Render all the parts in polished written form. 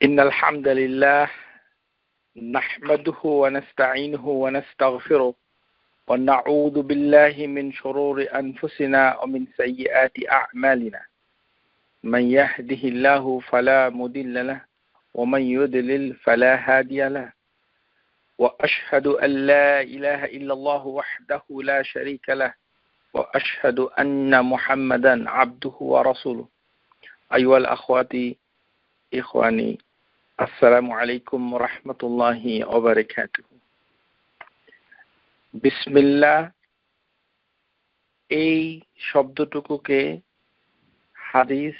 إن الحمد لله نحمده ونستعينه ونستغفره ونعوذ بالله من شرور أنفسنا ومن سيئات أعمالنا من يهده الله فلا مضل له ومن يضلل فلا هادي له وأشهد أن لا إله إلا الله وحده لا شريك له وأشهد أن محمدا عبده ورسوله أيها الأخوات إخواني السلام عليكم ورحمة الله وبركاته বিসমিল্লাহ এই শব্দটুকুকে হাদিস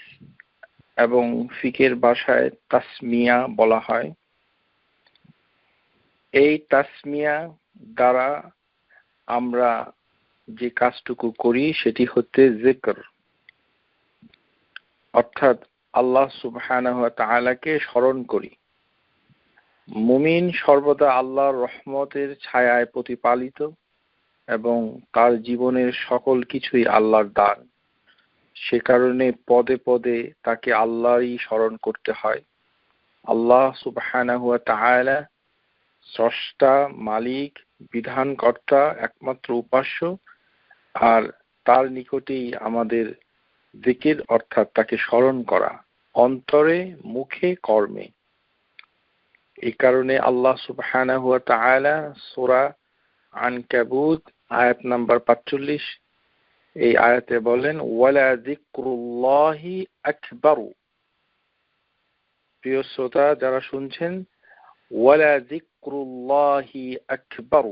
এবং ফিকের ভাষায় তাসমিয়া বলা হয়। এই তাসমিয়া দ্বারা আমরা যে কাজটুকু করি সেটি হচ্ছে জিকর, অর্থাৎ আল্লাহ সুবহানাহু ওয়া তাআলাকে স্মরণ করি। মুমিন সর্বদা আল্লাহর রহমতের ছায়ায় প্রতিপালিত এবং তার জীবনের সকল কিছুই আল্লাহর দান। সে কারণে পদে পদে তাকে আল্লাহরই স্মরণ করতে হয়। আল্লাহ সুবহানাহু ওয়া তাআলা স্রষ্টা, মালিক, বিধানকর্তা, একমাত্র উপাস্য, আর তার নিকটেই আমাদের জিকির অর্থাৎ তাকে স্মরণ করা অন্তরে, মুখে, কর্মে। এই কারণে আল্লাহ সুবহানাহু ওয়া তাআলা সূরা আনকাবুত আয়াত নাম্বার ৪৫ এই আয়াতে বলেন ওয়ালা যিকরুল্লাহি আকবার। প্রিয় শ্রোতা যারা শুনছেন, ওয়ালা যিকরুল্লাহি আকবার,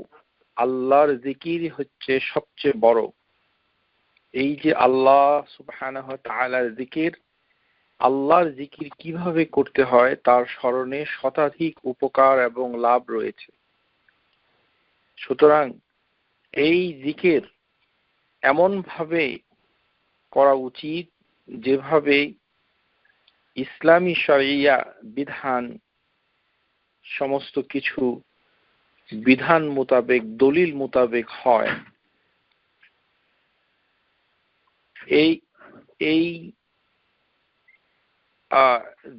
আল্লাহর জিকির হচ্ছে সবচেয়ে বড়। এই যে আল্লাহ সুবহানাহু ওয়া তাআলার জিকির, আল্লাহর জিকির কিভাবে করতে হয় তার স্মরণে শতাধিক উপকার এবং লাভ রয়েছে। সুতরাং এই জিকির এমন ভাবে করা উচিত যেভাবে ইসলামী শরিয়া বিধান সমস্ত কিছু বিধান মোতাবেক, দলিল মোতাবেক হয়। এই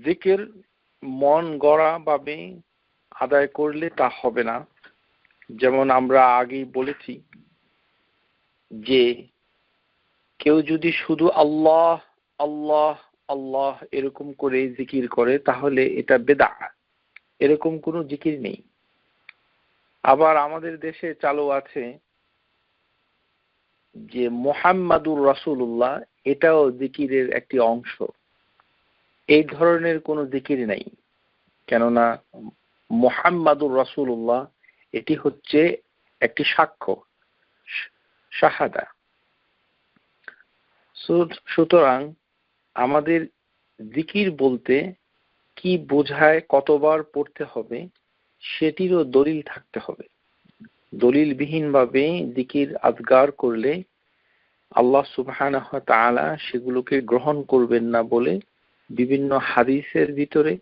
জিকির মন গড়া ভাবে আদায় করলে তা হবে না। যেমন আমরা আগেই বলেছি যে কেউ যদি শুধু আল্লাহ আল্লাহ আল্লাহ এরকম করে জিকির করে তাহলে এটা বেদআ, এরকম কোনো জিকির নেই। আবার আমাদের দেশে চালু আছে যে মুহাম্মাদুর রাসূলুল্লাহ, এটাও জিকিরের একটি অংশ। এই ধরনের কোনো জিকির নেই, কেননা মুহাম্মাদুর রাসূলুল্লাহ এটি হচ্ছে একটি সাক্ষ্য, শাহাদা। সুতরাং আমাদের জিকির বলতে কি বোঝায়, কতবার পড়তে হবে সেটিরও দলিল থাকতে হবে। দলিলবিহীন ভাবে জিকির আজগার করলে আল্লাহ সুবহানাহু ওয়া তাআলা সেগুলোকে গ্রহণ করবেন না বলে বিভিন্ন হাদিসের ভিতরে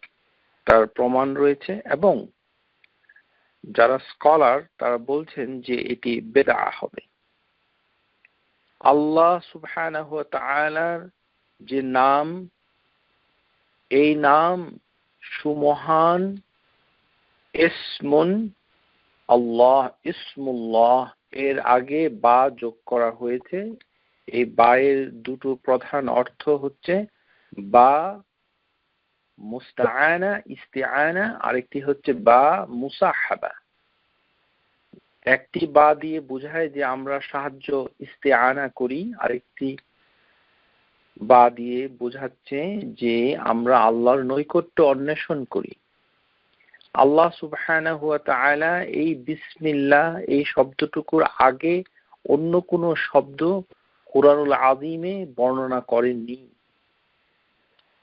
তার প্রমাণ রয়েছে, এবং যারা স্কলার তারা বলছেন যে এটি বেদআ হবে। আল্লাহ সুবহানাহু ওয়া তাআলার যে নাম, এই নাম সুমহান, ইসমুন আল্লাহ, ইসমুল্লাহ এর আগে বা যোগ করা হয়েছে। এই বা এর দুটো প্রধান অর্থ হচ্ছে বা মুস্তাআনা, ইস্তিআনা, আরেকটি হচ্ছে বা মুসাহাবা। একটি বা দিয়ে বোঝায় যে আমরা সাহায্য ইস্তিআনা করি, আরেকটি বা দিয়ে বোঝাচ্ছে যে আমরা আল্লাহর নৈকট্য অন্বেষণ করি। আল্লাহ সুবহানাহু ওয়া তাআলা এই বিসমিল্লাহ এই শব্দটুকুর আগে অন্য কোনো শব্দ কুরআনুল আযীমে বর্ণনা করেননি।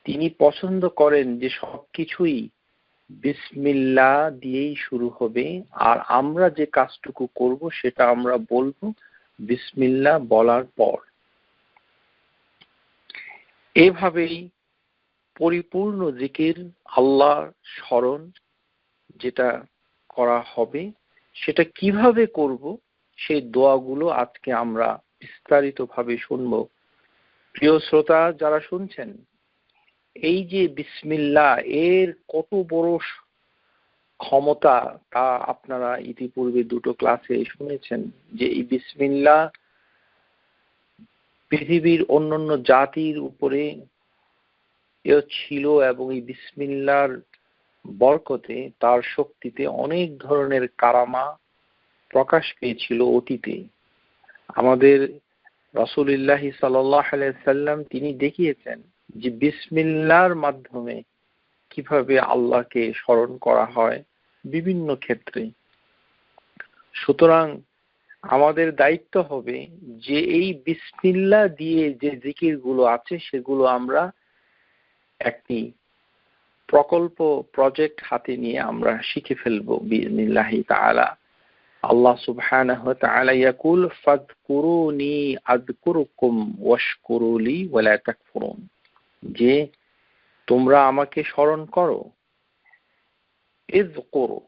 তিনি পছন্দ করেন যে সবকিছুই বিসমিল্লাহ দিয়েই শুরু হবে, আর আমরা যে কাজটুকু করব সেটা আমরা বলবো বিসমিল্লাহ বলার পর। এভাবেই পরিপূর্ণ জিকির, আল্লাহর স্মরণ যেটা করা হবে সেটা কিভাবে করব সেই দোয়াগুলো আজকে আমরা বিস্তারিতভাবে শুনব। প্রিয় শ্রোতা যারা শুনছেন, এই যে বিসমিল্লাহ, এর কত বড় ক্ষমতা তা আপনারা ইতিপূর্বে দুটো ক্লাসে শুনেছেন, যে এই বিসমিল্লাহ পৃথিবীর অন্যান্য জাতির উপরে ছিল, এবং এই বিসমিল্লাহর বরকতে, তার শক্তিতে অনেক ধরনের কারামা প্রকাশ পেয়েছিল অতীতে। আমাদের রাসূলুল্লাহ সাল্লাল্লাহু আলাইহি সাল্লাম তিনি দেখিয়েছেন যে বিসমিল্লাহর মাধ্যমে কিভাবে আল্লাহকে স্মরণ করা হয় বিভিন্ন ক্ষেত্রে। সুতরাং আমাদের দায়িত্ব হবে যে এই বিসমিল্লাহ দিয়ে যে জিকিরগুলো আছে সেগুলো আমরা একটি প্রজেক্ট হাতে নিয়ে আমরা শিখে ফেলবো বিইজনিল্লাহি তাআলা। আল্লাহ সুবহানাহু ওয়া তাআলা ইয়াকুল ফাযকুরুনি আযকুরুকুম ওয়াশকুরুলি ওয়া লা তাকফুরুন, যে তোমরা আমাকে স্মরণ করো, ইযকুরু।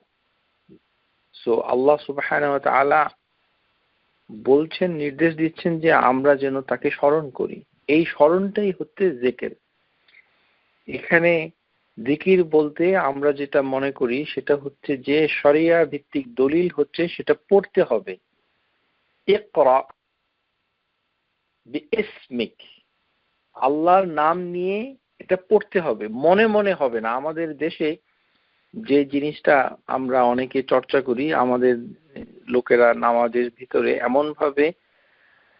সো আল্লাহ সুবহানাহু ওয়া তাআলা বলছেন, নির্দেশ দিচ্ছেন যে আমরা যেন তাকে স্মরণ করি। এই স্মরণটাই হচ্ছে জিকির। এখানে জিকির বলতে আমরা যেটা মনে করি সেটা হচ্ছে যে শরিয়া ভিত্তিক দলিল হচ্ছে সেটা পড়তে হবে। ইকরা বিইসমিক, আল্লাহর নাম নিয়ে এটা পড়তে হবে, মনে মনে হবে না। আমাদের দেশে যে জিনিসটা আমরা অনেকে চর্চা করি, আমাদের লোকেরা নামাজের ভিতরে এমন ভাবে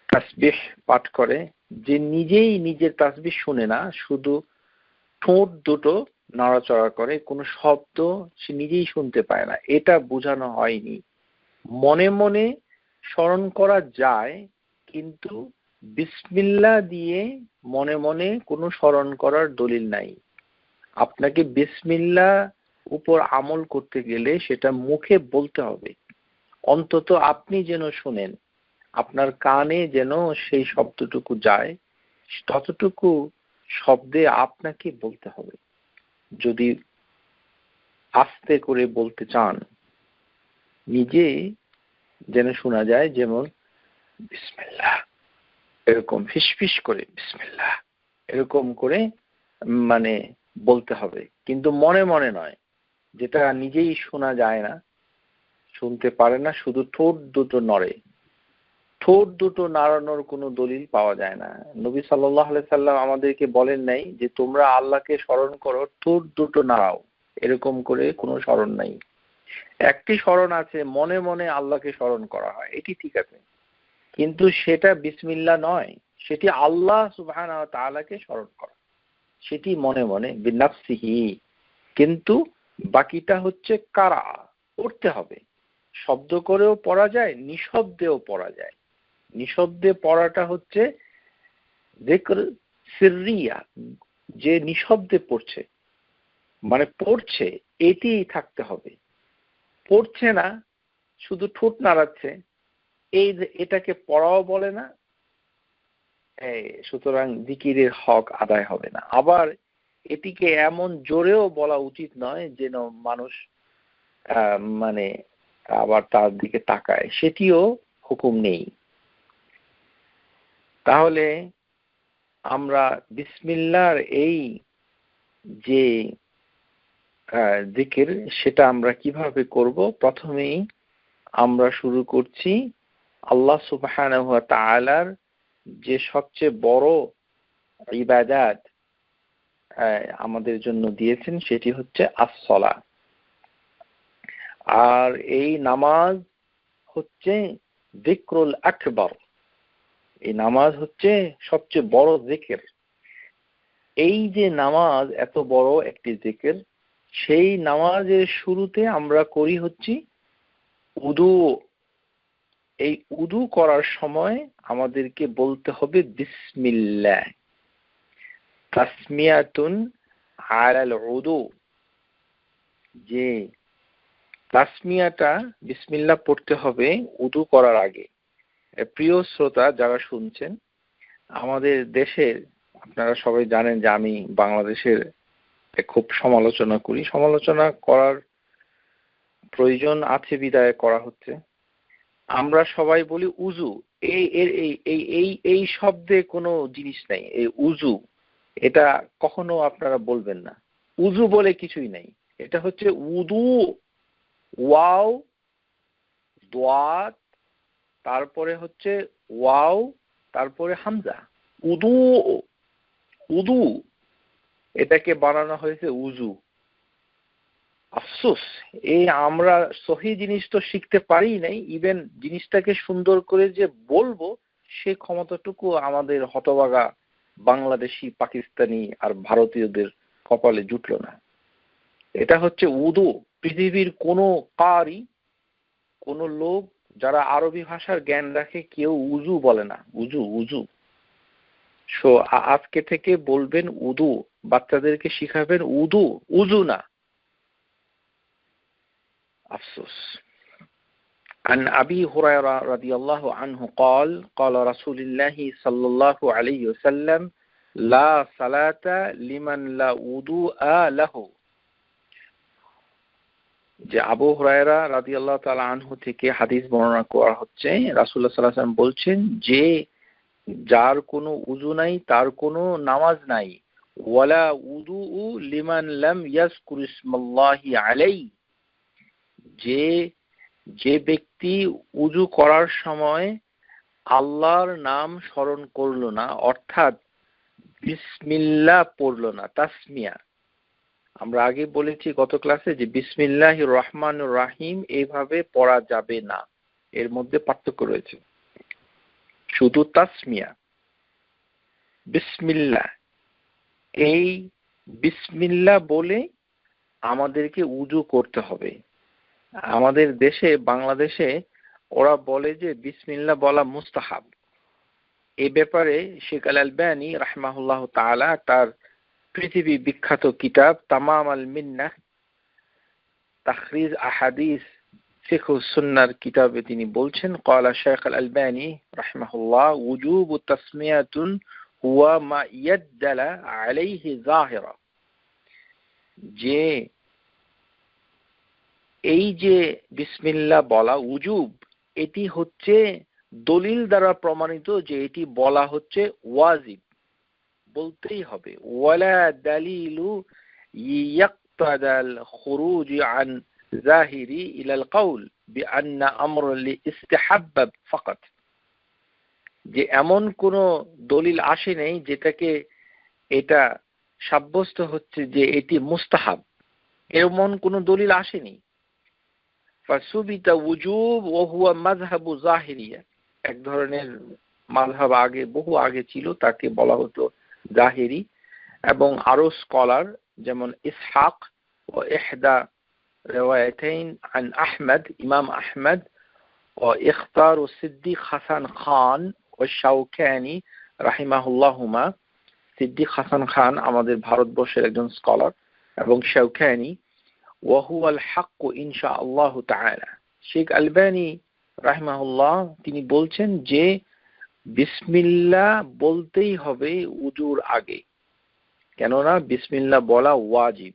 তাসবিহ পাঠ করে যে নিজেই নিজের তাসবিহ শুনে না, শুধু ঠোঁট দুটো নাড়াচড়া করে, কোনো শব্দ সে নিজেই শুনতে পায় না। এটা বোঝানো হয়নি। মনে মনে স্মরণ করা যায়, কিন্তু বিসমিল্লাহ দিয়ে মনে মনে কোনো স্মরণ করার দলিল নাই। আপনাকে বিসমিল্লাহ উপর আমল করতে গেলে সেটা মুখে বলতে হবে, অন্তত আপনি যেন শুনেন, আপনার কানে যেন সেই শব্দটুকু যায়, ততটুকু শব্দে আপনাকে বলতে হবে। যদি আস্তে করে বলতে চান, নিজে যেন শোনা যায়, যেমন বিসমিল্লাহ, এরকম ফিসফিস করে বিসমিল্লাহ এরকম করে মানে বলতে হবে, কিন্তু মনে মনে নয়, যেটা নিজেই শোনা যায় না, শুনতে পারে না, শুধু ঠোঁট দুটো নড়ে। ঠোঁট দুটো নাড়ানোর কোনো দলিল পাওয়া যায় না। নবী সাল্লাল্লাহু আলাইহি সাল্লাম আমাদেরকে বলেন নাই যে তোমরা আল্লাহকে স্মরণ করো, ঠোঁট দুটো নাড়াও, এরকম করে কোনো স্মরণ নাই। একটি স্মরণ আছে, মনে মনে আল্লাহকে স্মরণ করা হয়, এটি ঠিক আছে, কিন্তু সেটা বিসমিল্লাহ নয়, সেটি আল্লাহ সুবহানাহু ওয়া তাআলাকে স্মরণ করা, সেটি মনে মনে বিনাফসিহি। কিন্তু বাকিটা হচ্ছে কারা, পড়তে হবে। শব্দ করেও পড়া যায়, নিঃশব্দেও পড়া যায়। নিঃশব্দে পড়াটা হচ্ছে যিকর সিররিয়া, যে নিঃশব্দে পড়ছে, মানে পড়ছে এটি থাকতে হবে। পড়ছে না, শুধু ঠোঁট নাড়াচ্ছে, এটাকে পড়াও বলে না, সুতরাং জিকিরের হক আদায় হবে না। আবার এটিকে এমন জোরেও বলা উচিত নয় যেন মানুষ মানে আবার তার দিকে তাকায়, সেটিও হুকুম নেই। তাহলে আমরা বিসমিল্লাহর এই যে জিকির, সেটা আমরা কিভাবে করব? প্রথমেই আমরা শুরু করছি আল্লাহ সুবহানাহু ওয়া তাআলার যে সবচেয়ে বড় ইবাদত আমাদের জন্য দিয়েছেন, সেটি হচ্ছে as-সালাহ। আর এই নামাজ হচ্ছে যিকরুল আকবার, এই নামাজ হচ্ছে সবচেয়ে বড় জিকির। এই যে নামাজ এত বড় একটি জিকির, সেই নামাজের শুরুতে আমরা করি হচ্ছে উদু। এই উদু করার সময় আমাদেরকে বলতে হবে বিসমিল্লাহ, তাসমিয়াতুন আলাল উদু, যে তাসমিয়াটা বিসমিল্লাহ পড়তে হবে উদু করার আগে। প্রিয় শ্রোতা যারা শুনছেন, আমাদের দেশের আপনারা সবাই জানেন যে আমি বাংলাদেশের খুব সমালোচনা করি, সমালোচনা করার প্রয়োজন আছে বিধায় করা হচ্ছে। আমরা সবাই বলি উজু, এই এই এই এই এই শব্দে কোনো জিনিস নাই। এই উজু, এটা কখনো আপনারা বলবেন না। উযু বলে কিছুই নাই, এটা হচ্ছে উদু, ওয়াও, দাদ, তারপরে হচ্ছে ওয়াও, তারপরে হামজা। উদু, উদু, এটাকে বানানো হয়েছে উজু। আফসোস, এই আমরা সহি জিনিস তো শিখতে পারি নাই, ইভেন জিনিসটাকে সুন্দর করে যে বলবো সে ক্ষমতাটুকু আমাদের হতভাগা বাংলাদেশি, পাকিস্তানি আর ভারতীয়দের কপালে জুটলো না। এটা হচ্ছে উদু। পৃথিবীর কোনো কারি, কোনো লোক যারা আরবি ভাষার জ্ঞান রাখে, কেউ উজু বলে না। উজু, উজু। সো আজকে থেকে বলবেন উদু, বাচ্চাদেরকে শিখাবেন উদু, উজু না। আফসোস। عن أبي هريرة رضي الله عنه قال قال رسول الله صلى الله عليه وسلم لا صلاة لمن لا وضوء له। যে আবু হুরায়রা রাদিয়াল্লাহু তাআলা আনহু থেকে হাদিস বর্ণনা করা হচ্ছে, রাসূলুল্লাহ সাল্লাল্লাহু আলাইহি ওয়াসাল্লাম বলছেন যে যার কোনো উযু নাই তার কোনো নামাজ নাই। ওয়ালা উযু লিমান লাম ইয়াজকুর ইসমাল্লাহি আলাইহি। যে ব্যক্তি উযু করার সময় আল্লাহর নাম স্মরণ করলো না, অর্থাৎ বিসমিল্লাহ পড়লো না, তাসমিয়া। আমরা আগে বলেছি গত ক্লাসে যে বিসমিল্লাহির রহমানির রহিম এইভাবে পড়া যাবে না, এর মধ্যে পার্থক্য রয়েছে। শুধু তাসমিয়া, বিসমিল্লাহ, এই বিসমিল্লাহ বলে আমাদেরকে উযু করতে হবে। আমাদের দেশে, বাংলাদেশে ওরা বলে যে বিসমিল্লাহ বলা মুস্তাহাব। এই ব্যাপারে শেখ আল আলবানী রাহমাহুল্লাহ তাআলা তার পৃথিবী বিখ্যাত কিতাব তামাম আল মিন্নাহ তাখরিজ আহাদিস ফিকহুস সুন্নাহর কিতাবে তিনি বলছেন, ক্বালা শেখ আল আলবানী রাহমাহুল্লাহ উজুবু তাসমিয়াতুন হুয়া মা ইয়াদদালা আলাইহি যাহিরা। যে এই যে বিসমিল্লাহ বলা উজুব, এটি হচ্ছে দলিল দ্বারা প্রমাণিত যে এটি বলা হচ্ছে ওয়াজিব, বলতেই হবে। ওয়ালা দালিলু ইয়াকতাদাল খুরুজ আন জাহিরি ইলাল কাউল বিআন্না আমর লিইস্তিহাব্ব ফাকাত। যে এমন কোন দলিল আসে নাই যেটাকে এটা সাব্যস্ত হচ্ছে যে এটি মুস্তাহাব, এমন কোন দলিল আসেনি। ফাসুবিতা উজুব ওয়া হুয়া মাযহাবু যাহিরিয়া। এক ধরনের মাযহাব আগে, বহু আগে ছিল, তাকে বলা হতো জাহিরি। এবং আরো স্কলার যেমন ইসহাক ও ইহদা রিওয়ায়াতাইন আন আহমদ, ইমাম আহমদ ও ইখতার ও সিদ্দিক হাসান খান ও শাওকানি রাহিমাহুল্লাহুমা। সিদ্দিক হাসান খান আমাদের ভারতবর্ষের একজন স্কলার, এবং শাওকানি ওয়া হুয়াল হাক্কু ইনশাআল্লাহু তাআলা। শেখ আলবানী রাহিমাহুল্লাহ তিনি বলছেন যে বিসমিল্লাহ বলতেই হবে উজুর আগে, কেননা বিসমিল্লাহ বলা ওয়াজিব।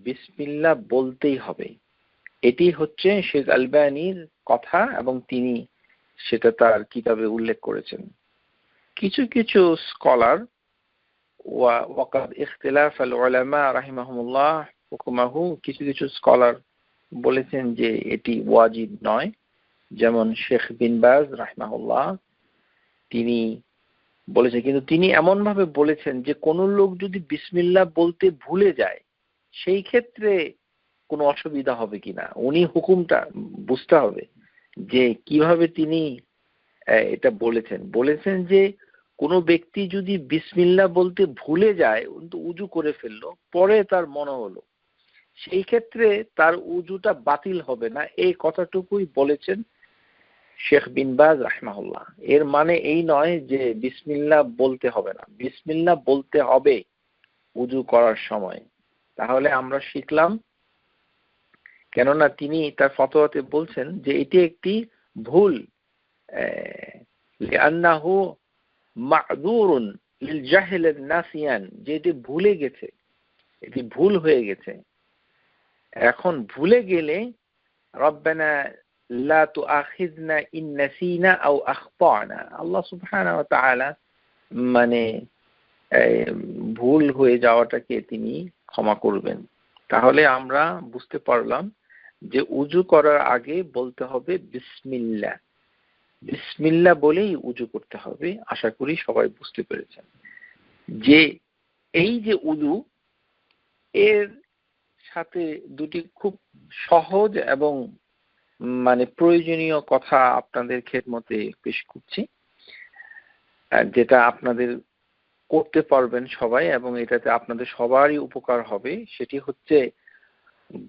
বিসমিল্লাহ বলতেই হবে, এটি হচ্ছে শেখ আলবানীর কথা, এবং তিনি সেটা তার কিতাবে উল্লেখ করেছেন। কিছু কিছু স্কলার ওয়াকাদ ইখতিলাফ আল উলামা রাহিমাহুমুল্লাহ হুকুমাহু, কিছু কিছু স্কলার বলেছেন যে এটি ওয়াজিব নয়। যেমন শেখ বিন বাজ রাহিমাহুল্লাহ তিনি বলেছেন, কিন্তু তিনি এমন ভাবে বলেছেন যে কোন লোক যদি বিসমিল্লাহ বলতে ভুলে যায় সেই ক্ষেত্রে কোনো অসুবিধা হবে কিনা, উনি হুকুমটা বুঝতে হবে যে কিভাবে তিনি এটা বলেছেন যে কোনো ব্যক্তি যদি বিসমিল্লাহ বলতে ভুলে যায়, কিন্তু উজু করে ফেললো, পরে তার মনে হলো, সেই ক্ষেত্রে তার উজুটা বাতিল হবে না, এই কথাটুকুই বলেছেন শেখ বিন বাজ রাহিমাহুল্লাহ। এর মানে এই নয় যে বিসমিল্লাহ বলতে হবে না, বিসমিল্লাহ বলতে হবে উজু করার সময়। তাহলে আমরা শিখলাম, কেননা তিনি তার ফতোয়াতে বলছেন যে এটি একটি ভুল, লিআন্নাহু মা'যুরুন লিল জাহিল নাসিয়ান, যে এটি ভুলে গেছে, এটি ভুল হয়ে গেছে। এখন ভুলে গেলে রব্বানা লা তুআখিযনা ইন নাসিনা আও আখতানা, আল্লাহ সুবহানাহু ওয়া তাআলা মানে ভুল হয়ে যাওয়াটাকে তিনি ক্ষমা করবেন। তাহলে আমরা বুঝতে পারলাম যে উযু করার আগে বলতে হবে বিসমিল্লাহ। বিসমিল্লাহ বলেই উযু করতে হবে। আশা করি সবাই বুঝতে পেরেছেন যে এই যে উযু, এর সাথে দুটি খুব সহজ এবং প্রয়োজনীয় কথা আপনাদের খেদমতে পেশ করছি, যেটা আপনাদের করতে পারবেন সবাই এবং এটাতে আপনাদের সবারই উপকার হবে। সেটি হচ্ছে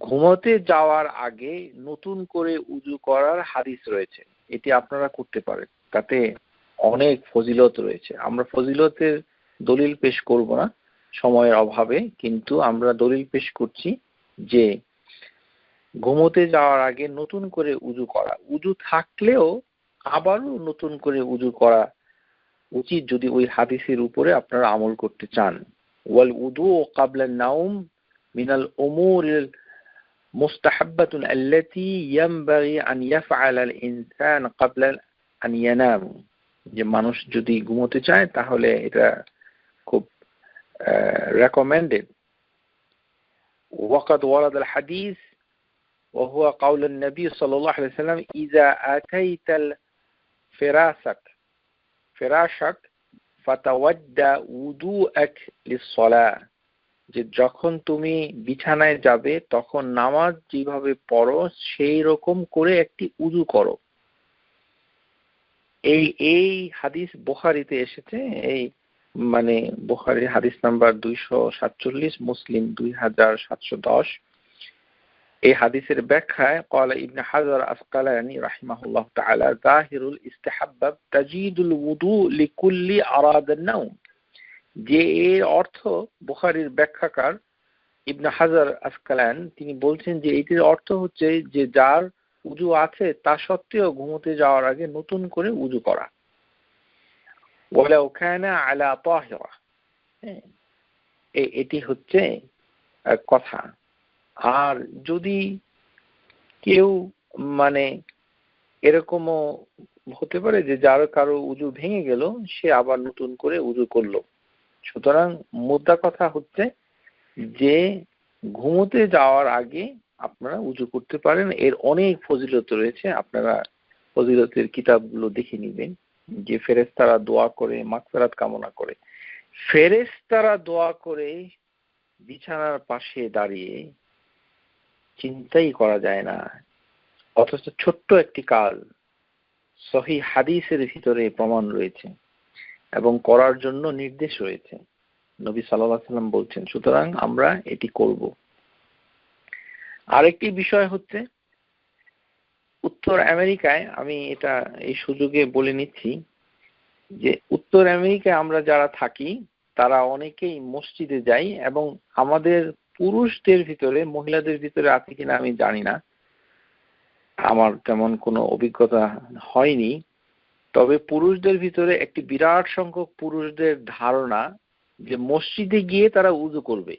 ঘুমোতে যাওয়ার আগে নতুন করে উযু করার হাদিস রয়েছে, এটি আপনারা করতে পারেন। তাতে অনেক ফজিলত রয়েছে। আমরা ফজিলতের দলিল পেশ করব না সময়ের অভাবে, কিন্তু আমরা দলিল পেশ করছি যে ঘুমোতে যাওয়ার আগে নতুন করে উযু করা, উযু থাকলেও আবারও নতুন করে উযু করা উচিত যদি ওই হাদিসের উপরে আপনারা আমল করতে চান। ওয়াল উযু ক্বাবলা আন-নাওম মিনাল উমুরিল মুস্তাহাব্বাতুন আল্লাতী ইয়ানবাগি আন ইয়াফআলা আল-ইনসান ক্বাবলা আন ইয়ানাম। যে মানুষ যদি ঘুমোতে চায় তাহলে এটা খুব রেকমেন্ডেড। ওয়াকাদ ওয়ারাদ আল-হাদিস ওয়া হুয়া কাউল আন-নবী সাল্লাল্লাহু আলাইহি ওয়াসাল্লাম ইযা আতাইতাল ফিরাশাক ফাতাওয়াদ্দা উযুআক লিস-সালাহ। যে যখন তুমি বিছানায় যাবে তখন নামাজ যেভাবে পড়ো সেই রকম করে একটি উযু করো। এই হাদিস বুখারীতে এসেছে। এই বুখারীর হাদিস নাম্বার 247, মুসলিম 2710। এই হাদিসের ব্যাখ্যায় قال ابن حجر العسقلاني رحمه الله تعالى ظاهر الاستحباب تجديد الوضوء لكل أراد النوم। যে এর অর্থ বুখারীর ব্যাখ্যাকার ইবনে হাজার আসকালান তিনি বলছেন যে এটির অর্থ হচ্ছে যে যার উযু আছে তা সত্ত্বেও ঘুমোতে যাওয়ার আগে নতুন করে উযু করা। ওয়ালাউ কানা আলা তাহিরা, এটি হচ্ছে কথা। আর যদি কেউ এরকমও হতে পারে যে যার কারো উযু ভেঙে গেল, সে আবার নতুন করে উযু করলো। সুতরাং মোদ্দা কথা হচ্ছে যে ঘুমোতে যাওয়ার আগে আপনারা উযু করতে পারেন। এর অনেক ফজিলত রয়েছে, আপনারা ফজিলতের কিতাবগুলো দেখে নেবেন। যে ফেরেশতারা দোয়া করে, মাগফিরাত কামনা করে, ফেরেশতারা দোয়া করে বিছানার পাশে দাঁড়িয়ে চিন্তাই করা যায় না, অথচ ছোট্ট একটি কাজ সহিহ হাদিসের ভিতরে প্রমাণ রয়েছে এবং করার জন্য নির্দেশ রয়েছে। নবী সাল্লাল্লাহু আলাইহি ওয়াসাল্লাম বলছেন, সুতরাং আমরা এটি করব। আরেকটি বিষয় হচ্ছে উত্তর আমেরিকায়, আমি এটা এই সুযোগে বলে নিচ্ছি যে উত্তর আমেরিকায় আমরা যারা থাকি তারা অনেকেই মসজিদে যাই, এবং আমাদের পুরুষদের ভিতরে, মহিলাদের ভিতরে আছে কিনা আমি জানি না, আমার তেমন কোনো অভিজ্ঞতা হয়নি, তবে পুরুষদের ভিতরে একটি বিরাট সংখ্যক পুরুষদের ধারণা যে মসজিদে গিয়ে তারা উযু করবে।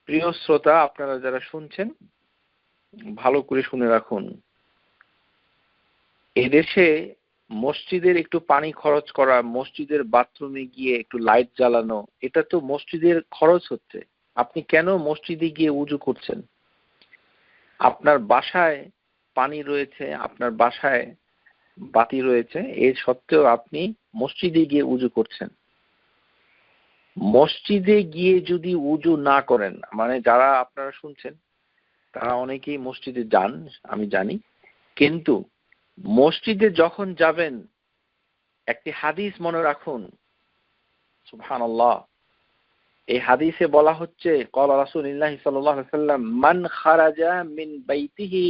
প্রিয় শ্রোতা, আপনারা যারা শুনছেন ভালো করে শুনে রাখুন, এদেশে মসজিদের একটু পানি খরচ করা, মসজিদের বাথরুমে গিয়ে একটু লাইট জ্বালানো, এটা তো মসজিদের খরচ হচ্ছে। আপনি কেন মসজিদে গিয়ে উযু করছেন? আপনার বাসায় পানি রয়েছে, আপনার বাসায় বাতি রয়েছে, এর সত্ত্বেও আপনি মসজিদে গিয়ে উযু করছেন। মসজিদে গিয়ে যদি উযু না করেন, যারা আপনারা শুনছেন তারা অনেকেই মসজিদে যান আমি জানি, কিন্তু মসজিদে যখন যাবেন একটি হাদিস মনে রাখুন। সুবহানাল্লাহ, এই হাদিসে বলা হচ্ছে ক্বালা রাসূলুল্লাহ সাল্লাল্লাহু আলাইহি ওয়াসাল্লাম মান খারাজা মিন বাইতিহি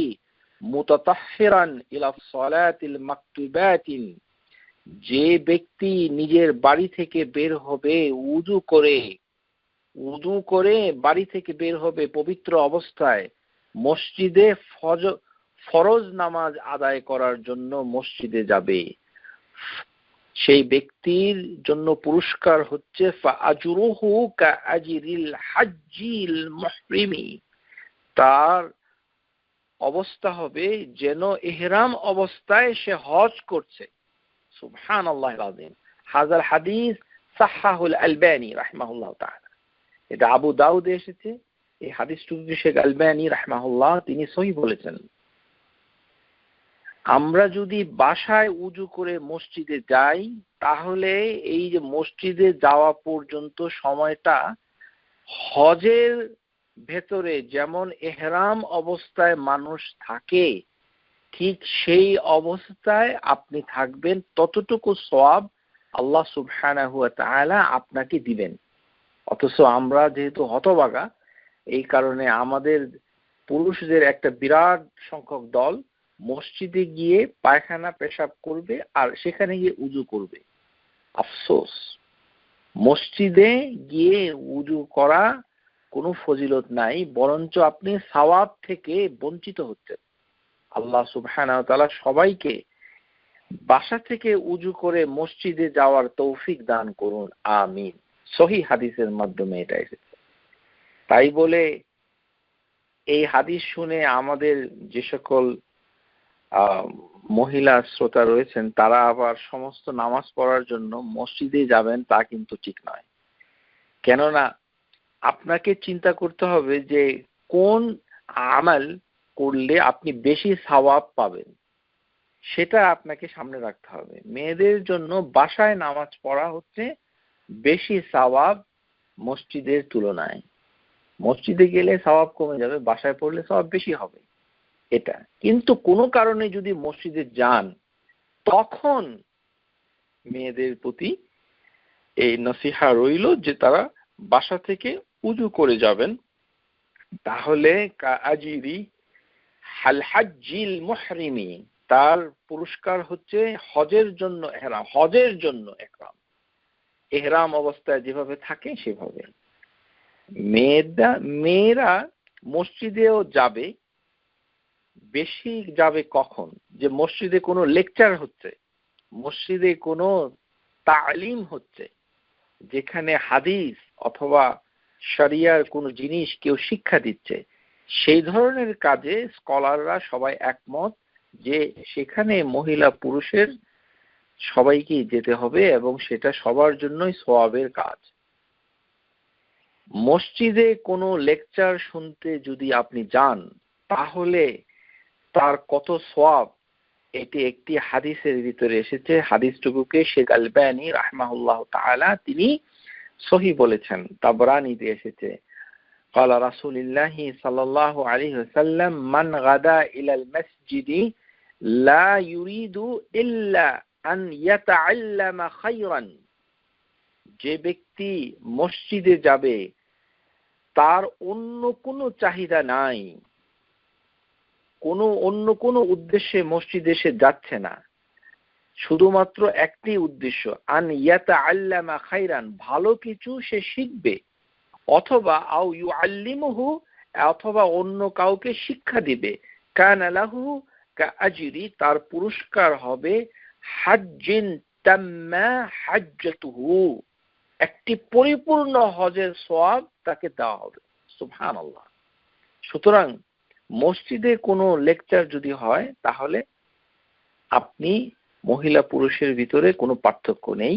মুতাতাহহিরান ইলা সালাতিল মাকতুবাতিন, যে ব্যক্তি নিজের বাড়ি থেকে বের হবে উযু করে বাড়ি থেকে বের হবে পবিত্র অবস্থায় মসজিদে ফরজ নামাজ আদায় করার জন্য মসজিদে যাবে, সেই ব্যক্তির জন্য পুরস্কার হচ্ছে ফাআজরুহু কাআজরিল হাজ্জিল মুহরিমি, তার অবস্থা হবে যেন ইহরাম অবস্থায় সে হজ করছে। সুবহানাল্লাহিল আযীম। হাযাল হাদিস সাহহাহুল আলবানী রাহিমাহুল্লাহ তাআলা। এটা আবু দাউদে এসেছে। এই হাদিসটুকু শেখ আলবানী রাহিমাহুল্লাহ তিনি সহিহ বলেছেন। আমরা যদি বাসায় উযু করে মসজিদে যাই, তাহলে এই যে মসজিদে যাওয়া পর্যন্ত সময়টা হজের ভেতরে যেমন ইহরাম অবস্থায় মানুষ থাকে, ঠিক সেই অবস্থায় আপনি থাকবেন, ততটুকু সওয়াব আল্লাহ সুবহানাহু ওয়া তাআলা আপনাকে দিবেন। অথচ আমরা যেহেতু হতভাগা, এই কারণে আমাদের পুরুষদের একটা বিরাট সংখ্যক দল মসজিদে গিয়ে পায়খানা পেশাব করবে আর সেখানে গিয়ে উযু করবে। আফসোস, মসজিদে গিয়ে উযু করা কোনো ফজিলত নাই, বরঞ্চ আপনি সওয়াব থেকে বঞ্চিত হচ্ছেন। আল্লাহ সুবহানাহু ওয়া তাআলা সবাইকে বাসা থেকে উযু করে মসজিদে যাওয়ার তৌফিক দান করুন, আমিন। সহিহ হাদিসের মাধ্যমে এটা এসেছে। তাই বলে এই হাদিস শুনে আমাদের যে সকল মহিলা শ্রোতা রয়েছেন, তারা আবার সমস্ত নামাজ পড়ার জন্য মসজিদে যাবেন, তা কিন্তু ঠিক নয়। কেননা আপনাকে চিন্তা করতে হবে যে কোন আমল করলে আপনি বেশি সওয়াব পাবেন, সেটা আপনাকে সামনে রাখতে হবে। মেয়েদের জন্য বাসায় নামাজ পড়া হচ্ছে বেশি সওয়াব মসজিদের তুলনায়। মসজিদে গেলে সওয়াব কমে যাবে, বাসায় পড়লে সওয়াব বেশি হবে, এটা। কিন্তু কোনো কারণে যদি মসজিদে যান, তখন মেয়েদের প্রতি এই নসিহা রইল যে তারা বাসা থেকে উযু করে যাবেন। তাহলে কাআজিরি হাল হাজ্জিল মুহরিমি, তার পুরস্কার হচ্ছে হজের জন্য ইহরাম, হজের জন্য ইহরাম, ইহরাম অবস্থায় যেভাবে থাকে সেভাবে। মেয়েরা মসজিদেও যাবে, বেশি যাবে কখন? যে মসজিদে কোনো লেকচার হচ্ছে, মসজিদে কোনো তালিম হচ্ছে, যেখানে হাদিস অথবা শরিয়ার কোনো জিনিস কেউ শিক্ষা দিচ্ছে, সেই ধরনের কাজে স্কলাররা সবাই একমত যে সেখানে মহিলা পুরুষের সবাইকেই যেতে হবে এবং সেটা সবার জন্যই সওয়াবের কাজ। মসজিদে কোনো লেকচার শুনতে যদি আপনি যান, তাহলে তার কত সওয়াব, এটি একটি হাদিসের ভিতরে এসেছে। হাদিসটুকুকে শেখ আলবানী রাহিমাহুল্লাহ তাআলা তিনি সহিহ বলেছেন। তাবরানীতে এসেছে, قال رسول الله صلى الله عليه وسلم من غدا إلى المسجد لا يريد إلا أن يتعلم خيرا, যে ব্যক্তি মসজিদে যাবে তার অন্য কোনো চাহিদা নাই, অন্য কোনো উদ্দেশ্যে মসজিদে সে যাচ্ছে না, শুধুমাত্র একটি উদ্দেশ্য, আন ইয়াতাআল্লামা খায়রান, ভালো কিছু সে শিখবে, অথবা আও ইউআল্লিমুহু, অথবা অন্য কাউকে শিক্ষা দিবে, কানা লাহু কাআজরি, তার পুরস্কার হবে হাজ্জিন তাম্মা হাজ্জাতুহু, একটি পরিপূর্ণ হজের সওয়াব তাকে দেওয়া হবে। সুবহানাল্লাহ। সুতরাং মসজিদে কোনো লেকচার যদি হয়, তাহলে আপনি মহিলা পুরুষের ভিতরে কোনো পার্থক্য নেই,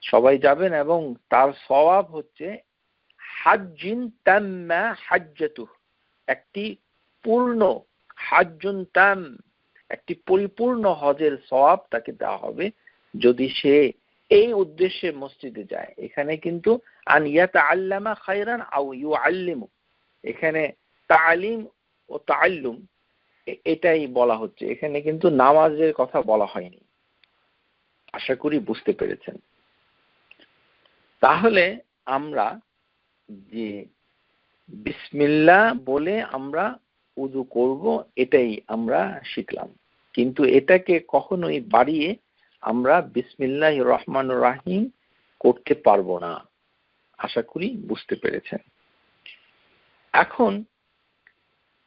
সবাই যাবেন এবং তার সওয়াব হচ্ছে হাজ্জিন তাম্মা হাজ্জাতুহু, একটি পূর্ণ হাজ্জুন তাম, একটি পরিপূর্ণ হজের সওয়াব তাকে দেওয়া হবে যদি সে এই উদ্দেশ্যে মসজিদে যায়। এখানে কিন্তু আন ইয়াতাআল্লামা খায়রান আও ইউআল্লিমু, এখানে তালিম ও তাআল্লুম এটাই বলা হচ্ছে, এখানে কিন্তু নামাজের কথা বলা হয়নি। আশা করি বুঝতে পেরেছেন। তাহলে আমরা যে বিসমিল্লাহ বলে আমরা উযু করব, এটাই আমরা শিখলাম। কিন্তু এটাকে কখনোই বাড়িয়ে আমরা বিসমিল্লাহির রহমানির রহিম করতে পারবো না। আশা করি বুঝতে পেরেছেন। এখন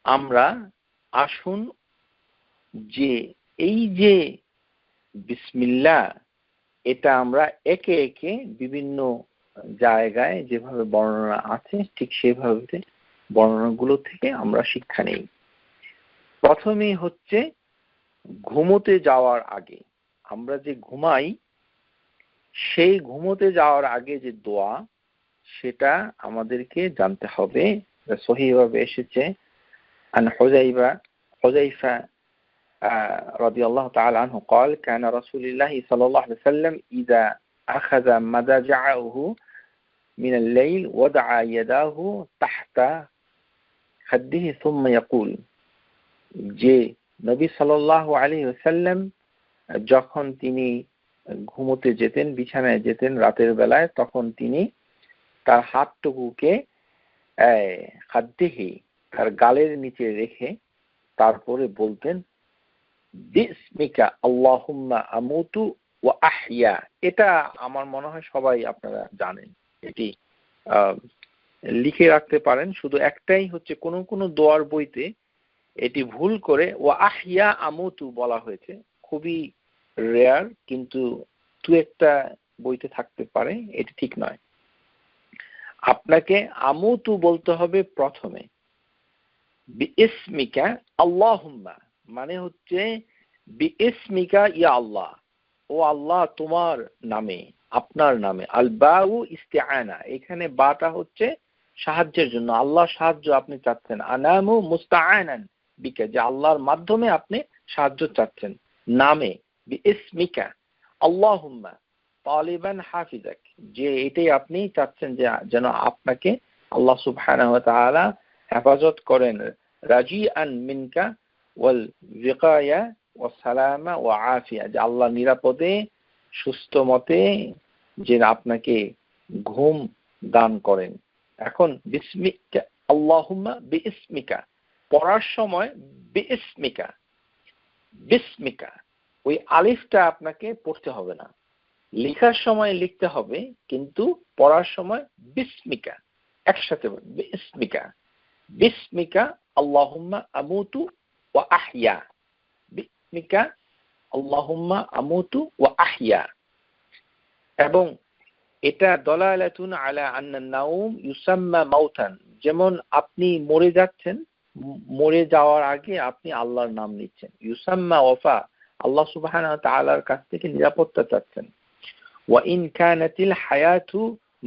আমরা আসুন যে এই যে বিসমিল্লাহ, এটা আমরা একে একে বিভিন্ন জায়গায় যেভাবে বর্ণনা আছে ঠিক সেভাবে বর্ণনাগুলো থেকে আমরা শিক্ষা নেই। প্রথমেই হচ্ছে ঘুমোতে যাওয়ার আগে, আমরা যে ঘুমাই সেই ঘুমোতে যাওয়ার আগে যে দোয়া সেটা আমাদেরকে জানতে হবে। সহিহভাবে এসেছে আন হুযায়ফা রাদিয়াল্লাহু তাআলা আনহু قال كان رسول الله صلى الله عليه وسلم إذا أخذ مضجعه من الليل وضع يداه تحت خده ثم يقول যে নবী সাল্লাল্লাহু আলাইহি ওয়াসাল্লাম যখন তিনি ঘুমোতে যেতেন, বিছানায় যেতেন রাতের বেলায়, তখন তিনি তার হাতটুকুকে খাদ্দিহি তার গালের নিচে রেখে তারপরে বলতেন বিসমিকা আল্লাহুম্মা আমুতু ওয়া আহইয়া। এটা আমার মনে হয় সবাই আপনারা জানেন, এটি লিখে রাখতে পারেন। শুধু একটাই হচ্ছে কোন কোন দোয়ার বইতে এটি ভুল করে ওয়া আহইয়া আমুতু বলা হয়েছে, খুবই রেয়ার, কিন্তু দু একটা বইতে থাকতে পারে, এটি ঠিক নয়। আপনাকে আমুতু বলতে হবে প্রথমে, বিইসমিকা আল্লাহুম্মা মানে হচ্ছে বিইসমিকা ইয়া আল্লাহ, ও আল্লাহ তোমার নামে, আপনার নামে। আল বাউ ইস্তিআনা, এখানে বাটা হচ্ছে সাহায্যের জন্য, আল্লাহ সাহায্য আপনি চাচ্ছেন। আনামু মুস্তাআনান বিকা, যে আল্লাহর মাধ্যমে আপনি সাহায্য চাচ্ছেন নামে। বিইসমিকা আল্লাহুম্মা তালিবান হাফিজাক, যে এটাই আপনি চাচ্ছেন যে যেন আপনাকে আল্লাহ সুবহানাহু ওয়া তাআলা হেফাজত করেন। রাজিআন মিনকা ওয়াল বিকায়া ওয়াস সালামা ওয়া আফিয়া, যে আল্লাহ নিরাপদে সুস্থ মতে যে আপনাকে ঘুম দান করেন। এখন বিসমিকা আল্লাহুম্মা বিইসমিকা পড়ার সময় বিইসমিকা বিসমিকা ওই আলিফটা আপনাকে পড়তে হবে না, লেখার সময় লিখতে হবে, কিন্তু পড়ার সময় বিসমিকা একসাথে বিসমিকা বিসমিকা আল্লাহুম্মা আমুতু ওয়া আহইয়া, বিসমিকা আল্লাহুম্মা আমুতু ওয়া আহইয়া। এবং এটা দলালাতুন আলা আন্না নাউম ইউসাম্মা মাউতান, যেমন আপনি মরে যাচ্ছেন, মরে যাওয়ার আগে আপনি আল্লাহর নাম নিচ্ছেন। ইউসাম্মা ওয়াফা, আল্লাহ সুবহানাহু ওয়া তাআলার কাছ থেকে নিরাপত্তা চাচ্ছেন। ওয়া ইন কানাতিল হায়াতু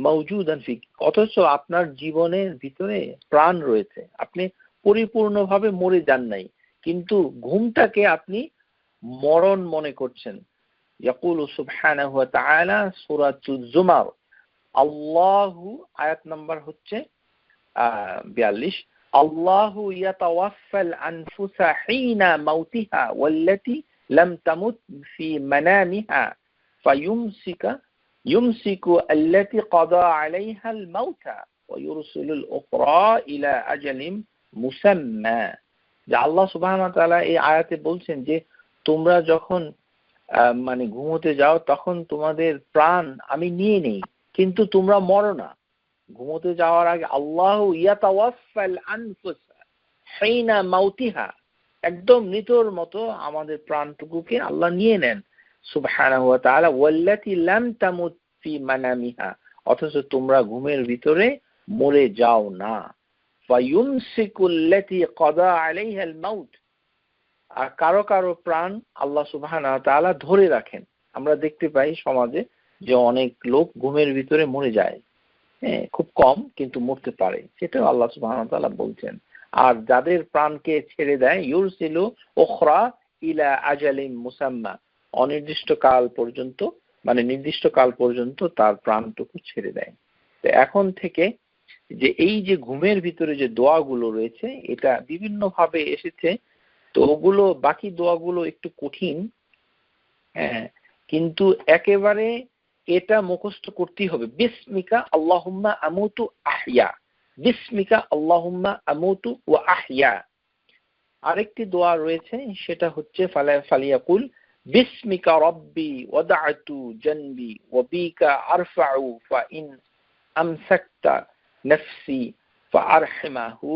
মাওজুদান ফিক, অথচ আপনার জীবনের ভিতরে প্রাণ রয়েছে, আপনি পরিপূর্ণভাবে মরে যান নাই, কিন্তু ঘুমটাকে আপনি মরণ মনে করছেন। ইয়াকুলু সুবহানাহু ওয়া তাআলা সূরাতুজ জুমার, আল্লাহু আয়াত নাম্বার হচ্ছে 42, আল্লাহু ইয়াতাওয়াফাল আনফুসা হিনা মাউতিহা ওয়াল্লাতী লাম তামুত ফি মানামিহা ফায়ুমসিকু আল্লাতী ক্বাদা আলাইহাল মাউতা ওয়া ইউরসিলুল উখরা ইলা আজালিম মুসাম্মা। যে আল্লাহ সুবহানাহু ওয়া তাআলা এই আয়াতে বলছেন যে তোমরা যখন মানে ঘুমোতে যাও তখন তোমাদের প্রাণ আমি নিয়ে নেই, কিন্তু তোমরা মরো না। ঘুমোতে যাওয়ার আগে আল্লাহু ইয়াতাওয়াফাল আনফুসা হিনা মাউতিহা, একদম মৃত্যুর মতো আমাদের প্রাণটুকুকে আল্লাহ নিয়ে নেন সুবহানাহু ওয়া তাআলা। ওয়াল্লাতী লাম তামুত ফি মানামিহা, অথচ তোমরা ঘুমের ভিতরে মরে যাও না। ফায়ুমসিকুল্লাতী ক্বাদা আলাইহাল মাউত, আর কারো কারো প্রাণ আল্লাহ সুবহানাহু ওয়া তাআলা ধরে রাখেন। আমরা দেখতে পাই সমাজে যে অনেক লোক ঘুমের ভিতরে মরে যায়, খুব কম কিন্তু মরতে পারে, সেটাও আল্লাহ সুবহানাহু ওয়া তাআলা বলছেন। আর যাদের প্রাণকে ছেড়ে দেয় ইউরসিলু উখরা ইলা আজালিম মুসাম্মা, অনির্দিষ্ট কাল পর্যন্ত মানে নির্দিষ্ট কাল পর্যন্ত তার প্রাণটুকু ছেড়ে দেয়। তো এখন থেকে যে এই যে ঘুমের ভিতরে যে দোয়াগুলো রয়েছে এটা বিভিন্ন ভাবে এসেছে, তো ওগুলো বাকি দোয়াগুলো একটু কঠিন, কিন্তু একেবারে এটা মুখস্থ করতেই হবে। বিসমিকা আল্লাহুম্মা আমুতু আহইয়া, বিসমিকা আল্লাহুম্মা আমুতু ওয়া আহইয়া। আরেকটি দোয়া রয়েছে সেটা হচ্ছে ফালিয়াকুল বিসমিকা রব্বি ওয়াদা'তু জানবি ওয়া বিকা আরফাউ ফা ইন আমসাকতা নাফসি ফাআরহিমাহু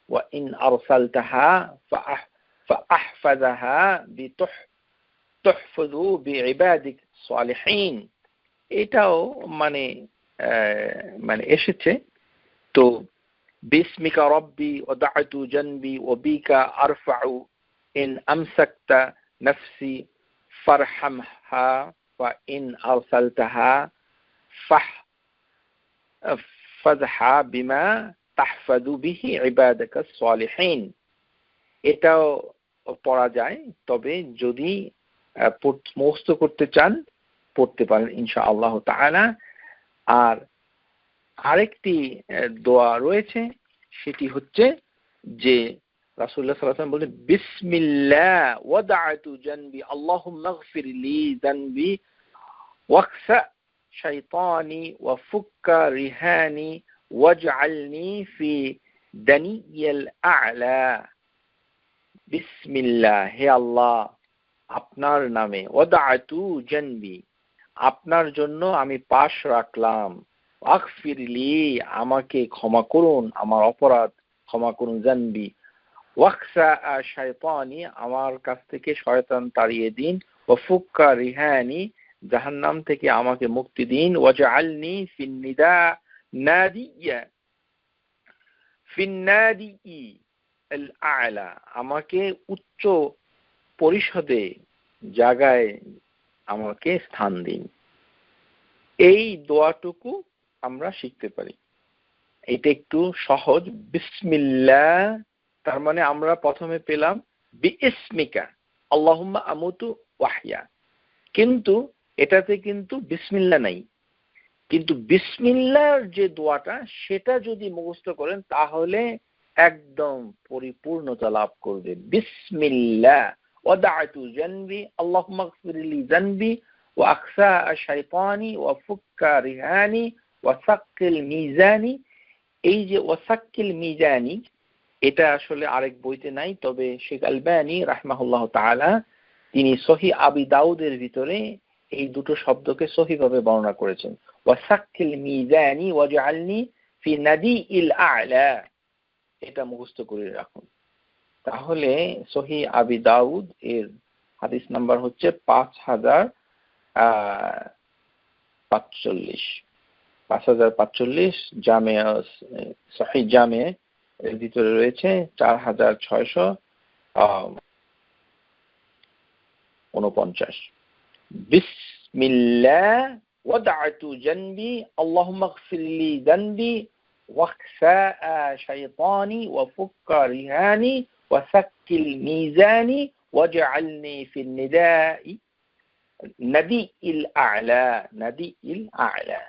ওয়া ইন আরসালতাহা ফাআহফাযাহা বিতুহফযু বিইবাদিক সালিহিন। এটাও মানে এসেছে। তো বিসমিকা রব্বি ওয়াদা'তু জানবি ওয়া বিকা আরফাউ ইন আমসাকতা নাফসি ফারহামহা فإن أرسلتها فاحفظها بما تحفظ به عبادك الصالحين এটাও পড়া যায় তবে যদি মুখস্থ করতে চান পড়তে পারেন ইনশাআল্লাহ তাআলা আর আরেকটি দোয়া রয়েছে সেটি হচ্ছে যে রাসূলুল্লাহ সাল্লাল্লাহু আলাইহি ওয়াসাল্লাম বলেন বিসমিল্লাহ ওয়াদা'তু জানবি আল্লাহুম্মা ইগফির লি যানবি ওয়াকসা শাইতানি ওয়া ফুক্কা রিহানি ওয়াজআলনি ফি দানিয়াল আ'লা বিসমিল্লাহ হে আল্লাহ আপনার নামে ওয়াদা'তু জানবি আপনার জন্য আমি পাশ রাখলাম ওয়াগফিরলি আমাকে ক্ষমা করুন আমার অপরাধ ক্ষমা করুন জানবি ওয়াকসা শাইতানি আমার কাছ থেকে শয়তান তাড়িয়ে দিন ওয়া ফুক্কা রিহানি জাহান্নাম থেকে আমাকে মুক্তি দিন ওয়াজআলনি ফিন্নিদা নাদিয়া ফিন্নাদি আল আ'লা আমাকে উচ্চ পরিষদে জায়গায় আমাকে স্থান দিন এই দোয়াটুকু আমরা শিখতে পারি এটা একটু সহজ বিসমিল্লাহ তার মানে আমরা প্রথমে পেলাম বিইসমিকা আল্লাহুম্মা আমুতু ওয়াহইয়া কিন্তু এটাতে কিন্তু বিসমিল্লাহ নাই কিন্তু বিসমিল্লাহর যে দোয়াটা সেটা যদি মুখস্থ করেন তাহলে একদম পরিপূর্ণতা লাভ করবে বিসমিল্লাহ ওয়াদা'তু জানবি আল্লাহুম্মা ইগফিরলি জানবি ওয়া আকসা আশ-শাইতানি ওয়া ফুক্কা রিহানি ওয়া সাক্কিল মিজানি এই যে ওয়াসাক্কিল মিজানি এটা আসলে আরেক বইতে নাই তবে শেখ আলবানী রাহমাহুল্লাহ তাআলা তিনি সহিহ আবি দাউদের ভিতরে এই দুটো শব্দকে সহিভাবে বর্ণনা করেছেন ওয়াসাক্কিল মিজানি ওয়াজআলনি ফি নাদিইল আ'লা এটা মুখস্থ করে রাখুন তাহলে সহিহ আবি দাউদ এর হাদিস নাম্বার হচ্ছে 5045 জামে সহিহ জামে এর ভিতরে রয়েছে 4649 বিসমিল্লাহ ওয়াদা'তু জানবি আল্লাহুম্মা ইগফিরলি যানবি ওয়াকসা শাইতানি ওয়া ফুক্কা রিহানি ওয়া সাক্কিল মিজানি ওয়াজআলনি ফিন নাদিইল আ'লা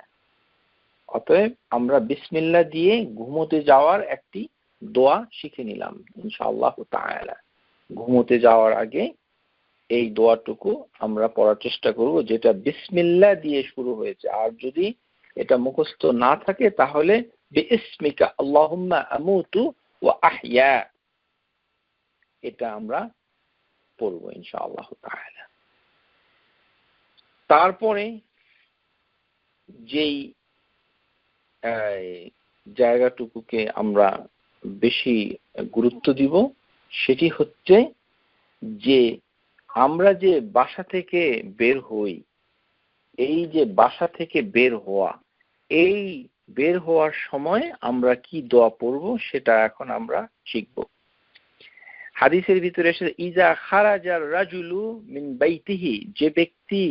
অতএব আমরা বিসমিল্লাহ দিয়ে ঘুমোতে যাওয়ার একটি দোয়া শিখে নিলাম ইনশাআল্লাহ তাআলা ঘুমোতে যাওয়ার আগে এই দোয়াটুকু আমরা পড়ার চেষ্টা করব যেটা বিসমিল্লাহ দিয়ে শুরু হয়েছে আর যদি এটা মুখস্থ না থাকে তাহলে বিইসমিকা আল্লাহুম্মা আমুতু ওয়া আহইয়া এটা আমরা পড়ব ইনশাআল্লাহ তাআলা তারপরে যেই জায়গাটুকুকে আমরা বেশি গুরুত্ব দিব সেটি হচ্ছে যে আমরা যে বাসা থেকে বের হই এই যে বাসা থেকে বের হওয়া এই বের হওয়ার সময় আমরা কি দোয়া পড়ব সেটা এখন আমরা শিখব হাদিসের ভিতরে এসেছে ইজা খারাজার রাজুলু মিন বাইতিহি যে ব্যক্তি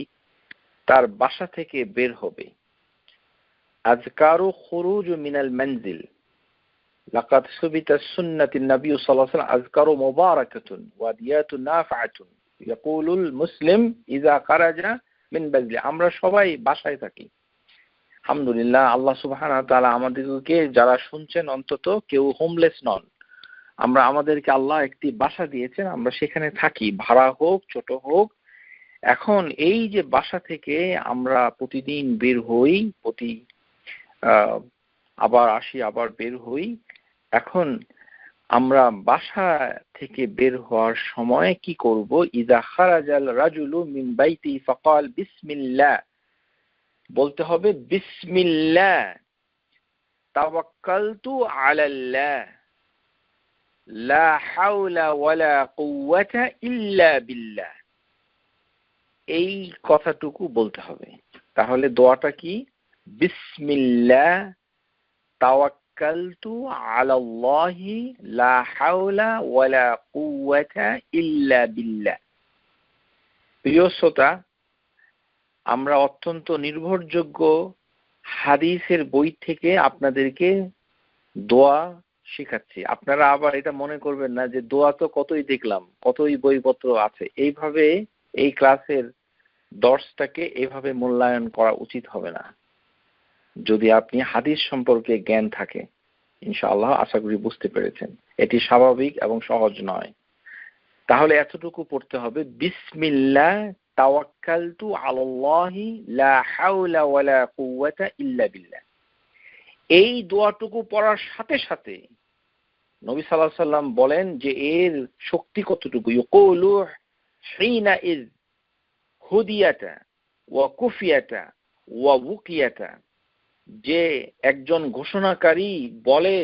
তার বাসা থেকে বের হবে আযকারু খুরুজ মিনাল মানজিল লাকাদ সুবিতা সুন্নাতিন নবী সাল্লাল্লাহু আলাইহি ওয়াসাল্লাম আযকারু মুবারাকাতুন ওয়া দিয়াতুন নাফিআতুন ইয়াকুলুল মুসলিম ইজা খারাজা মিন বাযলি আমরা সবাই বাসায় থাকি আলহামদুলিল্লাহ আল্লাহ সুবহানাহু ওয়া তাআলা আমাদেরকে যারা শুনছেন অন্তত কেউ হোমলেস নন আমরা আমাদেরকে আল্লাহ একটি বাসা দিয়েছেন আমরা সেখানে থাকি ভাড়া হোক ছোট হোক এখন এই যে বাসা থেকে আমরা প্রতিদিন বের হই আবার আসি আবার বের হই এখন আমরা বাসা থেকে বের হওয়ার সময় কি করব ইজা খারাজাল রাজুলু মিন বাইতি ফাকাল বিসমিল্লাহ বলতে হবে বিসমিল্লাহ তাওয়াক্কালতু আলাল্লাহ লা হাওলা ওয়ালা কুওয়াতা ইল্লা বিল্লাহ এই কথাটুকু বলতে হবে তাহলে দোয়াটা কি বিসমিল্লাহ তাওয়াক্কালতু আলাল্লাহি লা হাওলা ওয়ালা কুওয়াতা ইল্লা বিল্লাহ প্রিয় শ্রোতা আমরা অত্যন্ত নির্ভরযোগ্য হাদিসের বই থেকে আপনাদেরকে দোয়া শেখাচ্ছি। আপনারা আবার এটা মনে করবেন না যে দোয়া তো কতই দেখলাম, কতই বইপত্র আছে। এইভাবে এই ক্লাসের দর্শটাকে এইভাবে মূল্যায়ন করা উচিত হবে না। যদি আপনি হাদিস সম্পর্কে জ্ঞান থাকে, ইনশাআল্লাহ আশা করি বুঝতে পেরেছেন, এটি স্বাভাবিক এবং সহজ নয়। তাহলে এতটুকু পড়তে হবে, বিসমিল্লাহ তাওয়াক্কালতু আলাল্লাহি লা হাওলা ওয়ালা কুওয়াতা ইল্লা বিল্লাহ। এই দোয়াটুকু পড়ার সাথে সাথে নবী সাল্লাল্লাহু আলাইহি সাল্লাম বলেন যে এর শক্তি কতটুকু। ইয়াকুলু হিনা ইজ হুদিয়াতা ওয়া কুফিয়াতা ওয়া বুকিয়াতা, যে একজন ঘোষণাকারী বলে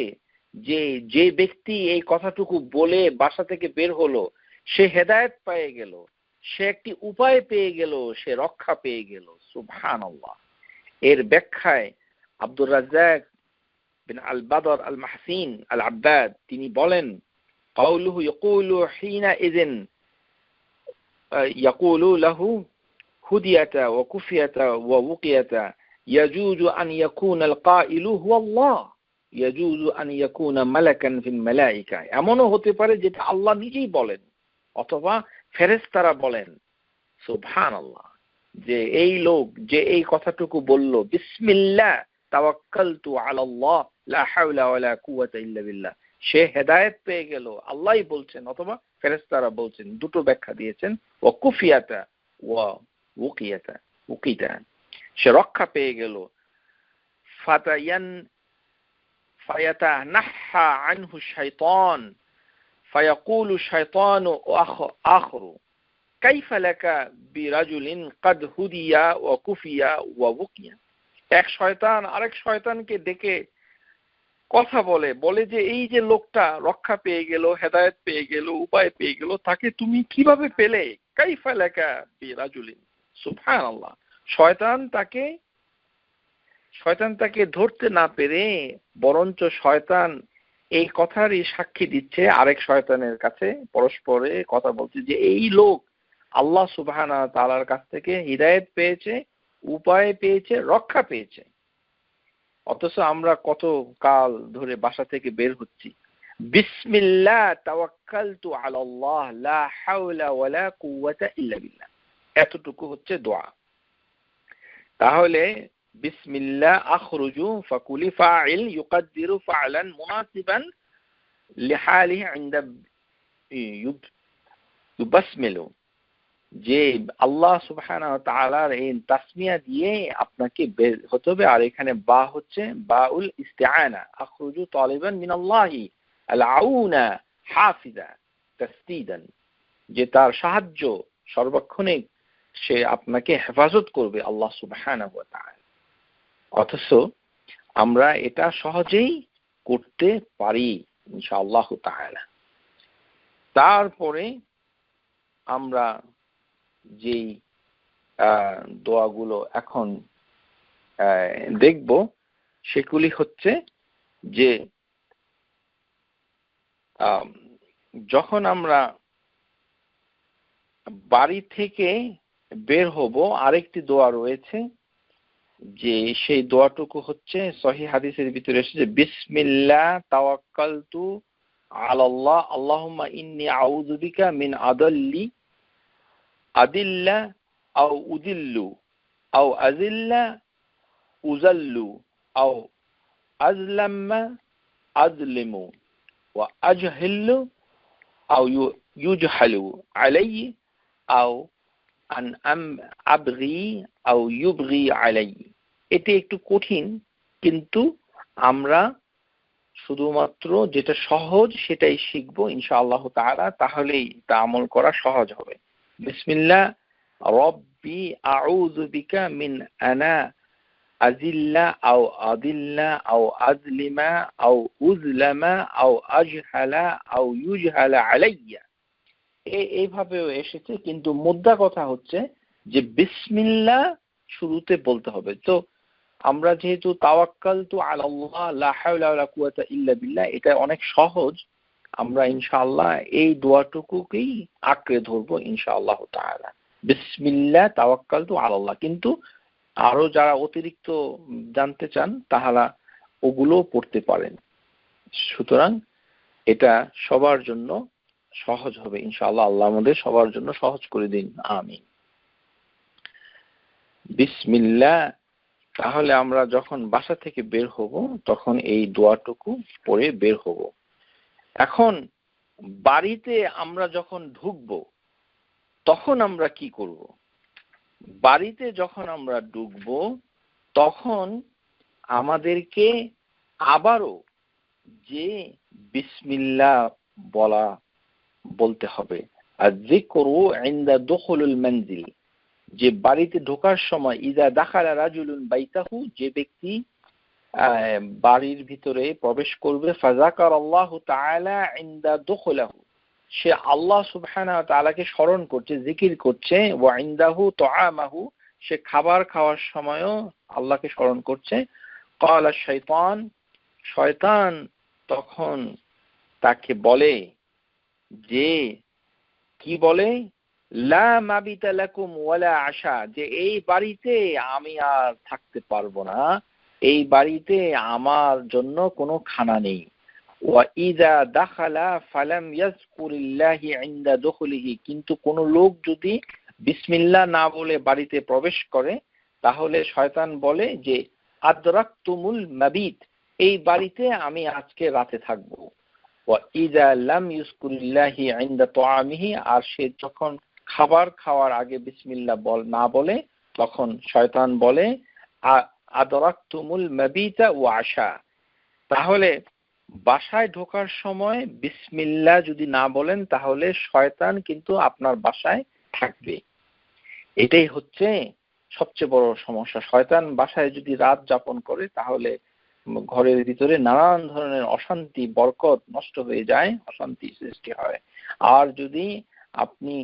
যে যে ব্যক্তি এই কথাটুকু বলে বাসা থেকে বের হলো সে হেদায়েত পেয়ে গেল, সে একটি উপায় পেয়ে গেল, সে রক্ষা পেয়ে গেল। সুবহানাল্লাহ। এর ব্যাখ্যায় আব্দুর রাজ্জাক বিন আল বাদর আল মাহসিন আল আব্বাদ তিনি বলেন, কাউলুহু ইয়াকুলু হিনা ইযিন ইয়াকুলু লাহু হুদিয়াতা ওয়া কুফিয়াতা ওয়া বুকিয়াতা يجوز أن يكون القائل هو الله يجوز أن يكون ملكا في الملائكة। এমনও হতে পারে যেটা আল্লাহ নিজেই বলেন অথবা ফেরেশতারা বলেন। সুবহানাল্লাহ। যে এই লোক যে এই কথাটুকু বলল, বিসমিল্লাহ তাওয়াক্কালতু আলাল্লাহ লা হাওলা ওয়ালা কুওয়াতা ইল্লা বিল্লাহ, সে হেদায়েত পেয়ে গেল। আল্লাহই বলছেন অথবা ফেরেশতারা বলছেন, দুটো ব্যাখ্যা দিয়েছেন। ওয়া কুফিয়াতা ওয়া উকিয়াতা, উকিতা, সে রক্ষা পেয়ে গেল। ফায়াতানাহা আনহু শাইতান ফায়াকুলু শাইতানু আখরু কাইফা লাকা বিরাজুলিন কাদ হুদিয়া ওয়া কুফিয়া ওয়া বুকিয়া। এক শয়তান আরেক শয়তানকে ডেকে কথা বলে যে এই যে লোকটা রক্ষা পেয়ে গেল, হেদায়েত পেয়ে গেল, উপায় পেয়ে গেল, তাকে তুমি কিভাবে পেলে? কাইফা লাকা বিরাজুলিন। সুবহানাল্লাহ। শয়তান তাকে ধরতে না পেরে বরঞ্চ শয়তান এই কথারই সাক্ষী দিচ্ছে আরেক শয়তানের কাছে, পরস্পরে কথা বলছে যে এই লোক আল্লাহ সুবহানাহু ওয়া তাআলার কাছ থেকে হিদায়াত পেয়েছে, উপায় পেয়েছে, রক্ষা পেয়েছে। অথচ আমরা কত কাল ধরে বাসা থেকে বের হচ্ছি, বিসমিল্লাহ তাওয়াক্কালতু আলাল্লাহ লা হাওলা ওয়ালা কুওয়াতা ইল্লা বিল্লাহ, এতটুকু হচ্ছে দোয়া। তাহলে বিসমিল্লাহ আখরুজু ফাকুলি ফাইল ইউকাদ্দিরু ফা'লান মুনাসিবান লিহালিহি ইনদা ইউবাসমিলু, যে আল্লাহ সুবহানাহু ওয়া তাআলার এই তাসমিয়া দিয়ে আপনাকে বের হতে হবে। আর এখানে বা হচ্ছে বাউল ইস্তিআনা, আখরুজু তালিবান মিনাল্লাহি আল আউনা হাফিজা তাসদীদান, যে তার সাহায্য সর্বক্ষণে সে আপনাকে হেফাজত করবে আল্লাহ সুবহানাহু ওয়া তাআলা। অথচ আমরা এটা সহজেই করতে পারি ইনশাআল্লাহ তাআলা। তারপরে আমরা যেই দোয়াগুলো এখন দেখব সেগুলি হচ্ছে যে যখন আমরা বাড়ি থেকে বের হব, আরেকটি দোয়া রয়েছে যে সেই দোয়াটুকু হচ্ছে সহিহ হাদিসের ভিতরে এসেছে, বিসমিল্লাহ তাওয়াক্কালতু আলাল্লাহ আল্লাহুম্মা ইন্নী আউযু বিকা মিন আদিল্লা আও উদিল্লু আও আজিল্লা উজাল্লু আও আজলাম্মা আজলিমু ওয়া আজহিল্লু আও ইউজহালু আলাইহি আও আন আবগি আও ইউবগি আলাইহি। এটি একটু কঠিন, কিন্তু আমরা শুধুমাত্র যেটা সহজ সেটাই শিখবো ইনশাআল্লাহ তাআলা, তাহলেই তা আমল করা সহজ হবে। বিসমিল্লাহ রব্বি আউযু বিকা মিন আনা আজিল্লা আও আদিল্লা আও আজলিমা আও উজলামা আও আজহালা আও ইউজহালা আলাইয়া। এইভাবেও এসেছে, কিন্তু মুদ্রা কথা হচ্ছে যে বিসমিল্লাহ শুরুতে বলতে হবে। তো আমরা যেহেতু তাওয়াক্কালতু আলাল্লাহ লা হাওলা ওয়ালা কুওয়াতা ইল্লা বিল্লাহ, এটা অনেক সহজ, আমরা ইনশাআল্লাহ এই দোয়াটুকুকেই আঁকড়ে ধরবো ইনশাআল্লাহ তাআলা। বিসমিল্লাহ তাওয়াক্কালতু আলাল্লাহ। কিন্তু আরো যারা অতিরিক্ত জানতে চান তাহারা ওগুলো পড়তে পারেন। সুতরাং এটা সবার জন্য সহজ হবে ইনশাআল্লাহ। আল্লাহ আমাদের সবার জন্য সহজ করে দিন, আমিন। বিসমিল্লাহ। তাহলে আমরা যখন বাসা থেকে বের হব তখন এই দোয়াটুকু পড়ে বের হব। এখন বাড়িতে আমরা যখন ঢুকব তখন আমরা কি করব? বাড়িতে যখন আমরা ঢুকব তখন আমাদেরকে আবারও যে বিসমিল্লাহ বলতে হবে। আর যিকরু ইনদা দুখুলুল মানজিল, যে বাড়িতে ঢোকার সময়, ইযা দাখালা রাজুলুন বাইতাহু, যে ব্যক্তি বাড়ির ভিতরে প্রবেশ করবে, ফাযাকারাল্লাহু তাআলা ইনদা দুখুলিহি, সে আল্লাহ সুবহানাহু ওয়া তাআলাকে স্মরণ করছে, জিকির করছে, ওয়া ইনদাহু তুআমাহু, সে খাবার খাওয়ার সময়ও আল্লাহকে স্মরণ করছে। ক্বালা শাইতান, শয়তান তখন তাকে বলে, যে কি বলে, লা মাবিতা লাকুম ওয়ালা আশা, যে এই বাড়িতে আমি আর থাকতে পারবো না, এই বাড়িতে আমার জন্য কোনো খানা নেই। ওয়া ইযা দাখালা ফালাম ইয়াযকুরিল্লাহি ইনদা দুখুলিহি, কিন্তু কোন লোক যদি বিসমিল্লাহ না বলে বাড়িতে প্রবেশ করে তাহলে শয়তান বলে যে আদরাকতুমুল মাবিত, এই বাড়িতে আমি আজকে রাতে থাকবো। ওয়া ইযা লাম ইযকুরিল্লাহি ইনদা তুআমিহি, আর সে যখন খাবার খাওয়ার আগে বিসমিল্লাহ না বলে তখন শয়তান বলে আদরাকতুমুল মাবিতা ওয়া আশা। তাহলে বাসায় ঢোকার সময় বিসমিল্লাহ যদি না বলেন তাহলে শয়তান কিন্তু আপনার বাসায় থাকবে। এটাই হচ্ছে সবচেয়ে বড় সমস্যা। শয়তান বাসায় যদি রাত যাপন করে তাহলে ঘরের ভিতরে নানান ধরনের অশান্তি, বরকত নষ্ট হয়ে যায়, অশান্তি সৃষ্টি হয়। আর যদি আপনি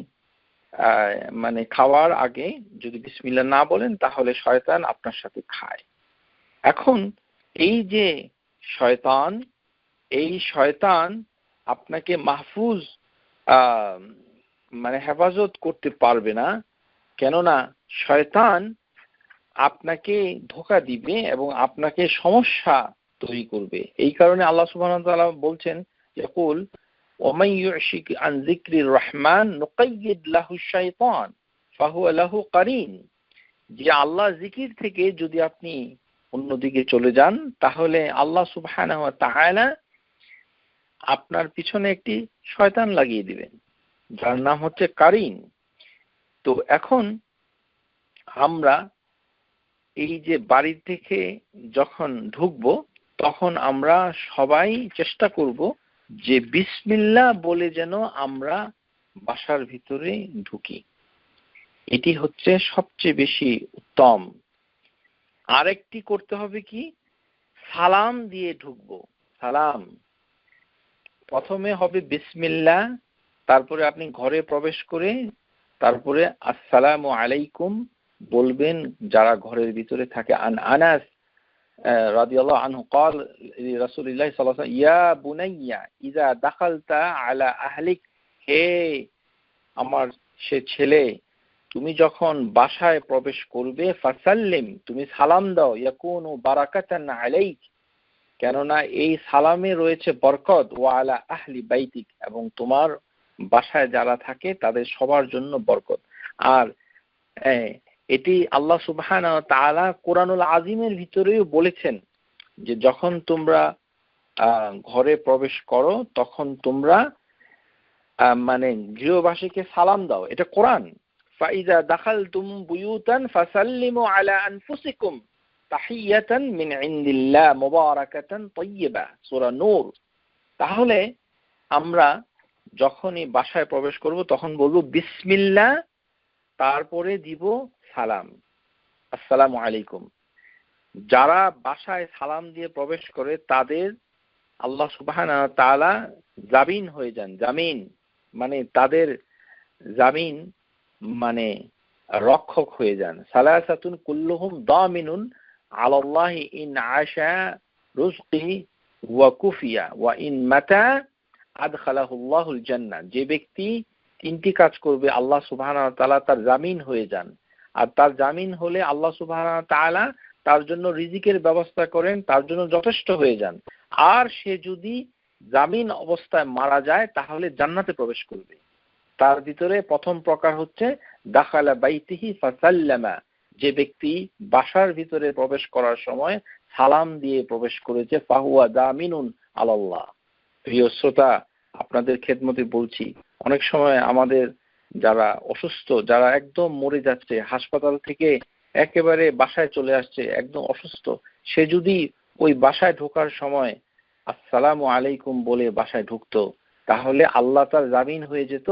মানে খাওয়ার আগে যদি বিসমিল্লাহ না বলেন তাহলে শয়তান আপনার সাথে খায়। এখন এই যে শয়তান, এই শয়তান আপনাকে মাহফুজ মানে হেফাজত করতে পারবে না, কেননা শয়তান আপনাকে ধোঁকা দিবে এবং আপনাকে সমস্যা তৈরি করবে। এই কারণে আল্লাহ সুবহানাহু ওয়া তাআলা বলছেন, ইয়াকুল ওয়ামান ইউশিক আন যিকরির রহমান নুকাইয়িদ লাহু শাইতান ফাহুয়া লাহু কারিন, যে আল্লাহ জিকির থেকে যদি আপনি অন্যদিকে চলে যান তাহলে আল্লাহ সুবহানাহু ওয়া তাআলা আপনার পিছনে একটি শয়তান লাগিয়ে দিবেন, যার নাম হচ্ছে কারিন। তো এখন আমরা এই যে বাড়ি থেকে যখন ঢুকবো তখন আমরা সবাই চেষ্টা করব যে বিসমিল্লাহ বলে যেন আমরা বাসার ভিতরে ঢুকি। এটি হচ্ছে সবচেয়ে বেশি উত্তম। আরেকটি করতে হবে কি, সালাম দিয়ে ঢুকবো। সালাম প্রথমে হবে বিসমিল্লাহ, তারপরে আপনি ঘরে প্রবেশ করে তারপরে আসসালামু আলাইকুম বলবেন যারা ঘরের ভিতরে থাকে। আনাস রাদিয়াল্লাহু আনহু قال রাসূলুল্লাহ সাল্লাল্লাহু আলাইহি ওয়াসাল্লাম, ইয়া বুনাইয়া ইযা দাখালতা আলা আহলিক, হে আমার সে ছেলে, তুমি যখন বাসায় প্রবেশ করবে, ফাসাল্লিম, তুমি সালাম দাও, ইয়াকুনু বারাকাতান আলাইক, কেননা এই সালামে রয়েছে বরকত, ওয়া আলা আহলি বাইতিক, এবং তোমার বাসায় যারা থাকে তাদের সবার জন্য বরকত। আর এটি আল্লাহ সুবহানাহু ওয়া তাআলা কোরআনুল আযীমের ভিতরেও বলেছেন যে যখন তোমরা ঘরে প্রবেশ করো তখন তোমরা মানে গৃহবাসীকে সালাম দাও। এটা কোরআন। ফাইজা দাখালতুম বুয়ুতান ফাসাল্লিমু আলা আনফুসিকুম তাহিয়াতান মিন ইনদিল্লাহ মুবারাকাতান তাইয়্যিবা, সূরা নূর। তাহলে আমরা যখনই বাসায় প্রবেশ করব তখন বলবো বিসমিল্লাহ, তারপরে দিব সালাম, আসসালামু আলাইকুম। যারা বাসায় সালাম দিয়ে প্রবেশ করে তাদের আল্লাহ সুবহানাহু ওয়া তাআলা জামিন হয়ে যান। জামিন মানে তাদের জামিন মানে রক্ষক হয়ে যান। সালাসাতুন কুল্লুহুম দামিনুন আলাল্লাহি ইন আশা রুজকি ওয়া কুফিয়া ওয়া ইন মাতা আদখালাহুল্লাহুল জান্নাহ, যে ব্যক্তি তিনটি কাজ করবে আল্লাহ সুবহানাহু ওয়া তাআলা তার জামিন হয়ে যান। আর তার জামিন হলে আল্লাহ সুবহানাহু ওয়া তাআলা তার জন্য রিজিকের ব্যবস্থা করেন, তার জন্য যথেষ্ট হয়ে যান। আর সে যদি জামিন অবস্থায় মারা যায় তাহলে জান্নাতে প্রবেশ করবে। তার ভিতরে প্রথম প্রকার হচ্ছে দাখালা বাইতিহি ফাসাল্লামা, যে ব্যক্তি বাসার ভিতরে প্রবেশ করার সময় সালাম দিয়ে প্রবেশ করেছে, ফাহুয়া দামিনুন আলাল্লাহ। প্রিয় শ্রোতা, আপনাদের খেদমতে বলছি, অনেক সময় আমাদের যারা অসুস্থ, যারা একদম মরে যাচ্ছে, হাসপাতাল থেকে একেবারে বাসায় চলে আসছে একদম অসুস্থ, সে যদি ওই বাসায় ঢোকার সময় আসসালামু আলাইকুম বলে বাসায় ঢুকতো তাহলে আল্লাহ তার জামিন হয়ে যেত।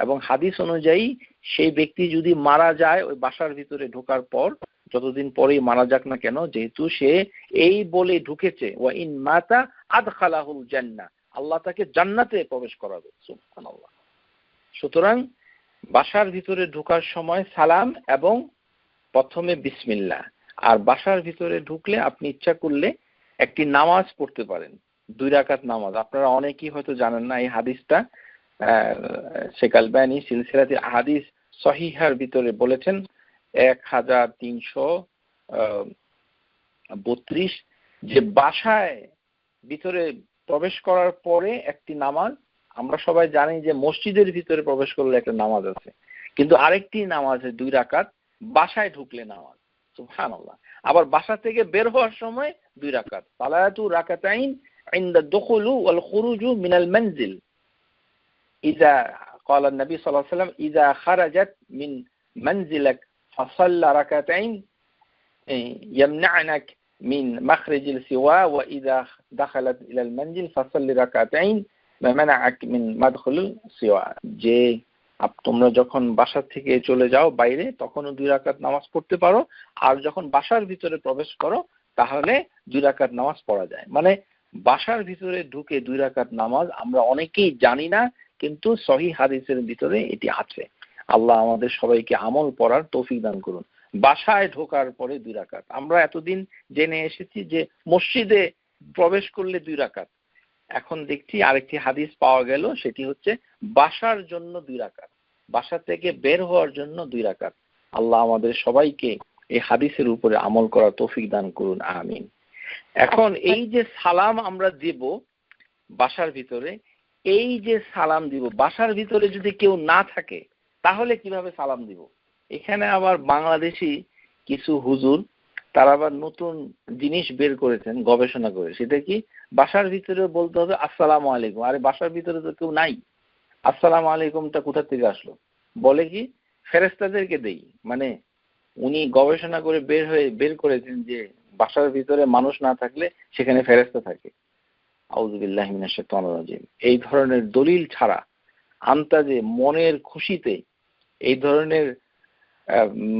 এবং হাদিস অনুযায়ী সেই ব্যক্তি যদি মারা যায় ওই বাসার ভিতরে ঢোকার পর, যতদিন পরেই মারা যাক না কেন, যেহেতু সে এই বলে ঢুকেছে ওয়া ইন মাতা আদখালাহুল জান্নাহ, আল্লাহ তাকে জান্নাতে প্রবেশ করাবে। সুবহানাল্লাহ। সুতরাং বাসার ভিতরে ঢোকার সময় সালাম এবং প্রথমে বিসমিল্লাহ। আর বাসার ভিতরে ঢুকলে আপনি ইচ্ছা করলে একটি নামাজ পড়তে পারেন, 2 রাকাত নামাজ। আপনারা অনেকেই হয়তো জানেন না এই হাদিসটা। শেখ আলবানী সিলসিলাতুল আহাদিস সহিহার ভিতরে বলেছেন 1332 যে বাসায় ভিতরে প্রবেশ করার পরে একটি নামাজ। আমরা সবাই জানি যে মসজিদের ভিতরে প্রবেশ করলে একটা নামাজ আছে, কিন্তু আরেকটি নামাজ 2 রাকাত বাসায় ঢুকলে নামাজ। সুবহানাল্লাহ। আবার বাসা থেকে বের হওয়ার সময় 2 রাকাত, সালাতু রাকাতাইন ইনদা দুখুলু ওয়াল খুরুজু মিনাল মানজিল। ইযা ক্বালা নবী সাল্লাল্লাহু আলাইহি ওয়াসাল্লাম ইযা খারাজাত মিন মানজিলাক ফাসাল্লা রাকাতাইন ইয়ামনা'নাক মিন মাখরিজিল সিওয়া ওয়া ইযা দাখালাত ইলাল মানজিল ফাসাল্লি রাকাতাইন মানা'আক মিন মাদখুলিল সিওয়া। যে তোমরা যখন বাসা থেকে চলে যাও বাইরে তখনও 2 রাকাত নামাজ পড়তে পারো, আর যখন বাসার ভিতরে প্রবেশ করো তাহলে 2 রাকাত নামাজ পড়া যায়। মানে বাসার ভিতরে ঢুকে 2 রাকাত নামাজ আমরা অনেকেই জানি না, কিন্তু সহিহ হাদিসের ভিতরে এটি আছে। আল্লাহ আমাদের সবাইকে আমল পড়ার তৌফিক দান করুন। বাসায় ঢোকার পরে 2 রাকাত। আমরা এতদিন জেনে এসেছি যে মসজিদে প্রবেশ করলে 2 রাকাত। এখন দেখছি আরেকটি হাদিস পাওয়া গেল, সেটি হচ্ছে বাসার জন্য 2 রাকাত, বাসা থেকে বের হওয়ার জন্য 2 রাকাত। আল্লাহ আমাদের সবাইকে এই হাদিসের উপরে আমল করার তৌফিক দান করুন, আমিন। এখন এই যে সালাম আমরা দিব বাসার ভিতরে, এই যে সালাম দিব বাসার ভিতরে যদি কেউ না থাকে তাহলে কিভাবে সালাম দিব? এখানে আবার বাংলাদেশি কিছু হুজুর তারা আবার নতুন জিনিস বের করেছেন গবেষণা করে। সেটা কি, বাসার ভিতরে বলতে হবে আসসালামু আলাইকুম। আরে বাসার ভিতরে তো কেউ নাই, আসসালামু আলাইকুমটা কোথা থেকে আসলো? বলে কি ফেরেশতাদেরকে দেই। মানে উনি গবেষণা করে বের করেছেন যে বাসার ভিতরে মানুষ না থাকলে সেখানে ফেরেশতা থাকে। আউযু বিল্লাহি মিনাশ শাইতানির রাজিম। এই ধরনের দলিল ছাড়া আন্তাজে মনের খুশিতে এই ধরনের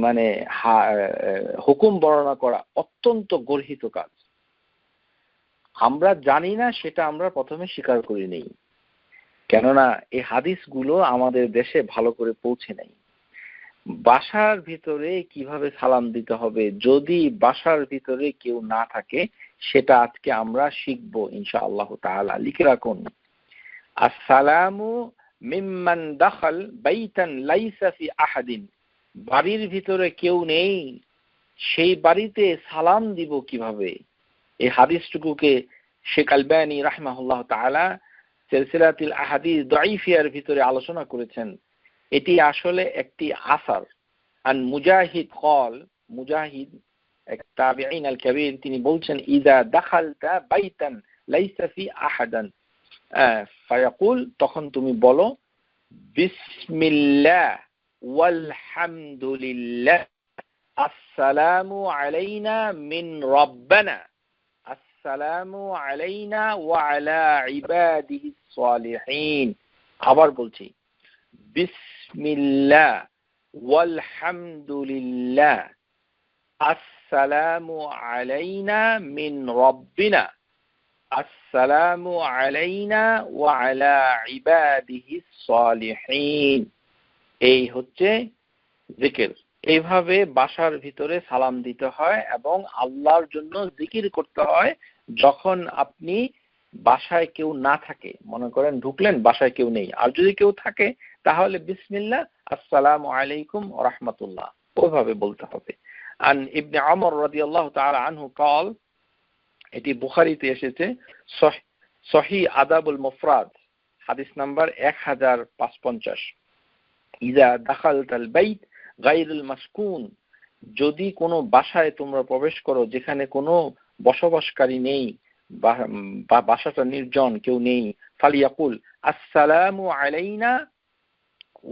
মানে হুকুম বর্ণনা করা অত্যন্ত গর্হিত কাজ। আমরা জানি না সেটা আমরা প্রথমে স্বীকার করি নেই, কেননা এই হাদিসগুলো আমাদের দেশে ভালো করে পৌঁছে নাই। বাসার ভিতরে কিভাবে সালাম দিতে হবে যদি বাসার ভিতরে কেউ না থাকে সেটা আজকে আমরা শিখব ইনশাআল্লাহ তাআলা। লিখে রাখুন, আসসালামু মিম্মান দাখাল বাইতান লাইসা ফি আহাদিন। বাড়ির ভিতরে কেউ নেই, সেই বাড়িতে সালাম দিব কিভাবে? এই হাদিসটুকুকে শেখ আলবানী রাহিমাহুল্লাহ তাআলা সিলসিলাতুল আহাদিস দাঈফিয়ার ভিতরে আলোচনা করেছেন। এটি আসলে একটি আসার। আন মুজাহিদ কল, মুজাহিদ এক তাবিঈন আল কাবীর, তিনি বলছেন ইযা দাখালতা বাইতান লাইসা ফি আহাদান ফায়াকুল, তখন তুমি বলো বিসমিল্লাহ ওয়ালহামদুলিল্লাহ আসসালামু আলাইনা মিন রাব্বানা আসসালামু আলাইনা ওয়া আলা ইবাদিহিস সালিহিন। আবার বলছি বিসমিল্লাহ ওয়ালহামদুলিল্লাহ আসসালামু আলাইনা মিন রাব্বিনা আসসালামু আলাইনা ওয়া আলা ইবাদিহিস সালিহিন। এই হচ্ছে জিকির। এইভাবে বাসার ভিতরে সালাম দিতে হয় এবং আল্লাহর জন্য জিকির করতে হয় যখন আপনি বাসায় কেউ না থাকে, মনে করেন ঢুকলেন বাসায় কেউ নেই, আর যদি কেউ থাকে তাহলে বিসমিল্লাহ আসসালামু আলাইকুম ওয়া রাহমাতুল্লাহ ওইভাবে বলতে হবে। আন ইবনে ওমর রাদিয়াল্লাহু তাআলা আনহু قال, এটি বুখারীতে এসেছে, সহিহ আদাবুল মুফরাদ হাদিস নাম্বার 1055, ইযা দাখালতাল বাইত গায়রুল মাসকুন, যদি কোনো বাসায় তোমরা প্রবেশ করো যেখানে কোনো বসবাসকারী নেই বা বাসাটা নির্জন, কেউ নেই, ফালিয়াকুল আসসালামু আলাইনা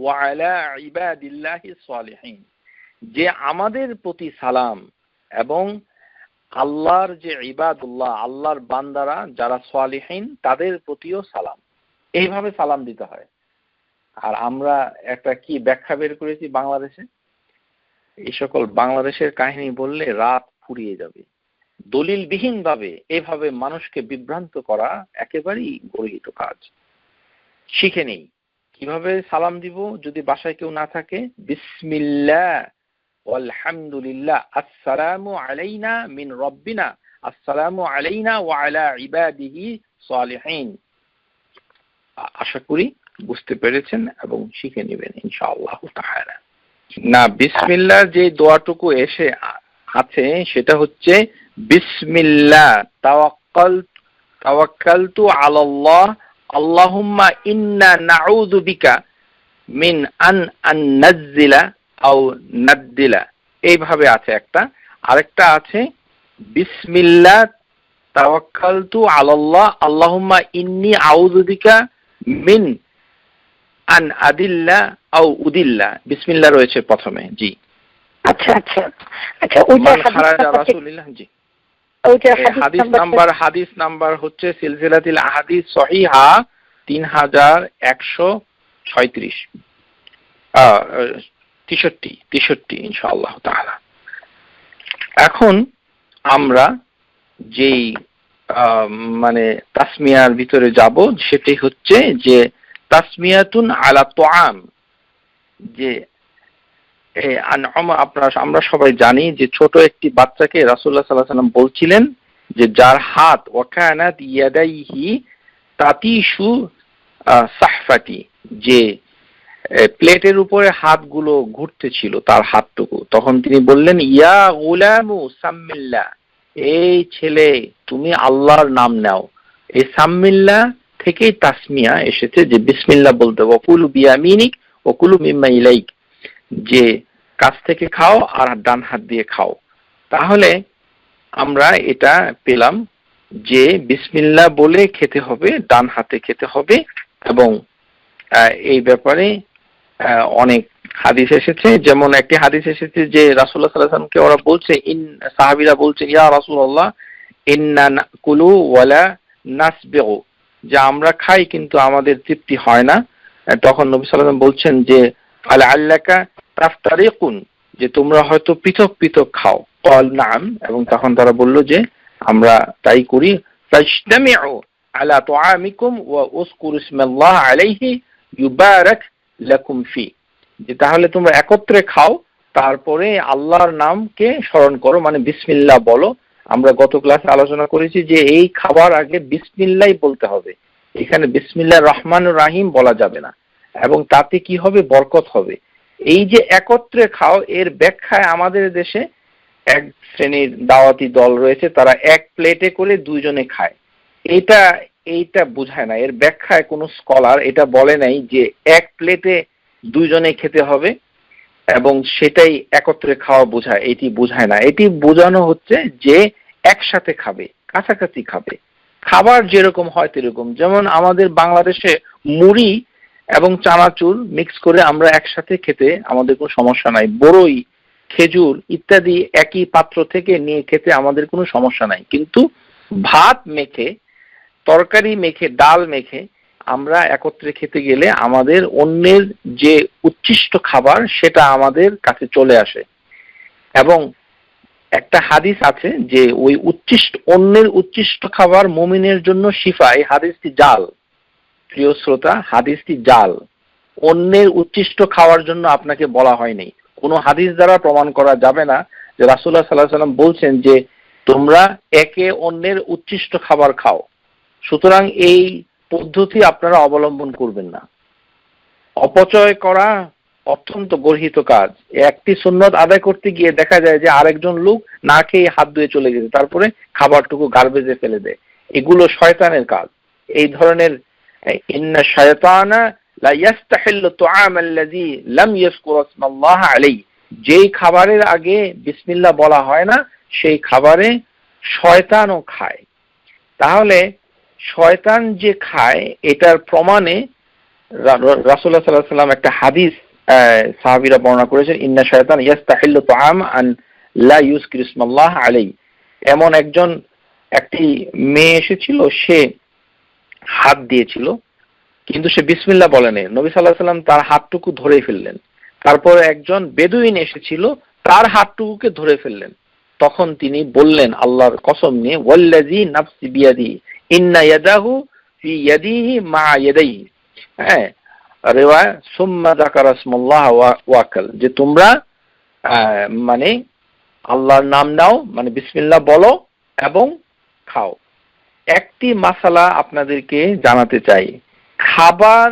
ওয়া আলা ইবাদিল্লাহিস সালিহিন, যে আমাদের প্রতি সালাম এবং আল্লাহর যে ইবাদুল্লাহ, আল্লাহর বান্দারা যারা সালিহিন তাদের প্রতিও সালাম। এইভাবে সালাম দিতে হয়। আর আমরা একটা কি ব্যাখ্যা বের করেছি বাংলাদেশে, এই সকল বাংলাদেশের কাহিনী বললে রাত ফুরিয়ে যাবে। দলিলবিহীন ভাবে এভাবে মানুষকে বিভ্রান্ত করা একেবারেই গর্হিত কাজ। শিখে নেই কিভাবে সালাম দিব যদি বাসায় কেউ না থাকে। বিসমিল্লাহ আলহামদুলিল্লাহ আসসালামু আলাইনা মিন রব্বিনা আসসালামু আলাইনা ওয়া আলা ইবাদিহি সালিহিন। আশা করি বুঝতে পেরেছেন এবং শিখে নেবেন ইনশাআল্লাহ তাআলা। না, বিসমিল্লাহ যে দোয়াটুকু এসে আছে সেটা হচ্ছে বিসমিল্লাহ তাওয়াক্কালতু আলাল্লাহ আল্লাহুম্মা ইন্না নাউযু বিকা মিন আন নাযিলা আও নাদ্দিলা, এইভাবে আছে একটা। আরেকটা আছে বিসমিল্লাহ তাওয়াক্কালতু আলাল্লাহ আল্লাহুম্মা ইন্নী আউযু বিকা মিন আন আদিল্লা আও উদিল্লা। বিসমিল্লাহ রয়েছে প্রথমে। জি আচ্ছা আচ্ছা আচ্ছা, ওইটা রাসূলুল্লাহ। জি হাদিস নাম্বার হচ্ছে সিলসিলাতুল আহাদিস সহিহা 3136 63 ইনশাআল্লাহ তাআলা। এখন আমরা যেই মানে তাসমিয়ার ভিতরে যাব সেটাই হচ্ছে যে তাসমিয়াতুন আলা তুআম। যে আমরা সবাই জানি যে ছোট একটি বাচ্চাকে রাসূলুল্লাহ সাল্লাল্লাহু আলাইহি ওয়াসাল্লাম বলছিলেন যে যার হাত ওয়াকানাত ইয়াদাইহি তাতিশু সাহফাতি, যে প্লেটের উপরে হাতগুলো ঘুরতে ছিল তার হাতটুকু, তখন তিনি বললেন ইয়া গুলামু সাম্মিল্লাহ, এই ছেলে তুমি আল্লাহর নাম নাও। এই সাম্মিল্লাহ থেকেই তাসমিয়া এসেছে যে বিসমিল্লাহ বলতে, ওয়াকুলু বিয়ামিনিক ওয়াকুলু মিম্মা ইলাইক, যে কাছ থেকে খাও আর ডান হাত দিয়ে খাও। তাহলে আমরা এটা পেলাম যে বিসমিল্লাহ বলে খেতে হবে, ডান হাতে খেতে হবে। এবং এই ব্যাপারে অনেক হাদিস এসেছে, যেমন একটি হাদিস এসেছে যে রাসূলুল্লাহ সাল্লাল্লাহু আলাইহি ওয়াসাল্লামকে ওরা বলছে, সাহাবীরা বলছে ইয়া রাসূলুল্লাহ ইন্না নাকুলু ওয়ালা নাসবিগু, যে আমরা খাই কিন্তু আমাদের তৃপ্তি হয় না। তখন নবী সাল্লাল্লাহু আলাইহি ওয়াসাল্লাম বলছেন যে আল্লাকা তাফতারিকুন, যে তোমরা হয়তো পৃথক পৃথক খাও। ক্বাল নাম, এবং তখন তারা বলল যে আমরা তাই করি। ফাজতামিউ আলা তুআমিকুম ওয়া উযকুরু ইসমাল্লাহ আলাইহি ইউবারাক লাকুম ফি, যে তাহলে তোমরা একত্রে খাও তারপরে আল্লাহর নামকে স্মরণ করো, মানে বিসমিল্লাহ বলো। আমরা গত ক্লাসে আলোচনা করেছি যে এই খাবার আগে বিসমিল্লাহ বলতে হবে, এখানে বিসমিল্লাহির রহমানির রহিম বলা যাবে না, এবং তাতে কি হবে, বরকত হবে। এই যে একত্রে খাও, এর ব্যাখ্যায় আমাদের দেশে এক শ্রেণীর দাওয়াতি দল রয়েছে, তারা এক প্লেটে করে দুইজনে খায়। এইটা বোঝায় না, এর ব্যাখ্যায় কোনো স্কলার এটা বলে নাই যে এক প্লেটে দুইজনে খেতে হবে এবং সেটাই একত্রে খাওয়া বোঝায়, এটি বোঝায় না। এটি বোঝানো হচ্ছে যে একসাথে খাবে, কাছাকাছি খাবে, খাবার যেরকম হয় সেরকম। যেমন আমাদের বাংলাদেশে মুড়ি এবং চানাচুর মিক্স করে আমরা একসাথে খেতে আমাদের কোনো সমস্যা নাই, বড়ই, খেজুর ইত্যাদি একই পাত্র থেকে নিয়ে খেতে আমাদের কোনো সমস্যা নাই। কিন্তু ভাত মেখে, তরকারি মেখে, ডাল মেখে আমরা একত্রে খেতে গেলে আমাদের অন্যের যে উচ্ছিষ্ট খাবার সেটা আমাদের কাছে চলে আসে। এবং একটা হাদিস আছে যে ওই অন্যের উচ্ছিষ্ট খাবার মুমিনের জন্য শিফা। এই হাদিসটি জাল, প্রিয় শ্রোতা, হাদিসটি জাল। অন্যের উচ্ছিষ্ট খাওয়ার জন্য আপনাকে বলা হয়নি, কোনো হাদিস দ্বারা প্রমাণ করা যাবে না যে রাসূলুল্লাহ সাল্লাল্লাহু আলাইহি ওয়াসাল্লাম বলছেন যে তোমরা একে অন্যের উচ্ছিষ্ট খাবার খাও। সুতরাং এই পদ্ধতি আপনারা অবলম্বন করবেন না। অপচয় করা অত্যন্ত গর্হিত কাজ। একটি সুন্নত আদায় করতে গিয়ে দেখা যায় যে আরেকজন লোক না খেয়ে হাত ধুয়ে চলে গেছে, তারপরে খাবারটুকু গার্বেজে ফেলে দেয়। এগুলো শয়তানের কাজ। এই ধরনের ইন্না শায়তানা লা ইস্তাহিল্লু তুআম আল্লাযী লাম ইয়াযকুর ইসমাল্লাহ আলাইহি, যেই খাবারের আগে বিসমিল্লাহ বলা হয় না সেই খাবারে শয়তানও খায়। তাহলে শয়তান যে খায় এটার প্রমাণে রাসূলুল্লাহ সাল্লাল্লাহু আলাইহি ওয়াসাল্লাম একটা হাদিস সাহাবীরা বর্ণনা করেছেন, ইন্না শায়তান ইস্তাহিল্লু তুআম আন লা ইউযকির ইসমাল্লাহ আলাইহি। এমন একটি মেয়ে এসেছিল, সে হাত দিয়েছিল কিন্তু সে বিসমিল্লাহ বলেনি। নবী সাল্লাল্লাহু আলাইহি ওয়াসাল্লাম তার হাতটুকু ধরে ফেললেন। তারপর একজন বেদুইন এসেছিল, তার হাতটুকুকে ধরে ফেললেন। তখন তিনি বললেন আল্লাহর কসম নিয়ে, ওয়াল্লাযী নাফসি বিয়াদিহি ইন্না ইয়াদাহু ফি ইয়াদিহি মা ইয়াদাইহি। হ্যাঁ, রিওয়ায়া সুম্মা যাকারা ইসমাল্লাহ ওয়াকাল, যে তোমরা মানে আল্লাহর নাম নাও, মানে বিসমিল্লাহ বলো এবং খাও। একটি মাসালা আপনাদেরকে জানাতে চাই, খাবার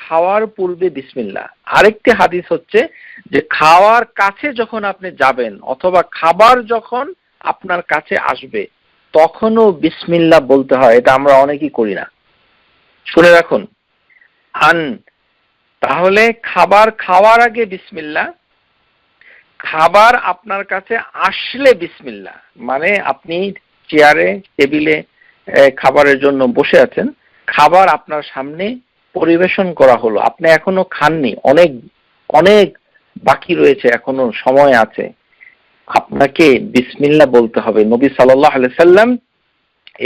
খাওয়ার পূর্বে বিসমিল্লাহ। আরেকটি হাদিস হচ্ছে যে খাওয়ার কাছে যখন আপনি যাবেন অথবা খাবার যখন আপনার কাছে আসবে তখনও বিসমিল্লাহ বলতে হয়। এটা আমরা অনেকেই করি না, শুনে রাখুন। তাহলে খাবার খাওয়ার আগে বিসমিল্লাহ, খাবার আপনার কাছে আসলে বিসমিল্লাহ। মানে আপনি চেয়ারে টেবিলে খাবারের জন্য বসে আছেন, খাবার আপনার সামনে পরিবেশন করা হলো, আপনি এখনো খাননি, অনেক অনেক বাকি রয়েছে, এখনো সময় আছে, আপনাকে বিসমিল্লাহ বলতে হবে। নবী সাল্লাল্লাহু আলাইহি সাল্লাম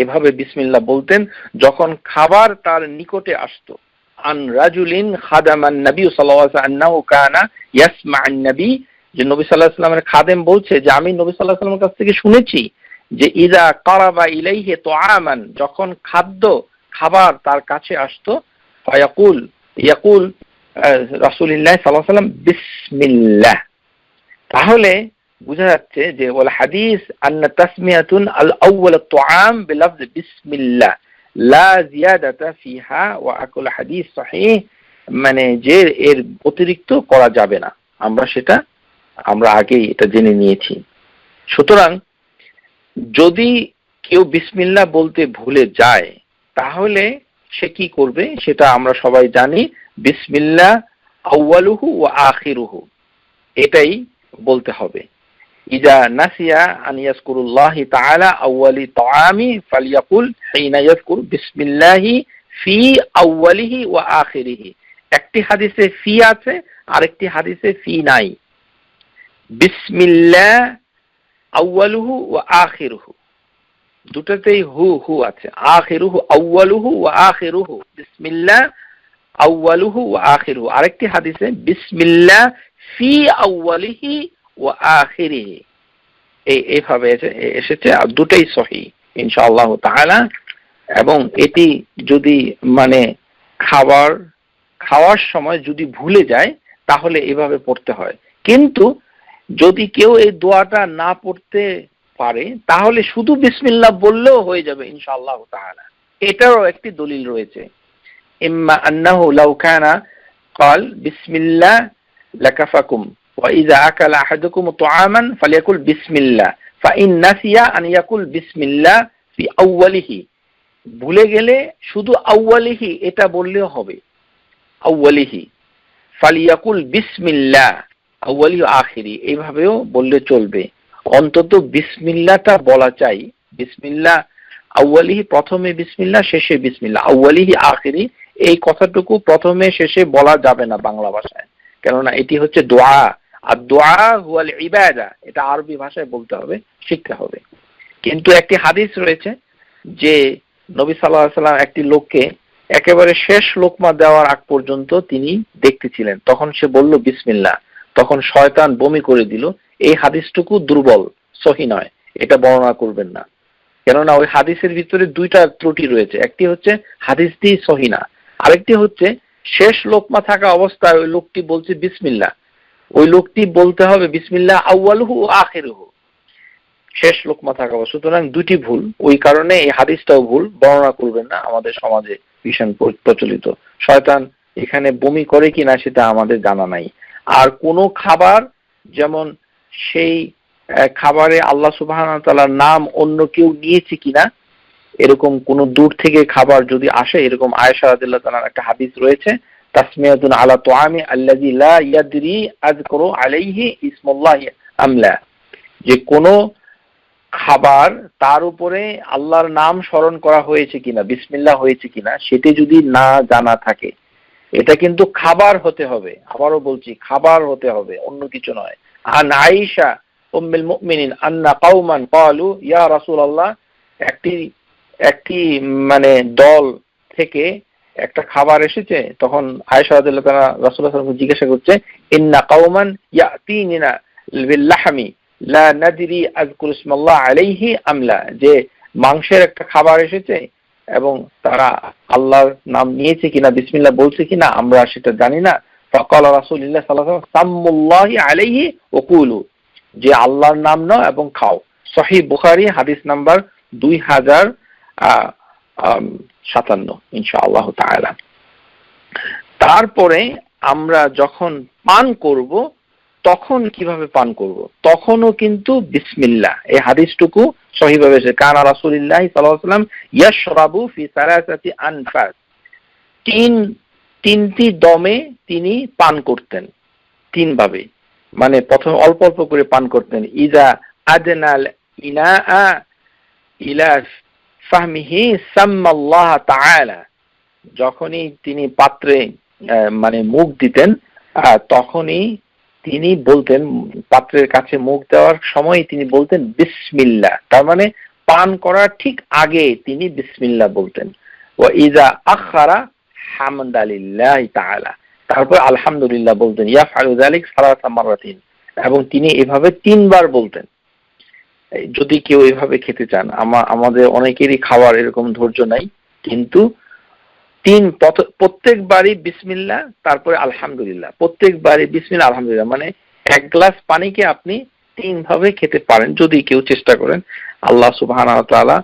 এভাবে বিসমিল্লাহ বলতেন যখন খাবার তার নিকটে আসতো। আন রাজুলিন খাদামান নবী সাল্লাল্লাহু আলাইহি ওয়াসাল্লাম আন্নাহু কানা ইয়াসমা'আন নবী, যে নবী সাল্লাল্লাহু আলাইহি ওয়াসাল্লামের খাদেম বলছে যে আমি নবী সাল্লাল্লাহু আলাইহি ওয়াসাল্লামের কাছ থেকে শুনেছি যে ইযা কারাবা ইলাইহি তুআমান, যখন খাবার তার কাছে আসতো, ফায়াকুল ইয়াকুল রাসূলুল্লাহ সাল্লাল্লাহু আলাইহি ওয়াসাল্লাম বিসমিল্লাহ। তাহলে বোঝা যাচ্ছে যে ওয়াল হাদিস আন্না তাসমিয়াতুন আল আউয়াল তুআম বিলফজ বিসমিল্লাহ লা জিয়াদাতা ফিহা ওয়া আকুল হাদিস সহিহ, মানে যে এর অতিরিক্ত করা যাবে না। আমরা আগেই এটা জেনে নিয়েছি। সুতরাং যদি কেউ বিসমিল্লাহ বলতে ভুলে যায় তাহলে সে কি করবে সেটা আমরা সবাই জানি। বিসমিল্লাহ আউয়ালুহু ওয়া আখিরুহু, এটাই বলতে হবে। ইজা নাসিয়া আন ইয়াজকুরুল্লাহ তাআলা আউয়ালি তাআমি ফালইয়াকুল হিনা ইয়াজকুর বিসমিল্লাহি ফি আউয়ালিহি ওয়া আখিরিহি। একটি হাদিসে ফি আছে, আরেকটি হাদিসে ফি নাই। বিসমিল্লাহ আউয়ালুহু ওয়া আখিরুহু, দুটোতেই হু আছে। আখিরুহু আউয়ালুহু ওয়া আখিরুহু, বিসমিল্লাহ আউয়ালুহু ওয়া আখিরুহু। আরেকটি হাদিসে বিসমিল্লাহ ফি আউয়ালিহি ওয়া আখিরিহি, এইভাবে এসেছে। আর দুটোই সহিহ ইনশাআল্লাহ তাআলা। এবং এটি যদি মানে খাওয়ার সময় যদি ভুলে যায় তাহলে এভাবে পড়তে হয়। কিন্তু যদি কেউ এই দোয়াটা না পড়তে পারে তাহলে শুধু বিসমিল্লাহ বললেও হয়ে যাবে ইনশাআল্লাহ তাআলা। এটারও একটি দলিল রয়েছে। ইম্মা আন্নাহু লাউ কানা ক্বাল বিসমিল্লাহ লাকাফাকুম ওয়া ইযা আকালা আহাদুকুম তুআমান ফালিয়াকুল বিসমিল্লাহ ফাইন নাসিয়া আন ইয়াকুল বিসমিল্লাহ ফি আউয়ালিহি। ভুলে গেলে শুধু আউয়ালিহি এটা বললেও হবে। আউয়ালিহি ফালিয়াকুল বিসমিল্লাহ আউয়ালি আখিরি, এইভাবেও বললে চলবে। অন্তত বিসমিল্লাহটা বলা চাই। বিসমিল্লাহ আউয়ালিহি, প্রথমে বিসমিল্লাহ শেষে বিসমিল্লাহ, আউয়ালিহি আখিরি, এই কথাটুকু প্রথমে শেষে বলা যাবে না বাংলা ভাষায়, কেননা এটি হচ্ছে দোয়া। আর দোয়া হুয়াল ইবাদা, এটা আরবি ভাষায় বলতে হবে, শিখতে হবে। কিন্তু একটি হাদিস রয়েছে যে নবী সাল্লাল্লাহু আলাইহি ওয়াসাল্লাম একটি লোককে একেবারে শেষ লোকমা দেওয়ার আগ পর্যন্ত তিনি দেখতেছিলেন, তখন সে বলল বিসমিল্লাহ, তখন শয়তান বমি করে দিল। এই হাদিসটুকু দুর্বল, সহিহ নয়, এটা বর্ণনা করবেন না। কেননা ওই হাদিসের ভিতরে দুইটা ত্রুটি রয়েছে। একটি হচ্ছে হাদিসটি সহিহ না, আরেকটি হচ্ছে শেষ লোকমা থাকা অবস্থায় ওই লোকটি বলছে বিসমিল্লাহ, ওই লোকটি বলতে হবে বিসমিল্লাহ আউয়ালুহু ওয়া আখিরুহু। শেষ লোকমা থাকা। সুতরাং দুটি ভুল, ওই কারণে এই হাদিসটাও ভুল, বর্ণনা করবেন না। আমাদের সমাজে ভীষণ প্রচলিত। শয়তান এখানে বমি করে কিনা সেটা আমাদের জানা নাই। আর কোন খাবার, যেমন সেই খাবারে আল্লাহ সুবহানাহু ওয়া তাআলার নাম অন্য কেউ নিয়েছে কিনা, এরকম কোন দূর থেকে খাবার যদি আসে, এরকম আয়েশা রাদিয়াল্লাহু তাআলার একটা হাদিস রয়েছে, তাসমিয়াতুন আলা তুআমি আল্লাযী লা ইয়াদরি আযকুরু আলাইহি ইসমুল্লাহি আমলা, যে কোন খাবার তার উপরে আল্লাহর নাম স্মরণ করা হয়েছে কিনা, বিসমিল্লাহ হয়েছে কিনা, সেটি যদি না জানা থাকে, এটা কিন্তু খাবার হতে হবে। আবারও বলছি, খাবার হতে হবে, অন্য কিছু নয়। আন আয়েশা উম্মুল মুমিনিন আন্না কওমান ক্বালু ইয়া রাসূলুল্লাহ, একটি মানে দল থেকে একটা খাবার এসেছে, তখন আয়েশা রাদিয়াল্লাহু তাআলা রাসূলুল্লাহ সাল্লাল্লাহু আলাইহি ওয়াসাল্লাম জিজ্ঞাসা করছে, ইন্না কওমান ইয়াতিনা বিল লাহমি লা নাদরি আযকুরু ইসমাল্লাহ আলাইহি আমলা, যে মাংসের একটা খাবার এসেছে এবং তারা আল্লাহর নাম নিয়েছে কিনা, বিসমিল্লাহ বলছে কিনা, আমরা সেটা জানি না। ফাকাল রাসূলুল্লাহ সাল্লাল্লাহু আলাইহি ওয়াসাল্লাম সাম্মুল্লাহি আলাইহি ওয়া কুলু, যে আল্লাহর নাম নাও এবং খাও। সহিহ বুখারী হাদিস নাম্বার 2057 ইনশাআল্লাহ তাআলা। তারপরে আমরা যখন পান করব, তখন কিভাবে পান করব? তখনও কিন্তু বিসমিল্লাহ, এই হাদিসটুকু সহিহভাবে এসেছে, কানা রাসূলুল্লাহ সাল্লাল্লাহু আলাইহি ওয়াসাল্লাম ইয়াশরাবু ফি সালাসাতি আনফাস, তিনটি দমে তিনি পান করতেন, তিন ভাবে, মানে প্রথমে অল্প অল্প করে পান করতেন। ইজা আদনাল ইনাআ ইলা ফাহমিহি সাম্মাল্লাহ তাআলা, যখনই তিনি পাত্রে মানে মুখ দিতেন, তখনই তিনি বলতেন, পাত্রের কাছে মুখ দেওয়ার সময় তিনি বলতেন বিসমিল্লাহ, তার মানে পান করার ঠিক আগে তিনি বিসমিল্লাহ বলতেন। ওয়া ইজা আখারা হামদালিল্লাহি তাআলা, তারপর আলহামদুলিল্লাহ বলতেন। ইয়াফআলু যালিক সালাসা মাররাতিন, এবং তিনি এভাবে তিনবার বলতেন। যদি কেউ এভাবে খেতে চান, আমাদের অনেকেরই খাওয়ার এরকম ধৈর্য নাই, কিন্তু প্রত্যেকবারই বিসমিল্লাহ, তারপরে আলহামদুলিল্লাহ, প্রত্যেকবারই বিসমিল্লাহ আলহামদুলিল্লাহ, মানে এক গ্লাস পানিকে আপনি তিন ভাবে খেতে পারেন যদি কেউ চেষ্টা করেন। আল্লাহ সুবহানাহু ওয়া তাআলা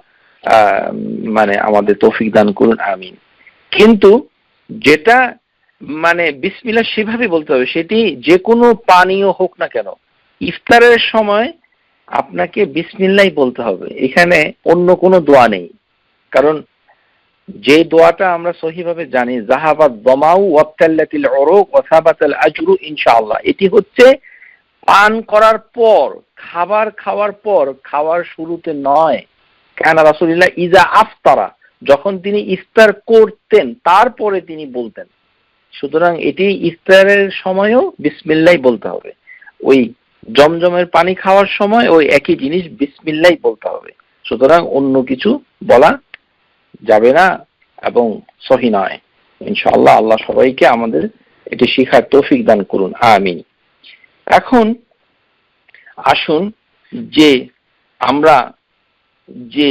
মানে আমাদের তৌফিক দান করুন, আমিন। কিন্তু যেটা মানে বিসমিল্লাহ সেভাবে বলতে হবে, সেটি যে কোনো পানীয় হোক না কেন, ইফতারের সময় আপনাকে বিসমিল্লাহ বলতে হবে, এখানে অন্য কোনো দোয়া নেই। কারণ যে দোয়াটা আমরা সহিভাবে জানি, যাহাবাত যামাউ ওয়াবতাল্লাতিল উরুক ওয়া সাবাতাল আজরু ইনশাআল্লাহ, এটি হচ্ছে পান করার পর, খাবার খাওয়ার পর, খাওয়ার শুরুতে নয়। কানা রাসূলুল্লাহ ইজা আফতারা, যখন তিনি ইফতার করতেন তারপরে তিনি বলতেন। সুতরাং এটি ইফতারের সময়ও বিসমিল্লাহ বলতে হবে, ওই জমজমের পানি খাওয়ার সময় ওই একই জিনিস বিসমিল্লাহ বলতে হবে। সুতরাং অন্য কিছু বলা যাবে না এবং সহি নয়। ইনশাআল্লাহ আল্লাহ সবাইকে আমাদের এটি শিখার তৌফিক দান করুন, আমিন। এখন আসুন যে আমরা যে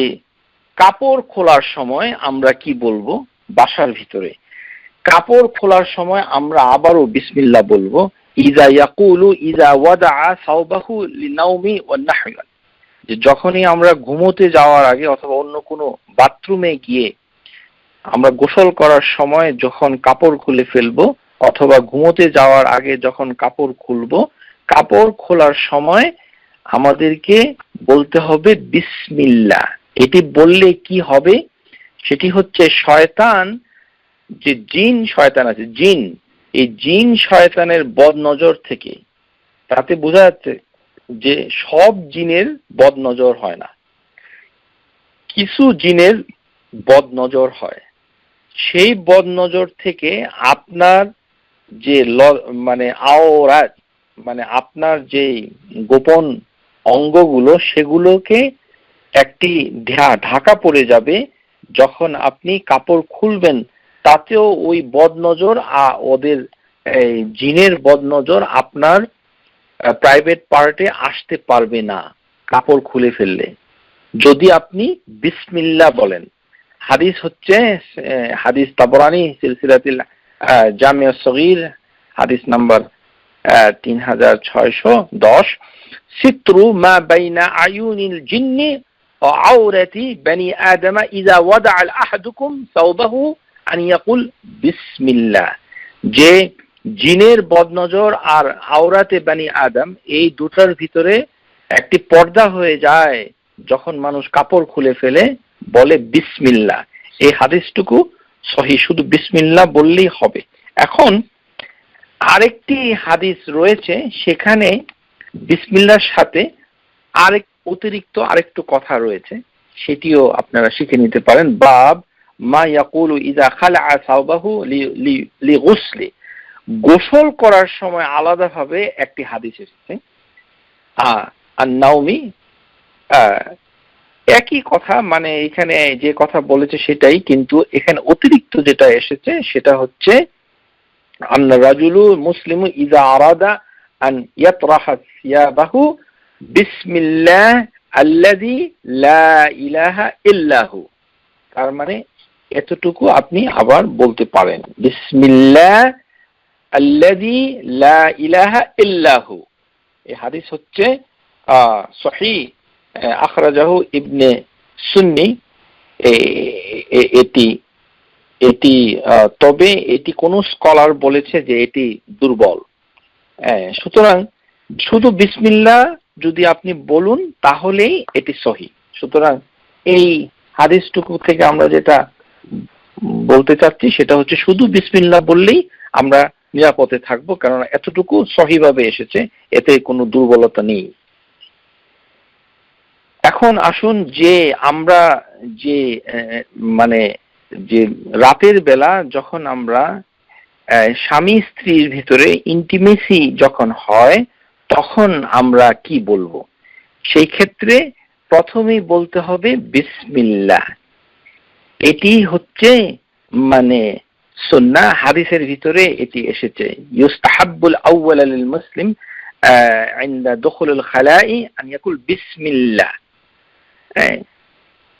কাপড় খোলার সময় আমরা কি বলবো, বাসার ভিতরে কাপড় খোলার সময় আমরা আবারও বিসমিল্লাহ বলবো। ইজা ইয়াকুলু ইজা ওয়াদা সাওবাহু লিনাউমি ওয়া নাহওয়া, যে যখনই আমরা ঘুমোতে যাওয়ার আগে অথবা অন্য কোনো বাথরুমে গিয়ে আমরা গোসল করার সময় যখন কাপড় খুলে ফেলবো, অথবা ঘুমোতে যাওয়ার আগে যখন কাপড় খুলবো, কাপড় খোলার সময় আমাদেরকে বলতে হবে বিসমিল্লাহ। এটি বললে কি হবে? সেটি হচ্ছে শয়তান, যে জিন শয়তান আছে, জিন, এই জিন শয়তানের বদ নজর থেকে, তাতে বোঝা যাচ্ছে যে সব জিনের বদ নজর হয় না, কিছু জিনের বদ নজর হয়। সেই বদ নজর থেকে আপনার যে মানে আওরাত, মানে আপনার যে গোপন অঙ্গগুলো, সেগুলোকে একটি ঢাকা পড়ে যাবে। যখন আপনি কাপড় খুলবেন, তাতেও ওই বদ নজর, ওদের জিনের বদ নজর আপনার প্রাইভেট পার্টে আসতে পারবে না কাপড় খুলে ফেললে, যদি আপনি বিসমিল্লাহ বলেন। হাদিস হচ্ছে হাদিস তাবরানী সিলসিলাতুল জামিউস সগীর হাদিস নাম্বার 3610 সিত্রু মা বাইনা আয়ুনিল জিন্নি ওয়া আওরাতি বনি আদম ইযা ওয়াদা আল আহাদুকুম সাওবাহু আন ইয়াকুল বিসমিল্লাহ, যে জিনের বদনজর আর আওরাতে বনি আদম এই দুটার ভিতরে একটি পর্দা হয়ে যায় যখন মানুষ কাপড় খুলে ফেলে বলে বিসমিল্লাহ। এই হাদিসটুকু সহিহ, শুধু বিসমিল্লাহ বললেই হবে। এখন আরেকটি হাদিস রয়েছে, সেখানে বিসমিল্লাহর সাথে অতিরিক্ত আরেকটু কথা রয়েছে, সেটিও আপনারা শিখে নিতে পারেন। বাব মা ইয়াকুলু ইযা খালাআ সাওবাহু লিগুসলি, গোসল করার সময় আলাদাভাবে একটি হাদিস এসেছে। আর-নাওমি, একই কথা, মানে এখানে যে কথা বলেছে সেটাই, কিন্তু এখানে অতিরিক্ত যেটা এসেছে সেটা হচ্ছে আন্না রাজুলু মুসলিমু ইযা আরাদা আন ইয়াতরাহা সিয়াবাহু বিসমিল্লাহ আল্লাযী লা ইলাহা ইল্লাহু। তার মানে এতটুকু আপনি আবার বলতে পারেন, বিসমিল্লাহ আল্লাযী লা ইলাহা ইল্লাহু। এই হাদিস হচ্ছে সহিহ, আখরাজাহু ইবনে সুন্নি। এটি তবে এটি কোন স্কলার বলেছে যে এটি দুর্বল। সুতরাং শুধু বিসমিল্লাহ যদি আপনি বলুন তাহলেই এটি সহিহ। সুতরাং এই হাদিসটুকু থেকে আমরা যেটা বলতে চাচ্ছি সেটা হচ্ছে শুধু বিসমিল্লাহ বললেই আমরা নিরাপদে থাকবো, কারণ এতটুকু সহিভাবে এসেছে, এতে কোনো দুর্বলতা নেই। এখন আসুন যে আমরা যে মানে যে রাতের বেলা যখন আমরা স্বামী স্ত্রীর ভিতরে ইন্টিমেসি যখন হয় তখন আমরা কি বলবো, সেই ক্ষেত্রে প্রথমেই বলতে হবে বিসমিল্লাহ। এটি হচ্ছে মানে সুন্নাহ, হাদিসের ভিতরে এটি এসেছে। ইউস্তাহাব্বুল আউওয়াল লিল মুসলিম ইনদা দুখুলুল খালাই আন ইয়াকুল বিসমিল্লাহ,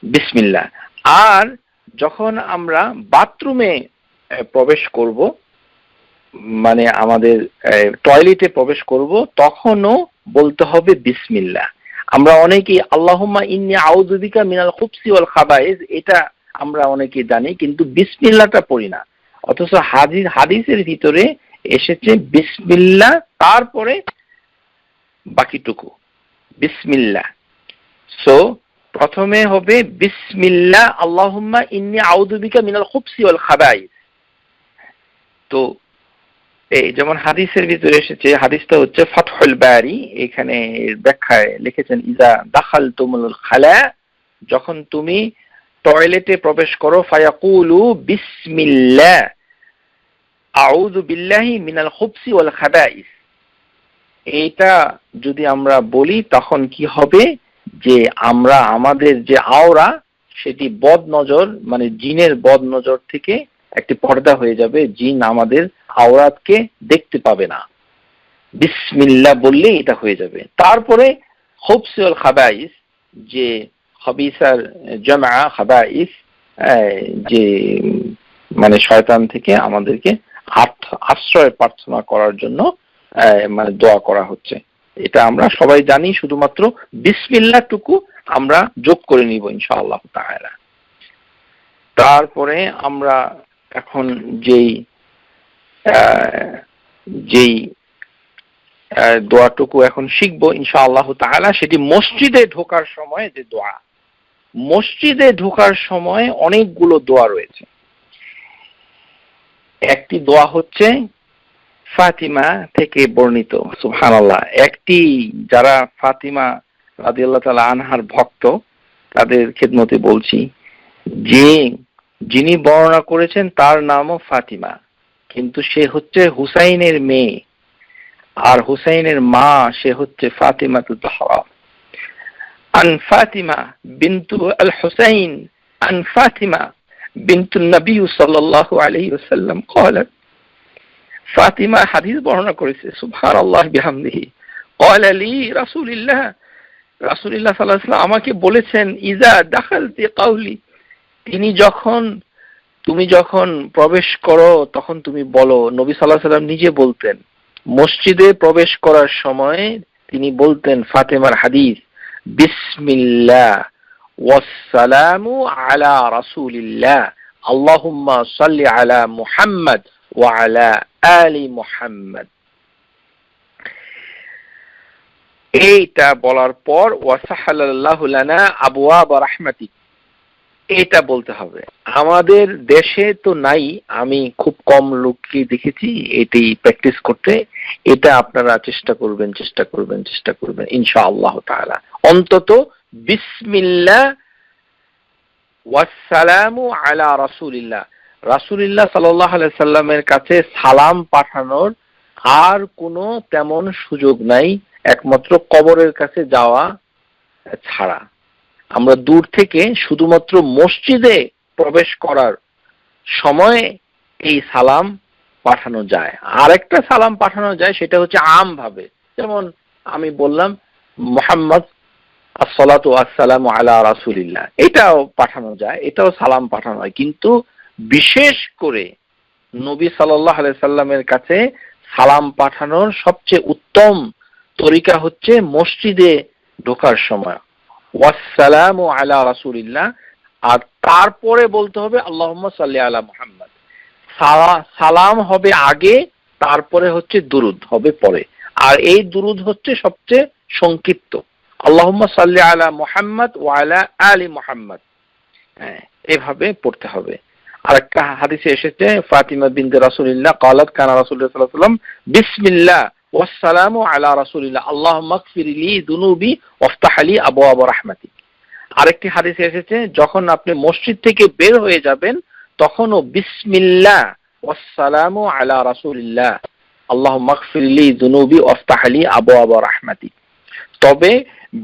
বিসমিল্লাহ। আর যখন আমরা বাথরুমে প্রবেশ করব, মানে আমাদের টয়লেটে প্রবেশ করব, তখনও বলতে হবে বিসমিল্লাহ। আমরা অনেকেই আল্লাহুম্মা ইন্নী আউযু বিকা মিনাল খুবসি ওয়াল খাবাইস, এটা আমরা অনেকেই জানি, কিন্তু বিসমিল্লাহটা পড়ি না। অথচ হাদিসের ভিতরে এসেছে বিসমিল্লাহ, তারপরে বাকিটুকু বিসমিল্লাহ। সো প্রথমে হবে বিসমিল্লাহ আল্লাহুম্মা ইন্নী আউযু বিকা মিনাল খুবসি ওয়াল খাবাইস। তো এই যেমন হাদিসের ভিতরে এসেছে, হাদিসটা হচ্ছে ফাতহুল বারি, এখানে ব্যাখ্যায় লিখেছেন ইজা দাখালতুমুল খালা, যখন তুমি টয়লেটে প্রবেশ করো, ফায়াকুলু বিসমিল্লাহ আউযু বিল্লাহি মিনাল খুবসি ওয়াল খাবাইস। এইটা যদি আমরা বলি তখন কি হবে, যে আমরা আমাদের যে আওরা সেটি বদ নজর, মানে জিনের বদ নজর থেকে একটি পর্দা হয়ে যাবে, জিন আমাদের আওরাতকে দেখতে পাবে না। বিসমিল্লাহ বললে এটা হয়ে যাবে। তারপরে খুবসি ওয়াল খাবাইস, যে খবিসার জামা খাবাইস, যে মানে শয়তান থেকে আমাদেরকে আশ্রয় প্রার্থনা করার জন্য মানে দোয়া করা হচ্ছে, এটা আমরা সবাই জানি। শুধুমাত্র বিসমিল্লাহ টুকু আমরা যোগ করে নিব ইনশাআল্লাহ তাআলা। তারপরে আমরা এখন যেই দোয়াটুকু এখন শিখবো ইনশাআল্লাহ তাআলা, সেটি মসজিদে ঢোকার সময় যে দোয়া। মসজিদে ঢোকার সময় অনেকগুলো দোয়া রয়েছে। একটি দোয়া হচ্ছে ফাতিমা থেকে বর্ণিত, সুবহানাল্লাহ। একটি যারা ফাতিমা রাদিয়াল্লাহু তাআলা আনহার ভক্ত, তাদের খেদমতে বলছি, যে যিনি বর্ণনা করেছেন তার নামও ফাতিমা, কিন্তু সে হচ্ছে হুসাইনের মেয়ে, আর হুসাইনের মা সে হচ্ছে ফাতিমাতুল জাহরা। আন ফাতিমা বিনতু আল হুসাইন আন ফাতিমা বিনতুন নবী সাল্লাল্লাহু আলাইহি ওয়াসাল্লাম قالت, ফাতিমা হাদিস বর্ণনা করেছে, সুবহানাল্লাহ বিহামদিহি, قال لي رسول الله রাসূলুল্লাহ সাল্লাল্লাহু আলাইহি ওয়াসাল্লাম আমাকে বলেছেন, ইজা দাখালতি কাউলি, তুমি যখন প্রবেশ করো তখন তুমি বলো। নবী সাল্লাল্লাহু আলাইহি ওয়াসাল্লাম নিজে বলতেন, মসজিদে প্রবেশ করার সময় তিনি বলতেন, ফাতেমার হাদিস, বিসমিল্লাহ ওয়াসসালামু আলা রাসূলিল্লাহ, আল্লাহুম্মা সাল্লি আলা মুহাম্মদ ওয়া আলা আলি মুহাম্মদ। এইটা বলার পর ওয়াসাহালাল্লাহু লানা আবওয়াব রাহমাতিক, এটা বলতে হবে। আমাদের দেশে তো নাই, আমি খুব কম লোককে দেখেছি এটি প্র্যাকটিস করতে। এটা আপনারা চেষ্টা করবেন ইনশাআল্লাহ তাআলা। অন্তত বিসমিল্লাহ ওয়াসসালামু আলা রাসূলিল্লাহ, রাসূলুল্লাহ সাল্লাল্লাহু আলাইহি সাল্লামের কাছে সালাম পাঠানোর আর কোনো তেমন সুযোগ নাই, একমাত্র কবরের কাছে যাওয়া ছাড়া। আমরা দূর থেকে শুধুমাত্র মসজিদে প্রবেশ করার সময় এই সালাম পাঠানো যায়। আরেকটা সালাম পাঠানো যায়, সেটা হচ্ছে আম ভাবে, যেমন আমি বললাম মুহাম্মদ আসসালাতু ওয়াসসালামু আলা রাসূলিল্লাহ, এটাও পাঠানো যায়, এটাও সালাম পাঠানো হয়। কিন্তু বিশেষ করে নবী সাল্লাল্লাহু আলাইহি সাল্লামের কাছে সালাম পাঠানোর সবচেয়ে উত্তম তরিকা হচ্ছে মসজিদে ঢোকার সময় ওয়াসসালামু আলা রাসূলিল্লাহ, আর তারপরে বলতে হবে আল্লাহুম্মা সাল্লি আলা মুহাম্মদ। সালাম হবে আগে, তারপরে হচ্ছে দুরুদ হবে পরে। আর এই দুরুদ হচ্ছে সবচেয়ে সংক্ষিপ্ত, আল্লাহুম্মা সাল্লি আলা মুহাম্মদ ওয়া আলা আলি মুহাম্মদ, এভাবে পড়তে হবে। আরেকটা হাদিসে এসেছে, ফাতিমা বিনতে রাসূলিল্লাহ قالت কানা রাসূলুল্লাহ সাল্লাল্লাহু আলাইহি ওয়াসাল্লাম বিসমিল্লাহ ওয়াসসালামু আলা রাসূলিল্লাহ আল্লাহুম্মা ইগফির লি যুনুবি ওয়াফতাহ লি আবওয়াব রাহমাতিক। আরেকটি হাদিসে এসেছে, যখন আপনি মসজিদ থেকে বের হয়ে যাবেন তখনও বিসমিল্লাহ ওয়াসসালামু আলা রাসূলিল্লাহ আল্লাহুম্মা ইগফির লি যুনুবি ওয়াফতাহ লি আবওয়াব রাহমাতিক। তবে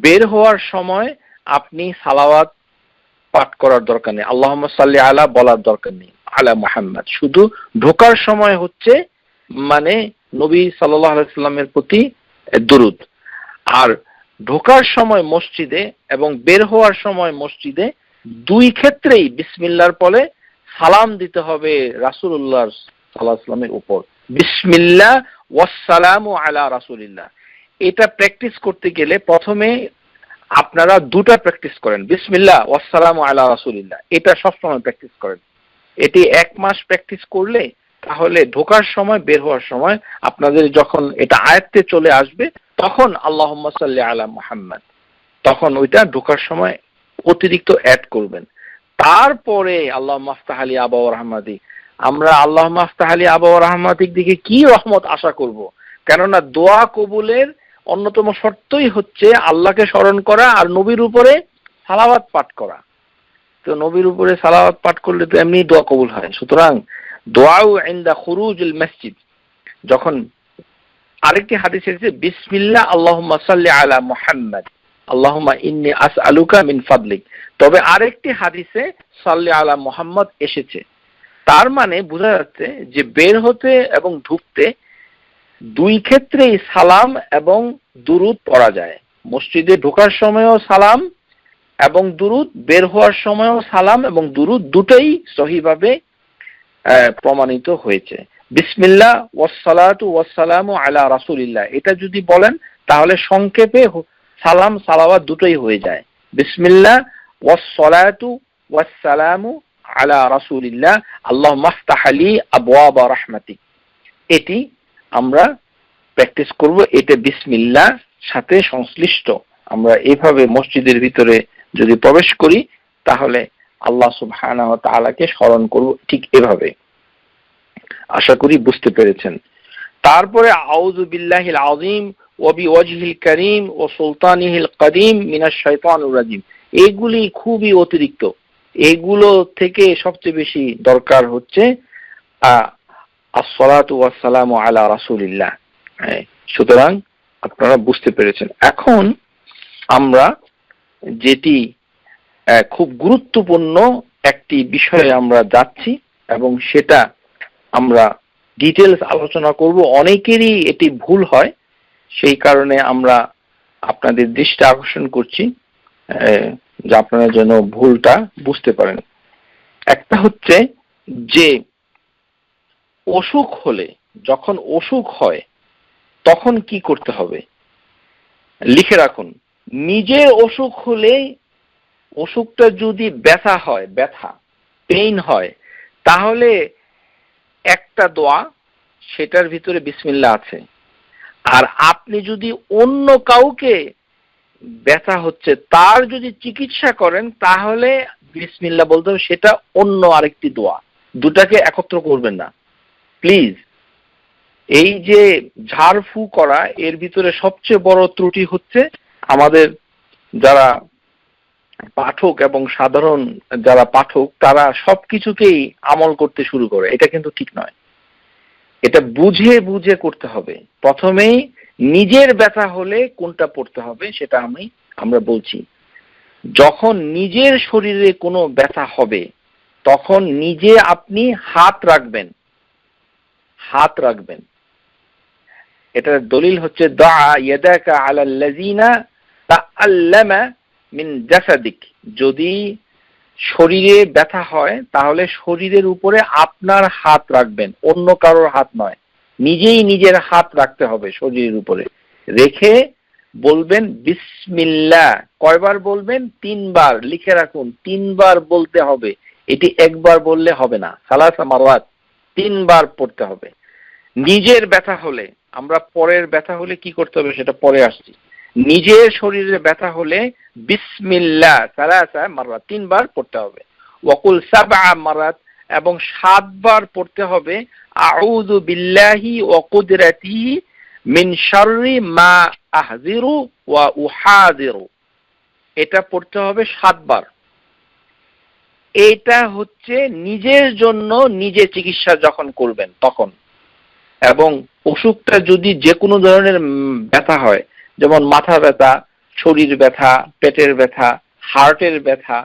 বের হওয়ার সময় আপনি সালাওয়াত পাঠ করার দরকার নেই, আল্লাহুম্মা সাল্লি আলা বলার দরকার নেই, আলা মুহাম্মদ। শুধু ঢোকার সময় হচ্ছে মানে নবী সাল্লাল্লাহু আলাইহি সাল্লামের প্রতি দুরুদ। আর ঢোকার সময় মসজিদে এবং বের হওয়ার সময় মসজিদে দুই ক্ষেত্রেই বিসমিল্লাহর পরে সালাম দিতে হবে রাসূলুল্লাহ সাল্লাল্লাহু আলাইহি সাল্লামের উপর, বিসমিল্লাহ ওয়াসসালামু আলা রাসূলিল্লাহ। এটা প্র্যাকটিস করতে গেলে প্রথমে আপনারা দুটা প্র্যাকটিস করেন, বিসমিল্লাহ ওয়াসসালামু আলা রাসূলিল্লাহ, এটা সবসময় প্র্যাকটিস করেন। এটি 1 মাস প্র্যাকটিস করলে তাহলে ঢোকার সময় বের হওয়ার সময় আপনাদের যখন এটা আয়ত্তে চলে আসবে তখন আল্লাহুম্মা সাল্লি আলা মুহাম্মদ, তখন ওইটা ঢোকার সময় অতিরিক্ত অ্যাড করবেন। তারপরে আল্লাহুম্মা আফতাহ লি আবওয়াব রাহমাতিক, আমরা আল্লাহুম্মা আফতাহ লি আবওয়াব রাহমাতিক দিকে কি রহমত আশা করব? কেননা দোয়া কবুলের অন্যতম শর্তই হচ্ছে আল্লাহকে স্মরণ করা আর নবীর উপরে সালাওয়াত পাঠ করা। তো নবীর উপরে সালাওয়াত পাঠ করলে তো এমনি দোয়া কবুল হয়। সুতরাং দোয়াউ ইনদা খুরুজুল মসজিদ, যখন আরেকটি হাদিস এসেছে বিসমিল্লাহ আল্লাহুম্মা সাল্লি আলা মুহাম্মদ আল্লাহুম্মা ইন্নী আসআলুকা মিন ফাদলিক, তবে আরেকটি হাদিসে সাল্লি আলা মুহাম্মদ এসেছে। তার মানে বোঝা যাচ্ছে যে বের হতে এবং ঢুকতে দুই ক্ষেত্রেই সালাম এবং দুরুদ পড়া যায়। মসজিদে ঢোকার সময়ও সালাম এবং দুরুদ, বের হওয়ার সময়ও সালাম এবং দুরুদ, দুটোই সহিভাবে প্রমাণিত হয়েছে। বিসমিল্লাহ ওয়াসসালাতু ওয়াসসালামু আলা রাসূলিল্লাহ, এটা যদি বলেন তাহলে সংক্ষেপে সালাম সালাওয়াত দুটোই হয়ে যায়। বিসমিল্লাহ ওয়াসসালাতু ওয়াসসালামু আলা রাসূলিল্লাহ আল্লাহুম্মা ইফতাহ লি আবওয়াব রাহমাতিক, এটি আমরা প্র্যাকটিস করব। এটা বিসমিল্লাহ সাথে সংশ্লিষ্ট। আমরা এইভাবে মসজিদের ভিতরে যদি প্রবেশ করি তাহলে আল্লাহ সুবহানাহু ওয়া তাআলাকে স্মরণ করব ঠিক এভাবে। আশা করি বুঝতে পেরেছেন। তারপরে আউযু বিল্লাহিল আযীম ওয়া বিওয়াজহিল কারীম ওয়া সুলতানিহিল কাদীম মিনাশ শাইতানির রাজীম, এগুলি খুবই অতিরিক্ত। এগুলো থেকে সবচেয়ে বেশি দরকার হচ্ছে আসসালাতু ওয়াসসালামু আলা রাসূলিল্লাহ। সুতরাং আপনারা বুঝতে পেরেছেন। এখন আমরা যেটি খুব গুরুত্বপূর্ণ একটি বিষয়ে আমরা যাচ্ছি এবং সেটা আমরা ডিটেলস আলোচনা করব। অনেকেরই এটি ভুল হয়, সেই কারণে আমরা আপনাদের দৃষ্টি আকর্ষণ করছি যে আপনারা যেন ভুলটা বুঝতে পারেন। একটা হচ্ছে যে অসুখ হলে, যখন অসুখ হয় তখন কি করতে হবে লিখে রাখুন। নিজের অসুখ হলে, অসুখটা যদি ব্যথা হয়, ব্যথা পেইন হয়, তাহলে একটা দোয়া, সেটার ভিতরে বিসমিল্লাহ আছে। আর আপনি যদি অন্য কাউকে ব্যথা হচ্ছে তার যদি চিকিৎসা করেন, তাহলে বিসমিল্লাহ বলতে হবে, সেটা অন্য আরেকটি দোয়া। দুটাকে একত্র করবেন না প্লিজ। এই যে ঝাড়ফু করা, এর ভিতরে সবচেয়ে বড় ত্রুটি হচ্ছে আমাদের যারা পাঠক এবং সাধারণ যারা পাঠক, তারা সবকিছুকেই আমল করতে শুরু করে। এটা কিন্তু ঠিক নয়। এটা বুঝে বুঝে করতে হবে। প্রথমেই নিজের ব্যথা হলে কোনটা পড়তে হবে সেটা আমরা বলছি। যখন নিজের শরীরে কোনো ব্যথা হবে, তখন নিজে আপনি হাত রাখবেন, হাত রাখবেন। এটার দলিল হচ্ছে দা ইয়াদাকা আলাল্লাযিনা তাআল্লামা মিন জাসাদিক। যদি শরীরে ব্যথা হয়, তাহলে শরীরের উপরে আপনার হাত রাখবেন, অন্য কারোর হাত নয়। নিজেই নিজের হাত রাখতে হবে শরীরের উপরে, রেখে বলবেন বিসমিল্লাহ। কয়বার বলবেন? 3 বার। লিখে রাখুন, 3 বার বলতে হবে। এটি একবার বললে হবে না, সালাসা মারওয়াত, 3 বার পড়তে হবে। নিজের ব্যথা হলে, আমরা পরের ব্যথা হলে কি করতে হবে সেটা পরে আসছি। নিজের শরীরে ব্যথা হলে বিসমিল্লাহ সালাসা মাররাত, 3 বার পড়তে হবে। ওয়াকুল সাবআ মারাত, এবং 7 বার পড়তে হবে আউযু বিল্লাহি ওয়া কুদরাতিহি মিন শাররি মা আহযিরু ওয়া উহাযিরু। এটা পড়তে হবে 7 বার। এটা হচ্ছে নিজের জন্য নিজে চিকিৎসা যখন করবেন তখন। এবং অসুখটা যদি যে কোনো ধরনের ব্যথা হয়, যেমন মাথা ব্যথা, শরীর ব্যথা, পেটের ব্যথা, হার্টের ব্যথা,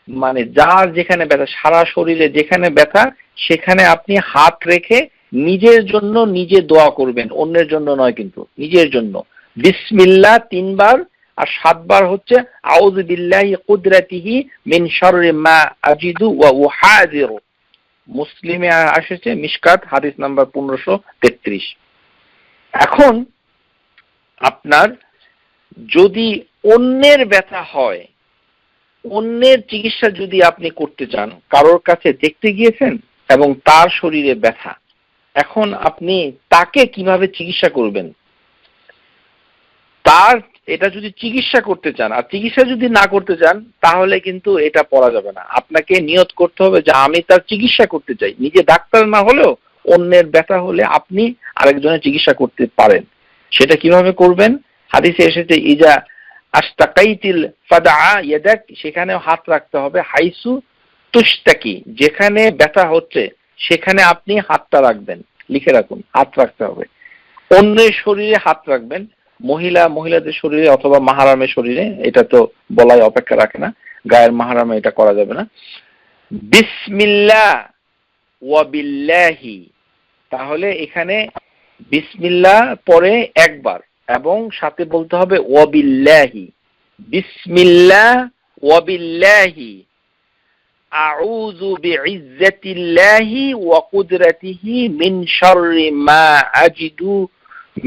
মানে যার যেখানে ব্যথা, সারা শরীরে যেখানে ব্যথা, সেখানে আপনি হাত রেখে নিজের জন্য নিজে দোয়া করবেন, অন্যের জন্য নয়, কিন্তু নিজের জন্য। বিসমিল্লাহ 3 বার, আর 7 বার হচ্ছে আউযু বিল্লাহি কুদরাতিহি মিন শাররি মা আজিদু ওয়া উহাযিরু। মুসলিমে আসছে, মিশকাত হাদিস নাম্বার 1533। এখন আপনার যদি অন্যের ব্যথা হয়, অন্যের চিকিৎসা যদি আপনি করতে চান, কারোর কাছে দেখতে গিয়েছেন এবং তার শরীরে ব্যথা, এখন আপনি তাকে কিভাবে চিকিৎসা করবেন? তার এটা যদি চিকিৎসা করতে চান, আর চিকিৎসা যদি না করতে চান, তাহলে কিন্তু এটা পড়া যাবে না। আপনাকে নিয়ত করতে হবে যে আমি তার চিকিৎসা করতে চাই। নিজে ডাক্তার না হলেও অন্যের ব্যথা হলে আপনি আরেকজনের চিকিৎসা করতে পারেন। সেটা কিভাবে করবেন? হাদিসে এসেছে ইজা আশতাকাইতিল ফাদা ইয়াদাক, সেখানেও হাত রাখতে হবে। হাইসু তুশতাকি, যেখানে ব্যথা হচ্ছে সেখানে আপনি হাতটা রাখবেন। লিখে রাখুন, হাত রাখতে হবে। অন্যের শরীরে হাত রাখবেন, মহিলাদের শরীরে অথবা মাহরামের শরীরে, এটা তো বলাই অপেক্ষা রাখে না, গায়ের মাহরামে এটা করা যাবে না। বিসমিল্লাহ ওয়া বিল্লাহি, তাহলে এখানে বিসমিল্লাহ পরে একবার এবং সাথে বলতে হবে ওয়া বিল্লাহি। বিসমিল্লাহ ওয়া বিল্লাহি আউযু বিইজ্জাতিল্লাহি ওয়া কুদরাতিহি মিন শাররি মা আজিদু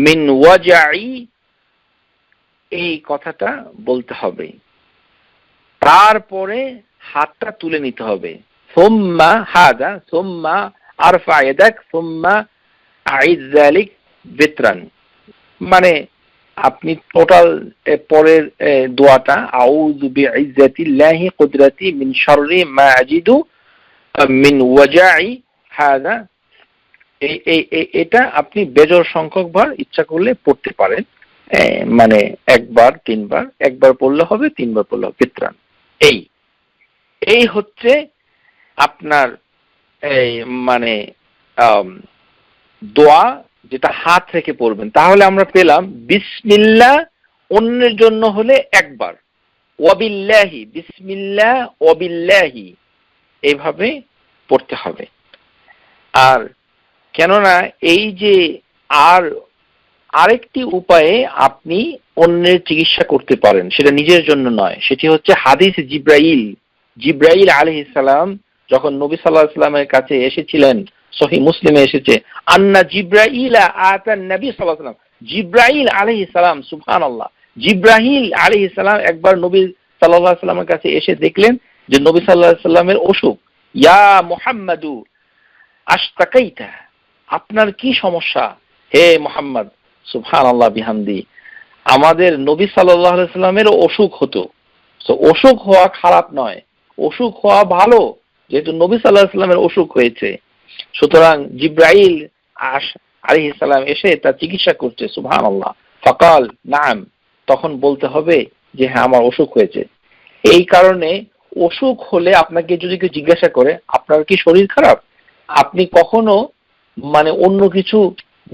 মিন ওয়াজাই। এই কথাটা বলতে হবে। তারপরে হাতটা তুলে নিতে হবে। সুম্মা হাদা সুম্মা আরফা ইয়াদাক সুম্মা আইদ যালিক বিতরান, মানে আপনি টোটাল পরের দোয়াটা আউযু বিইজ্জাতিল্লাহি কুদরাতি মিন শাররি মা আজিদু মিন ওয়াজাই হাদা, এটা আপনি বেজোড় সংখ্যক বার ইচ্ছা করলে পড়তে পারেন। মানে একবার, 3 বার, একবার পড়লে হবে, 3 বার পড়লে হবে, বিতরান। এই হচ্ছে আপনার মানে দোয়া, যেটা হাত রেখে পড়বেন। তাহলে আমরা পেলাম বিসমিল্লাহ অন্যের জন্য হলে একবার, ওয়াবিল্লাহি, বিসমিল্লাহ ওয়াবিল্লাহি, এইভাবে পড়তে হবে। আর কেননা এই যে আরেকটি উপায়ে আপনি অন্যের চিকিৎসা করতে পারেন, সেটা নিজের জন্য নয়। সেটি হচ্ছে হাদিস জিব্রাইল আলাইহিস সালাম যখন নবী সাল্লাল্লাহু আলাইহি ওয়াসাল্লামের কাছে এসেছিলেন, সহিহ মুসলিমে এসেছে, আন্না জিব্রাইলা আতান নবী সাল্লাল্লাহু আলাইহি ওয়াসাল্লাম জিব্রাইল আলাইহিস সালাম, সুবহানাল্লাহ, জিব্রাইল আলাইহিস সালাম একবার নবী সাল্লাল্লাহু আলাইহি সাল্লামের কাছে এসে দেখলেন যে নবী সাল্লাল্লাহু আলাইহি সাল্লামের অসুখ। ইয়া মুহাম্মাদু আশতাকাইতা, আপনার কি সমস্যা হে মুহাম্মদ, সুবহানাল্লাহ বিহামদি। আমাদের নবী সাল্লাল্লাহু আলাইহি সাল্লামের অসুখ হতো। তো অসুখ হওয়া খারাপ নয়, অসুখ হওয়া ভালো, যেহেতু নবী সাল্লাল্লাহু আলাইহি সাল্লামের অসুখ হয়েছে। সুতরাং জিব্রাইল আলাইহিস সালাম এসে তার চিকিৎসা করছে, সুবহানাল্লাহ। ফাকাল নাম, তখন বলতে হবে যে হ্যাঁ আমার অসুখ হয়েছে। এই কারণে অসুখ হলে আপনাকে যদি কেউ জিজ্ঞাসা করে আপনার কি শরীর খারাপ, আপনি কখনো মানে অন্য কিছু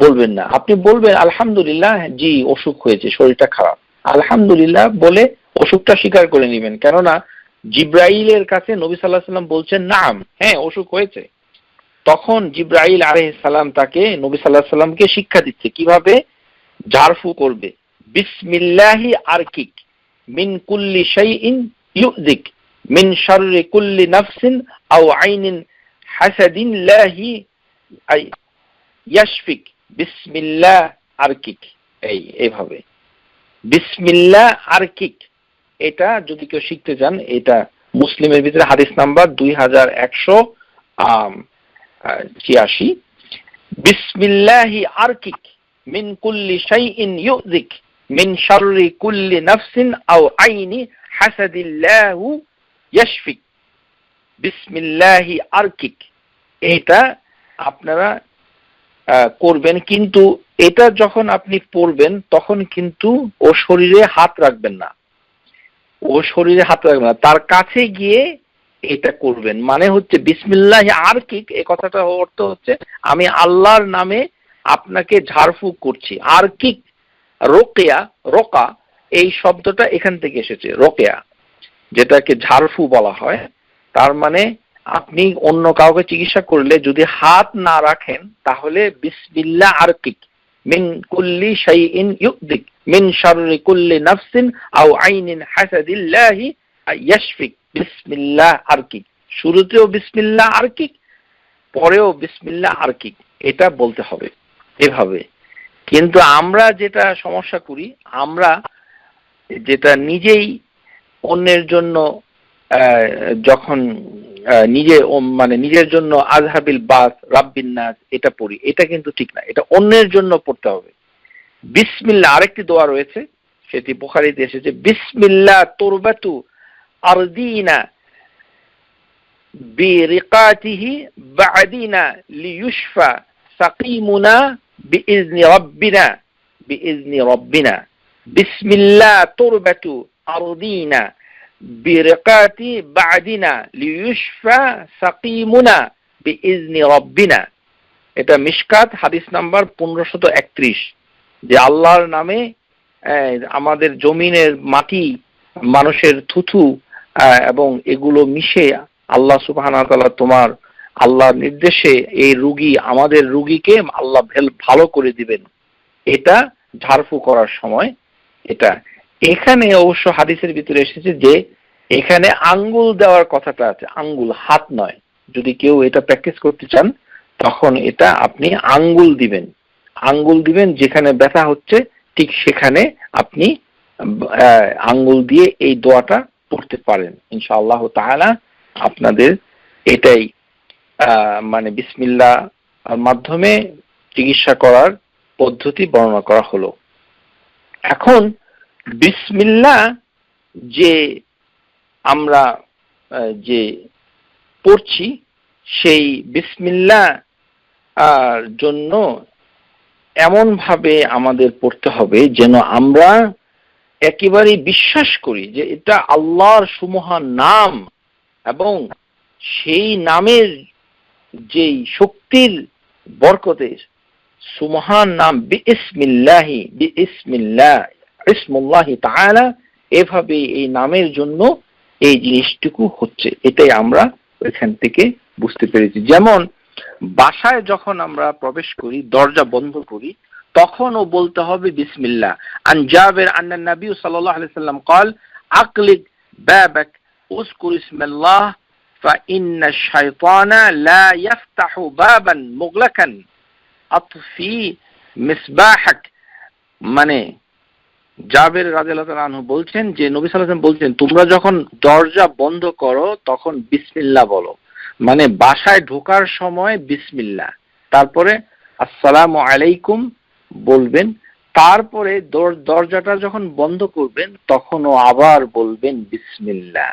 বলবেন না, আপনি বলবেন আলহামদুলিল্লাহ, জি অসুখ হয়েছে, শরীরটা খারাপ, আলহামদুলিল্লাহ বলে অসুখটা স্বীকার করে নেবেন। কেননা জিব্রাইলের কাছে নবী সাল্লাল্লাহু আলাইহি সাল্লাম বলছেন নাম, হ্যাঁ অসুখ হয়েছে। তখন জিব্রাইল আলাইহিস সালাম তাকে নবী সাল্লাল্লাহু আলাইহি সাল্লামকে শিক্ষা দিচ্ছে কিভাবে ঝাড়ফু করবে। বিসমিল্লাহি আরকিক মিন কুল্লি শাইইন ইউযিক মিন শাররি কুল্লি নাফসিন আও আইনিন হাসাদিন লাহি ইয়াশফিক বিসমিল্লাহ আরকিক। এইভাবে বিসমিল্লাহ আরকিক, এটা যদি কেউ শিখতে চান, এটা মুসলিমের ভিতরে হাদিস নাম্বার 2186। বিসমিল্লাহি আরকিক মিন কুল্লি শাইইন ইউযিক মিন শাররি কুল্লি নাফসিন আও আইনি হাসাদিল্লাহু ইয়াশফিক বিসমিল্লাহি আরকিক। এটা আপনারা করবেন, কিন্তু এটা যখন আপনি পড়বেন তখন কিন্তু ও শরীরে হাত রাখবেন না, ও শরীরে হাত রাখবেন না, তার কাছে গিয়ে এটা করবেন। মানে হচ্ছে বিসমিল্লাহি আরকিক, এই কথাটা অর্থ হচ্ছে আমি আল্লাহর নামে আপনাকে ঝাড়ফুঁক করছি। আরকিক রোকেয়া, রোকা এই শব্দটা এখান থেকে এসেছে, রোকেয়া যেটাকে ঝাড়ফু বলা হয়। তার মানে আপনি অন্য কাউকে চিকিৎসা করলে যদি হাত না রাখেন তাহলে বিসমিল্লাহ আরকিক মিন কুল্লি শাইইন ইউযিক মিন শাররি কুল্লি নাফসিন আও আইনিন হাসাদিল্লাহি ইয়াশফিক বিসমিল্লাহ আরকিক। শুরুতেও বিসমিল্লাহ আরকিক, পরেও বিসমিল্লাহ আরকিক, এটা বলতে হবে এভাবে। কিন্তু আমরা যেটা সমস্যা করি, আমরা যেটা নিজেই অন্যের জন্য যখন নিজে মানে নিজের জন্য আযহাবিল বাস রাব্বিন নাস এটা পড়ি, এটা কিন্তু ঠিক না, এটা অন্যের জন্য পড়তে হবে। বিসমিল্লাহ, আরেকটি দোয়া রয়েছে সেটি বুখারীতে এসেছে, বিসমিল্লাহ তুরবাতু আরদিনা বিরিকাতিহি বা'দিনা লিয়ুশফা সাকিমুনা বিইজনি রাব্বিনা বিইজনি রাব্বিনা। বিসমিল্লাহ তুরবাতু আরদিনা বিরিকাতি বা'দিনা লিয়ুশফা সাকিমুনা বিইজনি রাব্বিনা। এটা মিশকাত হাদিস নাম্বার 1531, যে আল্লাহর নামে আমাদের জমিনের মাটি, মানুষের থুথু এবং এগুলো মিশে আল্লাহ সুবহানাহু ওয়া তাআলা তোমার আল্লাহর নির্দেশে এই রোগী, আমাদের রোগীকে আল্লাহ ভালো করে দিবেন। এটা ঝাড়ফু করার সময় এটা। এখানে অবশ্য হাদিসের ভিতরে এসেছে যে এখানে আঙ্গুল দেওয়ার কথাটা আছে, আঙ্গুল, হাত নয়। যদি কেউ এটা প্র্যাকটিস করতে চান তখন এটা আপনি আঙ্গুল দিবেন, আঙ্গুল দিবেন যেখানে ব্যথা হচ্ছে ঠিক সেখানে আপনি আঙ্গুল দিয়ে এই দোয়াটা পড়তে পারেন ইনশাআল্লাহ তাআলা। আপনাদের এটাই মানে বিসমিল্লাহ মাধ্যমে চিকিৎসা করার পদ্ধতি বর্ণনা করা হলো। এখন বিসমিল্লাহ যে আমরা যে পড়ছি, সেই বিসমিল্লাহ জন্য এমন ভাবে আমাদের পড়তে হবে যেন আমরা একেবারে বিশ্বাস করি যে এটা আল্লাহর সুমহান নাম, এবং সেই নামের যেই শক্তির বরকতে সুমহান নাম বিসমিল্লাহি বিসমিল্লাহ ইসমুল্লাহি তাআলা, এভাবে এই নামের জন্য এই জিনিসটুকু হচ্ছে। এটাই আমরা এখান থেকে বুঝতে পেরেছি। যেমন বাসায় যখন আমরা প্রবেশ করি, দরজা বন্ধ করি, তখনও বলতে হবে বিসমিল্লাহ। আন জাবির আন্না নবী সাল্লাল্লাহু আলাইহি সাল্লাম قال اقلق بابك اذكر اسم الله فإن الشيطان لا يفتح بابا مغلقا أطفي مصباحك মানে জাবের রাদিয়াল্লাহু তাআলা আনহু বলছেন যে নবী সাল্লাল্লাহু আলাইহি ওয়াসাল্লাম বলছেন, তোমরা যখন দরজা বন্ধ করো তখন বিসমিল্লাহ বলো। মানে বাসায় ঢোকার সময় বিসমিল্লাহ, তারপরে আসসালামু আলাইকুম বলবেন, তারপরে দরজাটা যখন বন্ধ করবেন তখনও আবার বলবেন বিসমিল্লাহ।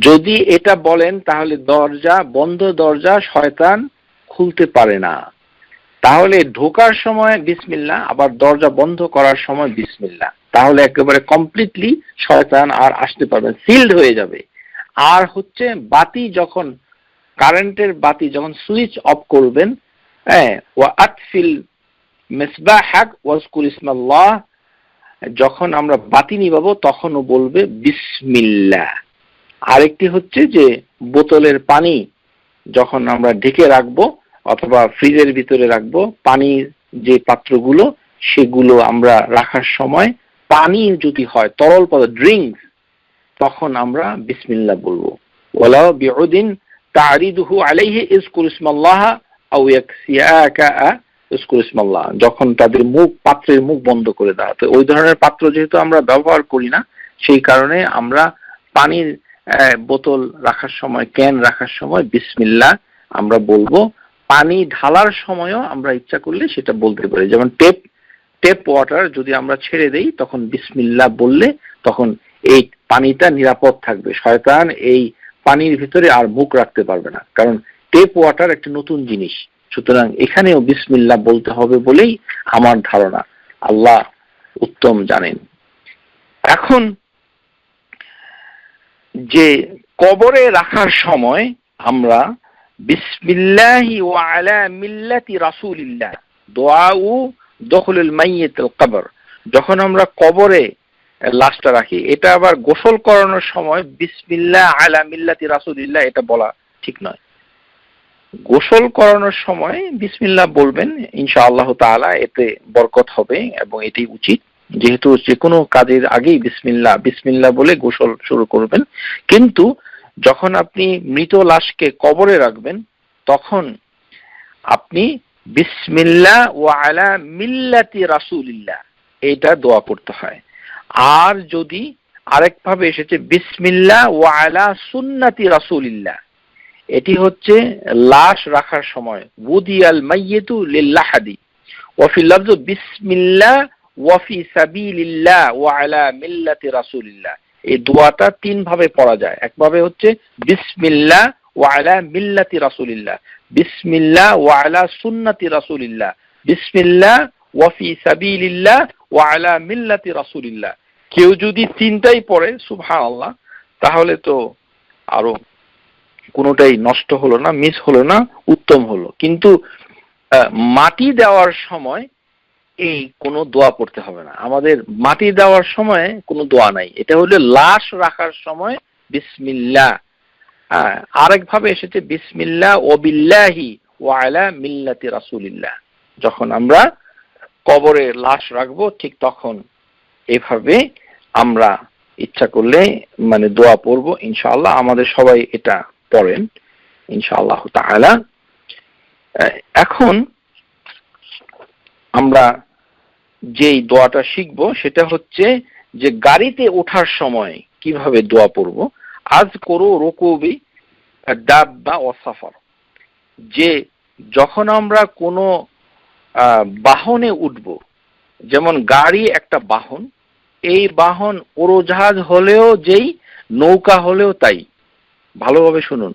যদি এটা বলেন তাহলে দরজা শয়তান খুলতে পারে না। তাহলে ঢোকার সময় বিসমিল্লাহ, আবার দরজা বন্ধ করার সময় বিসমিল্লাহ, তাহলে একেবারে কমপ্লিটলি শয়তান আর আসতে পারবে না, সিলড হয়ে যাবে। আর হচ্ছে বাতি যখন, কারেন্টের বাতি যখন সুইচ অফ করবেন, ওয়া আতফিল মিসবাহাক ওয়াজকুর ইসমাল্লাহ, যখন আমরা বাতি নিভাবো তখনও বলবে বিসমিল্লাহ। আরেকটি হচ্ছে যে বোতলের পানি যখন আমরা ঢেকে রাখবো অথবা ফ্রিজের ভিতরে রাখবো, পানির যে পাত্রগুলো সেগুলো আমরা রাখার সময় পানি যদি হয় তরল পদার্থ ড্রিঙ্কস, তখন আমরা বিসমিল্লাহ বলবো। ওয়ালা বিউদিন তারিদুহু আলাইহি ইজকুর ইসমাল্লাহ আও ইয়াকসিয়াকা ইজকুর ইসমাল্লাহ, যখন তাদের পাত্রের মুখ বন্ধ করে দেওয়া। তো ওই ধরনের পাত্র যেহেতু আমরা ব্যবহার করি না, সেই কারণে আমরা পানির বোতল রাখার সময়, ক্যান রাখার সময় বিসমিল্লাহ আমরা বলবো। পানি ঢালার সময়ও আমরা ইচ্ছা করলে সেটা বলতে পারি, যেমন টেপ ওয়াটার যদি আমরা ছেড়ে দেই তখন বিসমিল্লাহ বললে তখন এই পানিটা নিরাপদ থাকবে, শয়তান এই পানির ভিতরে আর মুখ রাখতে পারবে না, কারণ টেপ ওয়াটার একটা নতুন জিনিস। সুতরাং এখানেও বিসমিল্লাহ বলতে হবে বলেই আমার ধারণা, আল্লাহ উত্তম জানেন। এখন যে কবরে রাখার সময় আমরা বিসমিল্লাহি ওয়া আলা মিল্লাতি রাসূলিল্লাহ দুআউ দুখুলুল মাইয়িতিল কবর, যখন আমরা কবরে লাশটা রাখি, এটা আবার গোসল করানোর সময় বিসমিল্লাহ আলা মিল্লাতি রাসূলিল্লাহ এটা বলা ঠিক নয়। গোসল করানোর সময় বিসমিল্লাহ বলবেন ইনশাআল্লাহ তাআলা, এতে বরকত হবে এবং এটি উচিত, যেহেতু যে কোনো কাজের আগেই বিসমিল্লাহ বলে গোসল শুরু করবেন। কিন্তু যখন আপনি মৃত লাশকে কবরে রাখবেন তখন আপনি বিসমিল্লাহ ওয়া আলা মিল্লাতি রাসূলিল্লাহ এটা দোয়া করতে হয়। আর যদি আরেকভাবে এসেছে বিসমিল্লাহ ওয়া আলা সুন্নতি রাসূলিল্লাহ, এটি হচ্ছে লাশ রাখার সময় উদিয়াল মাইয়িতু লিল্লাহাদি ওয়া ফিল লাফজ বিসমিল্লাহ ওয়া ফি সাবিলিল্লাহ ওয়া আলা মিল্লাতি রাসূলিল্লাহ। এই দোয়াটা তিন ভাবে পড়া যায়। একভাবে হচ্ছে বিসমিল্লাহ ওয়া আলা মিল্লাতি রাসূলিল্লাহ, বিসমিল্লাহ ওয়া আলা সুন্নতি রাসূলিল্লাহ, বিসমিল্লাহ ওয়া ফি সাবিলিল্লাহ ওয়া আলা মিল্লাতি রাসূলিল্লাহ। কেউ যদি তিনটাই পড়ে সুবহানাল্লাহ, তাহলে তো আরো কোনোটাই নষ্ট হলো না, মিস হলো না, উত্তম হলো। কিন্তু মাটি দেওয়ার সময় এই কোনো দোয়া পড়তে হবে না। আমাদের মাটি দেওয়ার সময় কোনো দোয়া নাই, এটা হলো লাশ রাখার সময় বিসমিল্লাহ। আরেকভাবে এসেছে বিসমিল্লাহ ও বিল্লাহি ওয়া আলা মিল্লাতি রাসূলিল্লাহ, যখন আমরা কবরে লাশ রাখবো ঠিক তখন এভাবে আমরা ইচ্ছা করলে মানে দোয়া পড়বো ইনশাআল্লাহ। আমাদের সবাই এটা পড়েন ইনশাআল্লাহ তাআলা। এখন আমরা যেই দোয়াটা শিখবো সেটা হচ্ছে যে গাড়িতে ওঠার সময় কিভাবে দোয়া পড়বো। আজ করো রুকুবি দাব্বা ও সাফার, যে যখন আমরা কোনো বাহনে উঠব, যেমন গাড়ি একটা বাহন, এই বাহন উড়োজাহাজ হলেও যেই, নৌকা হলেও তাই। ভালোভাবে শুনুন,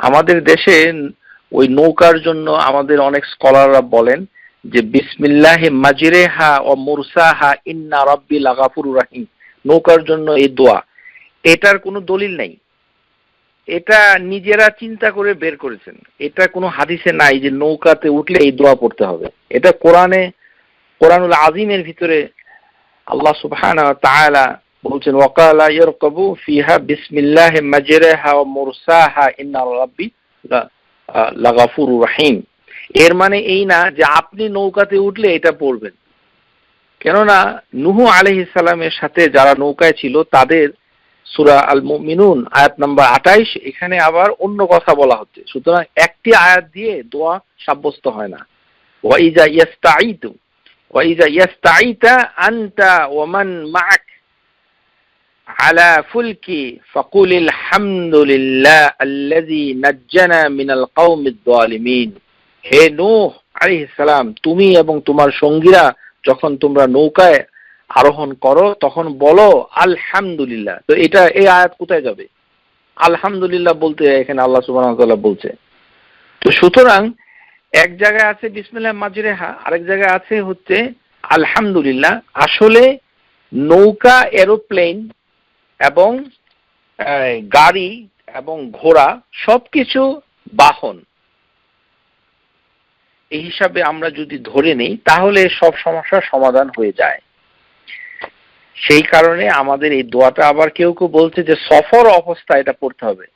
আমাদের দেশে ওই নৌকার জন্য আমাদের অনেক স্কলাররা বলেন যে বিসমিল্লাহি মাজরিহা ও মুরসাহা ইন্না রাব্বি লাগাফুরুর রাহিম, নৌকার জন্য এই দোয়া। এটার কোনো দলিল নাই, এটা নিজেরা চিন্তা করে বের করেছেন। এটা কোনো হাদিসে নাই যে নৌকাতে উঠলে এই দোয়া পড়তে হবে। এটা কোরআনুল আযীমের ভিতরে আল্লাহ সুবহানাহু ওয়া তাআলা বলছেন ওয়াকালা ইয়ারকাবু ফিহা বিসমিল্লাহি মাজরিহা ওয়া মুরসাহা ইন্না রাব্বি লাগাফুরুর রাহিম। এর মানে এই না যে আপনি নৌকাতে উঠলে এটা পড়বেন, কেননা নূহ আলাইহিস সালামের সাথে যারা নৌকায় ছিল তাদের সূরা আল মুমিনুন আয়াত নাম্বার 28, এখানে আবার অন্য কথা বলা হচ্ছে। সুতরাং একটি আয়াত দিয়ে দোয়া সাব্যস্ত হয় না। ওয়া ইজা ইয়াস্তাঈতু, وإذا يستعيت أنت ومن معك على فلك فقل الحمد لله الذي نجنا من القوم الظالمين। হে নূহ আলাইহিস সালাম, তুমি এবং তোমার সঙ্গীরা যখন তোমরা নৌকায় আরোহণ করো তখন বলো আলহামদুলিল্লাহ। তো এটা এই আয়াত কোথায় যাবে? আলহামদুলিল্লাহ বলতে এখানে আল্লাহ সুবহানাহু ওয়া তাআলা বলছে। তো সুতরাং এক জায়গায় আছে বিসমিল্লাহ মাজরেহা, আরেক জায়গায় আছে হচ্ছে আলহামদুলিল্লাহ। আসলে নৌকা, এরোপ্লেন এবং গাড়ি এবং ঘোড়া সবকিছু বাহন, এই হিসাবে আমরা যদি ধরে নেই তাহলে সব সমস্যার সমাধান হয়ে যায়। সেই কারণে আমাদের এই দোয়াটা, আবার কেউ কেউ বলছে যে সফর অবস্থায় এটা পড়তে হবে,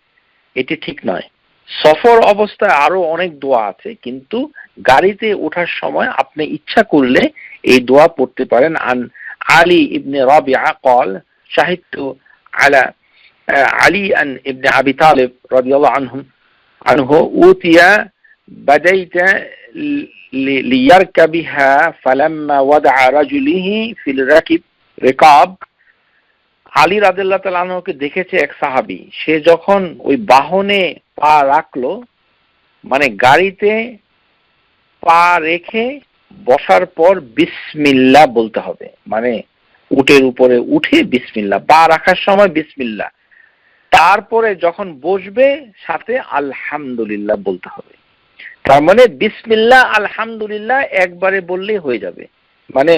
এটি ঠিক নয়। সফর অবস্থায় আরো অনেক দোয়া আছে, কিন্তু গাড়িতে ওঠার সময় আপনি ইচ্ছা করলে এই দোয়া পড়তে পারেন। আন আলী ইবনে রাবিআ قال شهدت على علي ابن ابي طالب رضي الله عنه اوتي بديت ليركبها فلما وضع رجله في الركاب আলী রাদিয়াল্লাহু তাআলা আনহুকে দেখেছে এক সাহাবী, সে যখন ওই বাহনে পা রাখলো, মানে গাড়িতে পা রেখে বসার পর বিসমিল্লাহ বলতে হবে, মানে উটের উপরে উঠে বিসমিল্লাহ, পা রাখার সময় বিসমিল্লাহ, তারপরে যখন বসবে সাথে আলহামদুলিল্লাহ বলতে হবে। তার মানে বিসমিল্লাহ আলহামদুলিল্লাহ একবারে বললেই হয়ে যাবে। মানে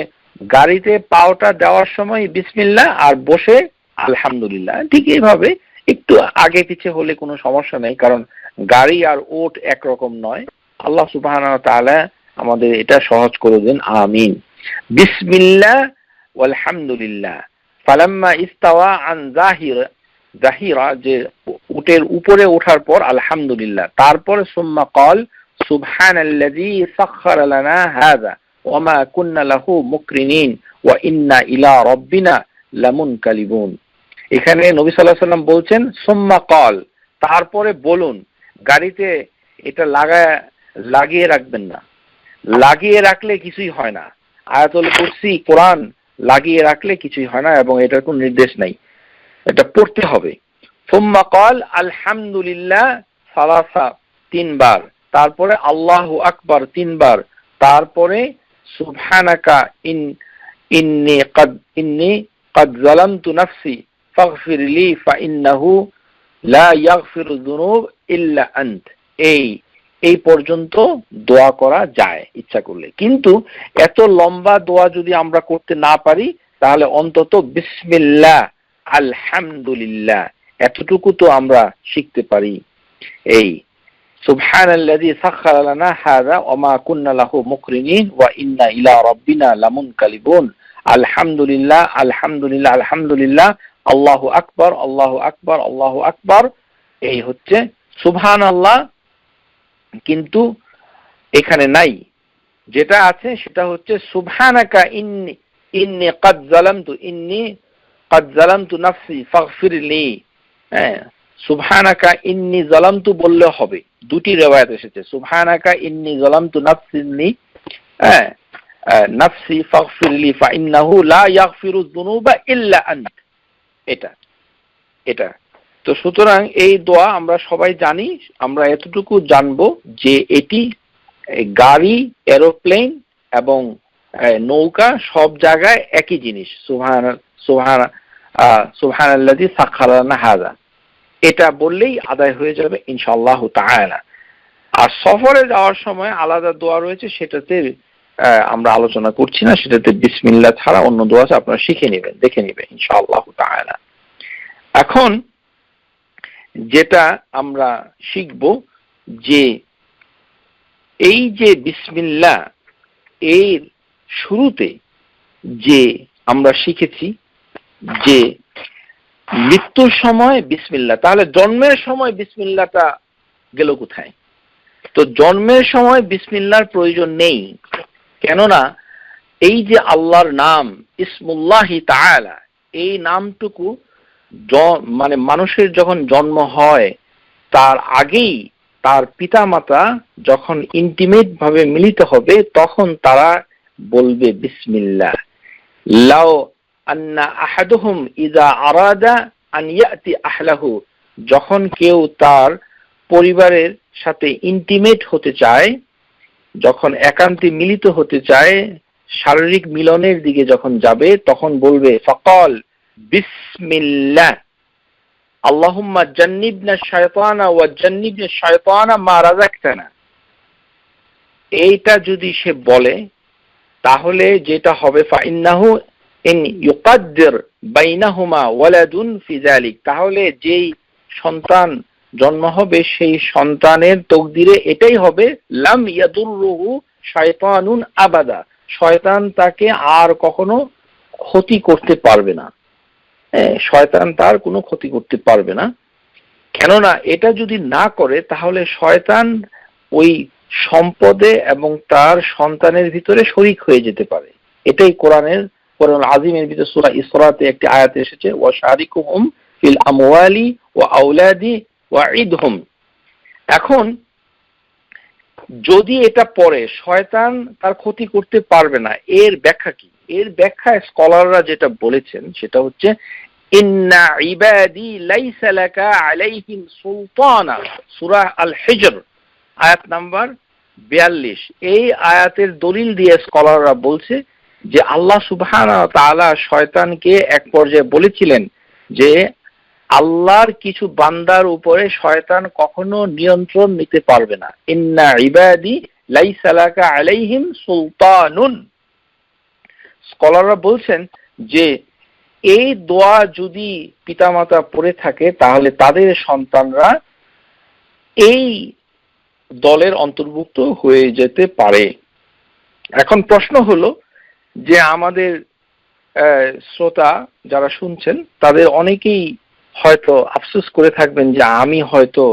গাড়িতে পাওটা দেওয়ার সময় বিসমিল্লাহ আর বসে আলহামদুলিল্লাহ। ঠিক এইভাবে একটু আগে পিছে হলে কোনো সমস্যা নেই, কারণ গাড়ি আর ওট একরকম নয়। আল্লাহ সুবহানাহু ওয়া তাআলা আমাদের এটা সহজ করে দেন, আমিন। বিসমিল্লাহ ওয়ালহামদুলিল্লাহ ফালাম্মা ইস্তাওয়া আন জাহিরা, যে উটের উপরে ওঠার পর আলহামদুলিল্লাহ, তারপরে সুম্মা ক্বাল সুবহানাল্লাযী সাখখারা লানা হাযা ওয়া মা কুন্না লাহু মুকরিনিন ওয়া ইন্না ইলা রাব্বিনা লামুনকালিবুন। এখানে নবী সাল্লাল্লাহু আলাইহি ওয়াসাল্লাম বলছেন সুম্মা ক্বাল, তারপরে বলুন। গাড়িতে এটা লাগিয়ে রাখবেন না, লাগিয়ে রাখলে কিছুই হয় না। আয়াতুল কুরসি, কোরআন লাগিয়ে রাখলে কিছুই হয় না, এবং এটার কোনো নির্দেশ নাই, এটা পড়তে হবে। সুম্মা ক্বাল আলহামদুলিল্লাহ সালাসা, 3 বার, তারপরে আল্লাহু আকবার 3 বার, তারপরে সুবহানাকা ইন্নী ক্বাদ যালামতু নাফসি ফাগফিরলি ফাইন্নাহু লা ইয়াগফিরু যুনুব ইল্লা আনত। এই পর্যন্ত দোয়া করা যায় ইচ্ছা করলে। কিন্তু এত লম্বা দোয়া যদি আমরা করতে না পারি, তাহলে অন্তত বিসমিল্লাহ আলহামদুলিল্লাহ এতটুকু তো আমরা শিখতে পারি। এই সুবহানাল্লাযী সাখখারা লানা হাযা ওয়া মা কুন্না লাহু মুকরিনিন ওয়া ইন্না ইলা রাব্বিনা লামুনকালিবুন। আলহামদুলিল্লাহ আলহামদুলিল্লাহ আলহামদুলিল্লাহ, আল্লাহু আকবার আল্লাহু আকবার আল্লাহু আকবার, এই হচ্ছে সুবহানাল্লাহ। কিন্তু এখানে নাই, যেটা আছে সেটা হচ্ছে সুবহানাকা ইন্নী ক্বাদ যালামতু নাফসি ফাগফিরলি। সুবহানাকা ইন্নী যালামতু বললে হবে, দুটি রিওয়ায়াত এসেছে, সুবহানাকা ইন্নী যালামতু নাফসি ফাগফিরলি ফাইন্নাহু লা ইয়াগফিরু যুনুবা ইল্লা আনত। এটা তো সুতরাং এই দোয়া আমরা সবাই জানি। আমরা এতটুকু জানবো যে এটি গাড়ি, এরোপ্লেন এবং নৌকা সব জায়গায় একই জিনিস। সুবহানাল্লাযী সাখখারা লানা হাযা, এটা বললেই আদায় হয়ে যাবে ইনশাআল্লাহ তাআলা। আর সফরে যাওয়ার সময় আলাদা দোয়া রয়েছে, সেটাতে আমরা আলোচনা করছি না, সেটাতে বিসমিল্লাহ ছাড়া অন্য দোয়া আছে, আপনারা শিখে নেবেন, দেখে নেবেন ইনশাআল্লাহ তাআলা। এখন যেটা আমরা শিখব, যে এই যে বিসমিল্লাহ এর শুরুতে যে আমরা শিখেছি যে মৃত্যুর সময় বিসমিল্লাহ, তাহলে জন্মের সময় বিসমিল্লাহটা গেল কোথায়? তো জন্মের সময় বিসমিল্লাহর প্রয়োজন নেই, কেননা এই যে আল্লাহর নাম ইসমুল্লাহি তাআলা, এই নামটুকু মানে মানুষের যখন জন্ম হয় তার আগেই তার পিতামাতা যখন ইন্টিমেট ভাবে মিলিত হবে, তখন তারা বলবে বিসমিল্লাহ। লাউ আন্না আহাদুহুম ইযা আরাদা আন ইয়াতি আহলাহু, যখন কেউ তার পরিবারের সাথে ইন্টিমেট হতে চায়, যখন একান্তে মিলিত হতে চায়, শারীরিক মিলনের দিকে যখন যাবে, তখন বলবে ফাকাল বিসমিল্লাহ আল্লাহুম্মা জান্নিবনা শায়তানা ওয়া জান্নিবনা শায়তানা মা রাযাকতানা। এইটা যদি সে বলে তাহলে যেটা হবে ফাইন্নাহু ইন ইউকাদ্দির বাইনাহুমা ওয়ালাদুন ফি যালিক, তাহলে যেই সন্তান জন্ম হবে সেই সন্তানের তকদিরে এটাই হবে লাম ইয়াদুররুহু শায়তানুন আবাদা, শয়তান তাকে আর কখনো ক্ষতি করতে পারবে না। শয়তান তার কোনো ক্ষতি করতে পারবে না। কেননা এটা যদি না করে তাহলে শয়তান ওই সম্পদে এবং তার সন্তানের ভিতরে শরীক হয়ে যেতে পারে। এটাই কোরআন আজিমের ভিতরে সূরা ইসরাতে একটি আয়াতে এসেছে, ওয়া শারিকুহুম ফিল আমওয়ালি ওয়া আওলাদি ওয়াইদহুম। এখন যদি এটা পড়ে শয়তান তার ক্ষতি করতে পারবে না, এর ব্যাখ্যা কি? এর ব্যাখ্যায় স্কলাররা যেটা বলেছেন সেটা হচ্ছে ইন্না ইবাদি লাইসা লাকা আলাইহিম সুলতানা, সূরা আল হিজর আয়াত নাম্বার 42। এই আয়াতের দলিল দিয়ে স্কলাররা বলছে যে আল্লাহ সুবহানাহু ওয়া তাআলা শয়তানকে এক পর্যায়ে বলেছিলেন যে আল্লাহর কিছু বান্দার উপরে শয়তান কখনো নিয়ন্ত্রণ নিতে পারবে না। ইন্না ইবাদি লাইসা লাকা আলাইহিম সুলতানুন। স্কলাররা বলছেন যে এই দোয়া যদি পিতামাতা পড়ে থাকে তাহলে তাদের সন্তানরা এই দলের অন্তর্ভুক্ত হয়ে যেতে পারে। এখন প্রশ্ন হলো যে আমাদের শ্রোতা যারা শুনছেন তাদের অনেকেই হয়তো আফসোস করে থাকবেন যে আমি হয়তো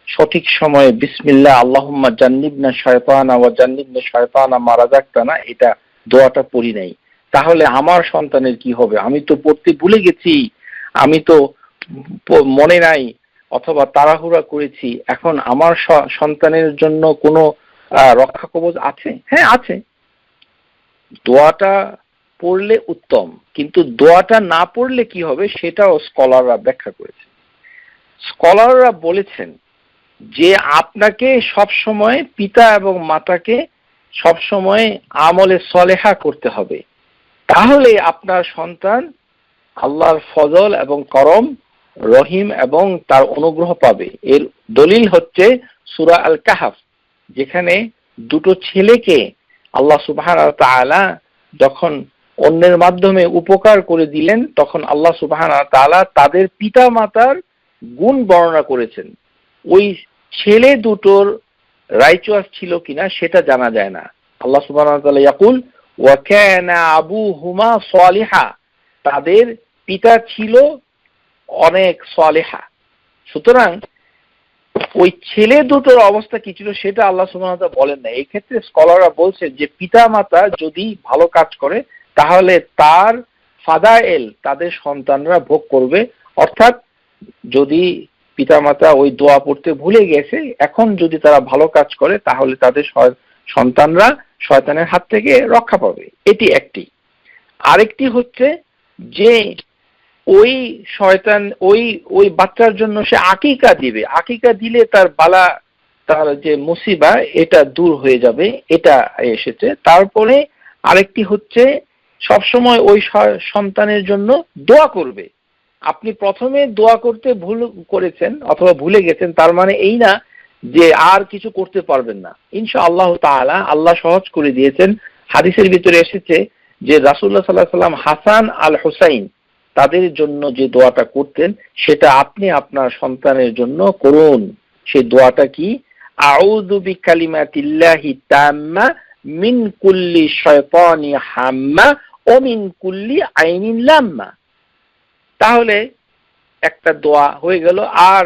সঠিক সময়ে বিসমিল্লাহ আল্লাহুম্মা জান্নিবনা শায়তানা ওয়া জান্নিবনা শায়তানা মা রাযাকতানা এটা দোয়াটা পড়ি নাই, তাহলে আমার সন্তানের কি হবে? আমি তো পড়তে ভুলে গেছি, আমি তো মনে নাই, অথবা তাড়াহুড়া করেছি, এখন আমার সন্তানের জন্য কোনো রক্ষা কবচ আছে? হ্যাঁ আছে, দোয়াটা পড়লে উত্তম, কিন্তু দোয়াটা না পড়লে কি হবে সেটাও স্কলাররা ব্যাখ্যা করেছে। স্কলাররা বলেছেন যে আপনাকে সবসময় পিতা এবং মাতাকে সবসময় আমলে সলেহা করতে হবে, তাহলে আপনার সন্তান আল্লাহর ফজল এবং করম, রহিম এবং তার অনুগ্রহ পাবে। এর দলিল হচ্ছে সূরা আল কাহাফ, যেখানে দুটো ছেলেকে আল্লাহ সুবহানাহু ওয়া তাআলা যখন অন্যের মাধ্যমে উপকার করে দিলেন তখন আল্লাহ সুবহানাহু ওয়া তাআলা তাদের পিতা মাতার গুণ বর্ণনা করেছেন। ওই ছেলে দুটোর রাইচুয়াস ছিল কিনা সেটা জানা যায় না। আল্লাহ সুবহানাহু ওয়া তাআলা ইয়াকুল ওয়া কানা আবুহুমা সালিহা, তাদের পিতা ছিল অনেক সালেহা। সুতরাং ওই ছেলে দুটোর অবস্থা কি ছিল সেটা আল্লাহ সুবহানাহু ওয়া তাআলা বলেন না। এই ক্ষেত্রে স্কলাররা বলছে যে পিতা মাতা যদি ভালো কাজ করে তাহলে তার ফাদাইল তাদের সন্তানরা ভোগ করবে। অর্থাৎ যদি পিতামাতা ওই দোয়া পড়তে ভুলে গেছে, এখন যদি তারা ভালো কাজ করে তাহলে তাদের সন্তানরা শয়তানের হাত থেকে রক্ষা পাবে। এটি একটি। আরেকটি হচ্ছে যে ওই শয়তান ওই বাচ্চার জন্য সে আকিকা দিবে, আকিকা দিলে তার বালা, তার যে মুসিবা এটা দূর হয়ে যাবে, এটা এসেছে। তারপরে আরেকটি হচ্ছে সবসময় ওই সন্তানের জন্য দোয়া করবে। আপনি প্রথমে দোয়া করতে ভুল করেছেন অথবা ভুলে গেছেন, তার মানে এই না যে আর কিছু করতে পারবেন না। ইনশাআল্লাহ তাআলা আল্লাহ সহজ করে দিয়েছেন। হাদিসের ভিতরে এসেছে যে রাসূলুল্লাহ সাল্লাল্লাহু আলাইহি ওয়াসাল্লাম হাসান আল হুসাইন তাদের জন্য যে দোয়াটা করতেন সেটা আপনি আপনার সন্তানের জন্য করুন। সেই দোয়াটা কি? আউযু বিকালিমাতিল্লাহি তাম্মা মিন কুল্লি শাইতানি হাম্মা ও মিন কুল্লি আইনিন লাম্মা। তাহলে একটা দোয়া হয়ে গেল। আর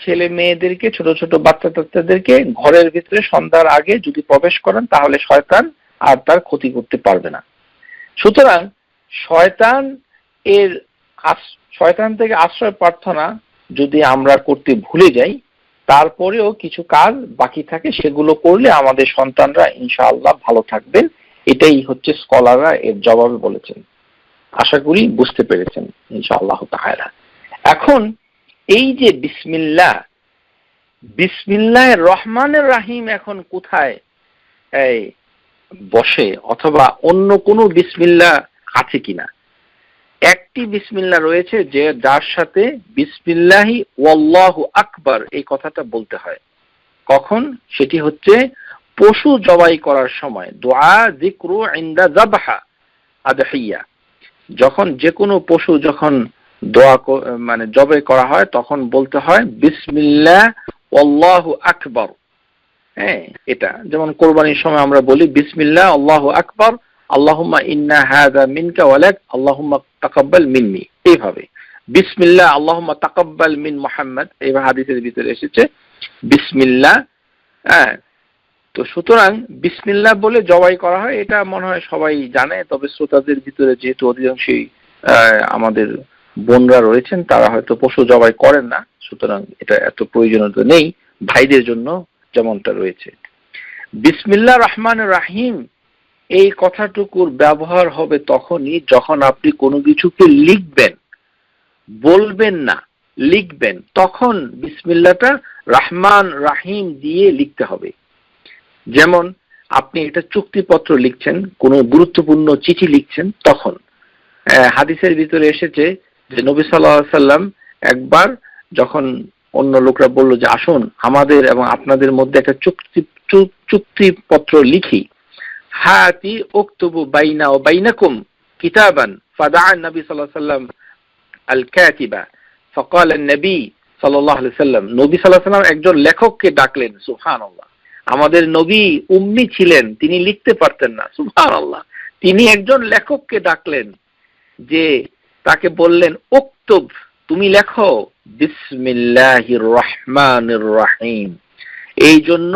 ছেলে মেয়েদেরকে, ছোট ছোট বাচ্চাদেরকে ঘরের ভিতরে সন্ধ্যার আগে যদি প্রবেশ করেন তাহলে শয়তান আর তার ক্ষতি করতে পারবে না। সুতরাং শয়তান থেকে আশ্রয় প্রার্থনা যদি আমরা করতে ভুলে যাই, তারপরেও কিছু কাজ বাকি থাকে, সেগুলো করলে আমাদের সন্তানরা ইনশাআল্লাহ ভালো থাকবেন। এটাই হচ্ছে স্কলাররা এর জবাবে বলেছেন। আশা করি বুঝতে পেরেছেন ইনশাআল্লাহ তাআলা। এখন এই যে বিসমিল্লাহ, বিসমিল্লাহির রহমানির রহিম এখন কোথায় এই বসে, অথবা অন্য কোনো বিসমিল্লাহ আছে কিনা? একটি বিসমিল্লাহ রয়েছে যে যার সাথে বিসমিল্লাহি ওয়াল্লাহু আকবার এই কথাটা বলতে হয়। কখন? সেটি হচ্ছে পশু জবাই করার সময়, দোয়া যিকরু ইনদা যাবহা আদহিয়া। যখন যে কোনো পশু যখন দোয়া মানে জবাই করা হয় তখন বলতে হয় বিসমিল্লাহ ওয়াল্লাহু আকবার। হ্যাঁ, এটা যেমন কোরবানির সময় আমরা বলি বিসমিল্লাহ আল্লাহু আকবার, আল্লাহুম্মা ইন্না হাযা মিনকা ওয়া লাক আল্লাহুম্মা তাকাব্বাল মিন্নি। এইভাবে বিসমিল্লাহ আল্লাহুম্মা তাকাব্বাল মিন মুহাম্মদ, এইভাবে হাদিসের ভিতরে এসেছে বিসমিল্লাহ। হ্যাঁ, তো সুতরাং বিসমিল্লাহ বলে জবাই করা হয়, এটা মনে হয় সবাই জানে। তবে শ্রোতাদের ভিতরে যেহেতু অধিকাংশই আমাদের বোনরা রয়েছেন, তারা হয়তো পশু জবাই করেন না, সুতরাং এটা এত প্রয়োজনীয়তা নেই ভাইদের জন্য যেমনটা রয়েছে। বিসমিল্লাহ রহমানির রহিম এই কথাটুকুর ব্যবহার হবে তখনই যখন আপনি কোনো কিছুকে লিখবেন, বলবেন না, লিখবেন, তখন বিসমিল্লাহটা রহমান রহিম দিয়ে লিখতে হবে। যেমন আপনি এটা চুক্তিপত্র লিখছেন, কোনো গুরুত্বপূর্ণ চিঠি লিখছেন, তখন হাদিসের ভিতরে এসেছে যে নবী সাল্লাল্লাহু আলাইহি ওয়াসাল্লাম একবার যখন অন্য লোকরা বলল যে আসুন আমাদের এবং আপনাদের মধ্যে একটা চুক্তিপত্র লিখি, হাতি উকতুবু বাইনা ওয়া বাইনাকুম কিতাবান, ফাদাআ নবী সাল্লাল্লাহু আলাইহি ওয়াসাল্লাম আল কাতিবা ফাকাল নবী সাল্লাল্লাহু আলাইহি ওয়াসাল্লাম, নবী সাল্লাল্লাহু আলাইহি ওয়াসাল্লাম একজন লেখককে ডাকলেন। সুবহানাল্লাহ, আমাদের নবী উম্মি ছিলেন, তিনি লিখতে পারতেন না। সুবহানাল্লাহ, তিনি একজন লেখককে ডাকলেন, যে তাকে বললেন উকতুব, তুমি লেখো বিসমিল্লাহির রহমানির রহিম। এই জন্য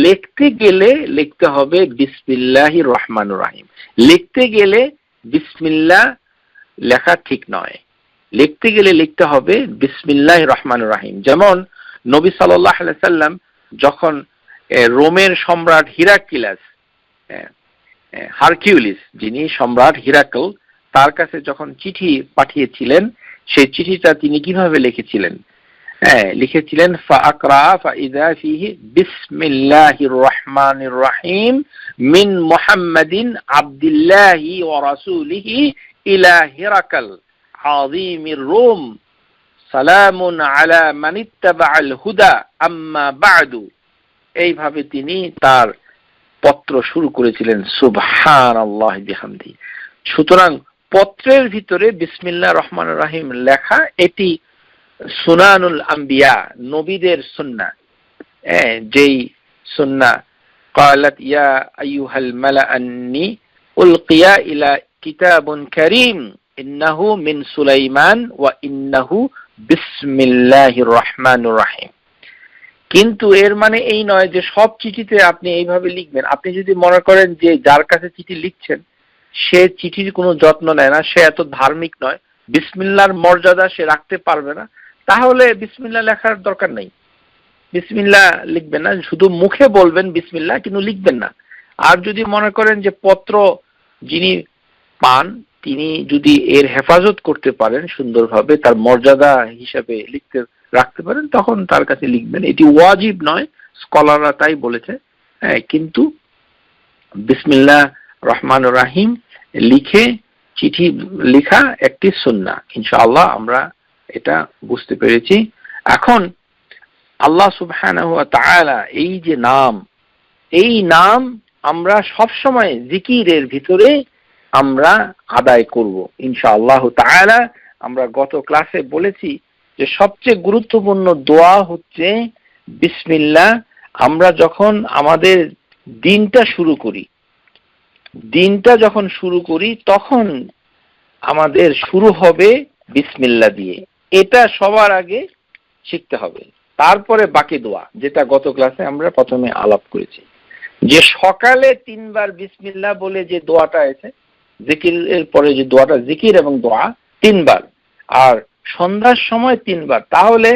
লিখতে গেলে লিখতে হবে বিসমিল্লাহির রহমানির রহিম। লিখতে গেলে বিসমিল্লাহ লেখা ঠিক নয়, লিখতে গেলে লিখতে হবে বিসমিল্লাহির রহমানির রহিম। যেমন নবী সাল্লাল্লাহু আলাইহি ওয়াসাল্লাম যখন রোমের সম্রাট হিরাক্লিয়াস, হারকিউলিস যিনি সম্রাট হিরাকল, তার কাছে যখন চিঠি পাঠিয়েছিলেন, সেই চিঠিটা তিনি কিভাবে লিখেছিলেন? লিখেছিলেন ফাআকরা ফাইযা ফীহি বিসমিল্লাহির রহমানির রহিম মিন মুহাম্মাদিন আবদুল্লাহি ওয়া রাসূলিহি ইলা হিরাকল আযীমির রূম সালামুন আলা মান ইত্তাবাআল হুদা আম্মা বা'দু। এইভাবে তিনি তার পত্র শুরু করেছিলেন। সুবহানাল্লাহি বিহামদিহি। সুতরাং পত্রের ভিতরে বিসমিল্লাহির রহমানির রহিম লেখা, এটি সুনানুল আম্বিয়া, নবীদের সুন্নাহ। যেই সুন্নাহ قالت يا ايها الملأ اني القي الى كتاب كريم انه من سليمان وانه بسم الله الرحمن الرحيم। কিন্তু এর মানে এই নয় যে সব চিঠিতে আপনি এইভাবে লিখবেন। আপনি যদি মনে করেন যে যার কাছে চিঠি লিখছেন সে চিঠির কোনো যত্ন নেয় না, সে এত ধার্মিক নয়, বিসমিল্লাহর মর্যাদা সে রাখতে পারবে না, তাহলে বিসমিল্লাহ লেখার দরকার নেই। বিসমিল্লাহ লিখবেন না, শুধু মুখে বলবেন বিসমিল্লাহ, কিন্তু লিখবেন না। আর যদি মনে করেন যে পত্র যিনি পান তিনি যদি এর হেফাজত করতে পারেন সুন্দরভাবে, তার মর্যাদা হিসাবে লিখতে রাখতে পারেন, তখন তার কাছে লিখবেন। এটি ওয়াজিব নয়, স্কলাররা তাই বলেছে। কিন্তু বিসমিল্লাহ রহমান রহিম লিখে চিঠি লেখা একটি সুন্নাহ। ইনশাআল্লাহ আমরা এটা বুঝতে পেরেছি। এখন আল্লাহ সুবহানাহু ওয়া তাআলা এই যে নাম, এই নাম আমরা সব সময় জিকিরের ভিতরে আমরা আদায় করব ইনশাআল্লাহ তাআলা। আমরা গত ক্লাসে বলেছি যে সবচেয়ে গুরুত্বপূর্ণ দোয়া হচ্ছে বিসমিল্লাহ। আমরা যখন আমাদের দিনটা শুরু করি, দিনটা যখন শুরু করি তখন আমাদের শুরু হবে বিসমিল্লাহ দিয়ে। এটা সবার আগে শিখতে হবে, তারপরে বাকি দোয়া, যেটা গত ক্লাসে আমরা প্রথমে আলাপ করেছি, যে সকালে 3 বার বিসমিল্লাহ বলে যে দোয়াটা আছে, জিকিরের পরে যে দোয়াটা, জিকির এবং দোয়া 3 বার, আর সন্ধ্যার সময় 3 বার, তাহলে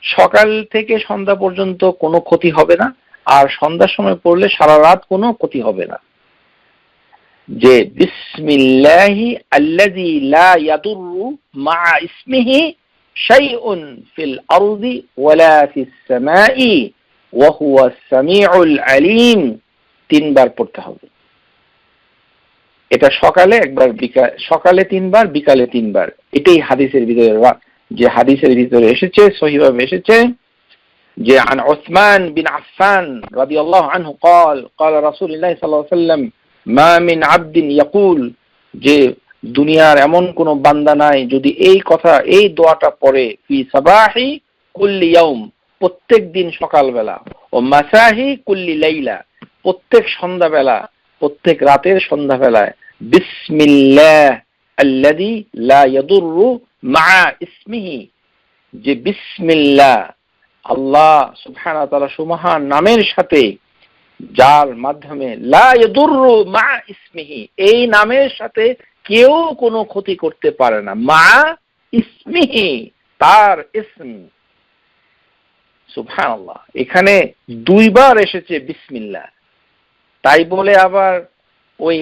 সকাল থেকে সন্ধ্যা পর্যন্ত কোনো ক্ষতি হবে না, আর সন্ধ্যার সময় পড়লে সারা রাত কোনো ক্ষতি হবে না। যে বিসমিল্লাহি আল্লাযী লা ইয়াদুররু মা'a ইসমিহি শাইউন ফিল আরদি ওয়ালা ফিস সামাই ওয়া হুয়াস সামিউল আলিম, 3 বার পড়তে হবে। এটা সকালে একবার, সকালে 3 বার, বিকালে 3 বার। এটাই হাদিসের ভিতরে, যে হাদিসের ভিতরে এসেছে, সহিভাবে এসেছে যে আন উসমান বিন আফফান রাদিয়াল্লাহু আনহু قال قال رسول الله صلى الله عليه وسلم ما من عبد يقول, যে দুনিয়ার এমন কোন বান্দা নাই যদি এই কথা, এই দোয়াটা পড়ে ফি সাবাহি কুল্লি ইয়াউম, প্রত্যেক দিন সকালবেলা, ও মাসাহি কুল্লি লাইলা, প্রত্যেক সন্ধ্যাবেলা, প্রত্যেক রাতের সন্ধ্যাবেলায়, বিসমিল্লাহ আল্লাযী লা ইয়াদুররু মা'a ইসমিহি, যে বিসমিল্লাহ আল্লাহ সুবহানাহু ওয়া তাআলা সুমহান নামের সাথে, যার মাধ্যমে লা ইয়াদুররু মা'a ইসমিহি, এই নামের সাথে কেউ কোনো ক্ষতি করতে পারে না, মা'a ইসমিহি, তার ইসম। সুবহানাল্লাহ, এখানে 2 বার এসেছে বিসমিল্লাহ। তাই বলে আবার ওই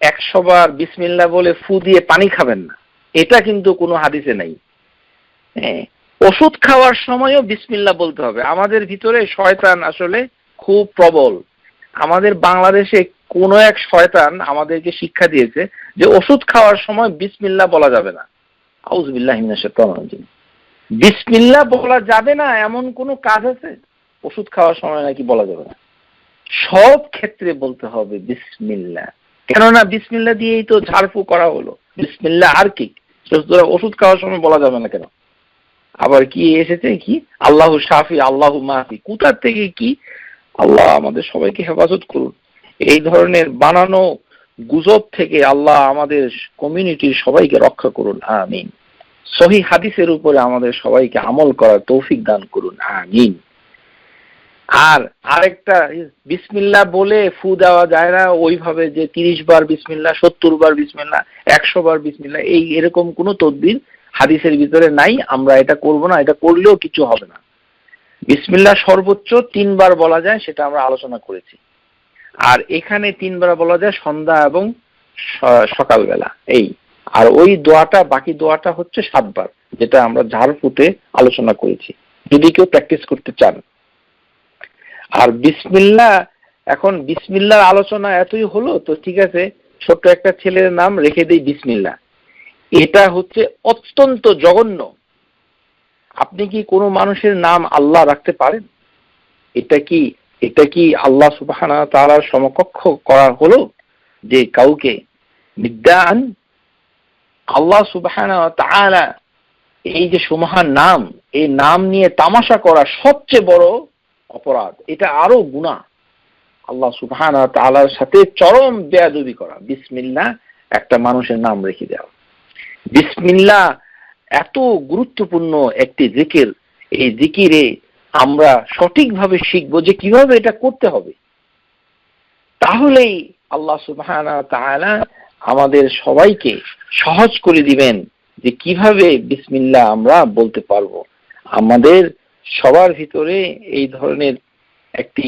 100 বার বিসমিল্লাহ বলে ফু দিয়ে পানি খাবেন না, এটা কিন্তু কোনো হাদিসে নাই। হ্যাঁ, ওষুধ খাওয়ার সময়ও বিসমিল্লাহ বলতে হবে। আমাদের ভিতরে শয়তান আসলে খুব প্রবল। আমাদের বাংলাদেশে কোন এক শয়তান আমাদেরকে শিক্ষা দিয়েছে যে ওষুধ খাওয়ার সময় বিসমিল্লাহ বলা যাবে না। আউযুবিল্লাহি মিনাশ শাইতানির রাজিম। বিসমিল্লাহ বলা যাবে না এমন কোন কাজ আছে? ওষুধ খাওয়ার সময় নাকি বলা যাবে না? সব ক্ষেত্রে বলতে হবে বিসমিল্লাহ। কেননা বিসমিল্লাহ দিয়েই তো ঝাড়ফু করা হলো। বিসমিল্লাহ আর কি? ওষুধ খাওয়ার সময় বলা যাবে না কেন? আবার কি এসেছে, কি আল্লাহু শাফি আল্লাহু মাফি, কোথা থেকে কি? আল্লাহ আমাদের সবাইকে হেফাজত করুন। এই ধরনের বানানো গুজব থেকে আল্লাহ আমাদের কমিউনিটির সবাইকে রক্ষা করুন, আমিন। সহিহ হাদিসের উপরে আমাদের সবাইকে আমল করার তৌফিক দান করুন, আমিন। আর আরেকটা, বিসমিল্লাহ বলে ফু দেওয়া যায় না ওইভাবে যে 30 বার বিসমিল্লাহ, 70 বার বিসমিল্লাহ, 100 বার বিসমিল্লাহ, এই এরকম কোনো তদবির হাদিসের ভিতরে নাই। আমরা এটা করব না, এটা করলেও কিছু হবে না। বিসমিল্লাহ সর্বোচ্চ 3 বার বলা যায়, সেটা আমরা আলোচনা করেছি। আর এখানে 3 বার বলা যায় সন্ধ্যা এবং সকালবেলা, এই। আর ওই দোয়াটা, বাকি দোয়াটা হচ্ছে 7 বার, যেটা আমরা ঝাড়ফুঁতে আলোচনা করেছি, যদি কেউ প্র্যাকটিস করতে চান। আর বিসমিল্লাহ, এখন বিসমিল্লাহর আলোচনা এতই হলো তো ঠিক আছে, ছোট্ট একটা ছেলের নাম রেখে দেই বিসমিল্লাহ। এটা হচ্ছে অত্যন্ত জঘন্য। আপনি কি কোনো মানুষের নাম আল্লাহ রাখতে পারেন? এটা কি আল্লাহ সুবহানাহু ওয়া তাআলার সমকক্ষ করা হলো যে কাউকে বিদ্যান? আল্লাহ সুবহানাহু ওয়া তাআলা এই যে সুমহান নাম, এই নাম নিয়ে তামাশা করা সবচেয়ে বড় অপরাধ, এটা আরো গুনাহ। আল্লাহ সুবহানাহু ওয়া তাআলার সাথে চরম বেয়াদবি করা। বিসমিল্লাহ একটা মানুষের নাম রেখে দেওয়া। বিসমিল্লাহ এত গুরুত্বপূর্ণ একটি জিকির, এই জিকিরে আমরা সঠিকভাবে শিখবো যে কিভাবে এটা করতে হবে। তাহলেই আল্লাহ সুবহানাহু ওয়া তাআলা আমাদের সবাইকে সহজ করে দিবেন যে কিভাবে বিসমিল্লাহ আমরা বলতে পারবো। আমাদের সবার ভিতরে এই ধরনের একটি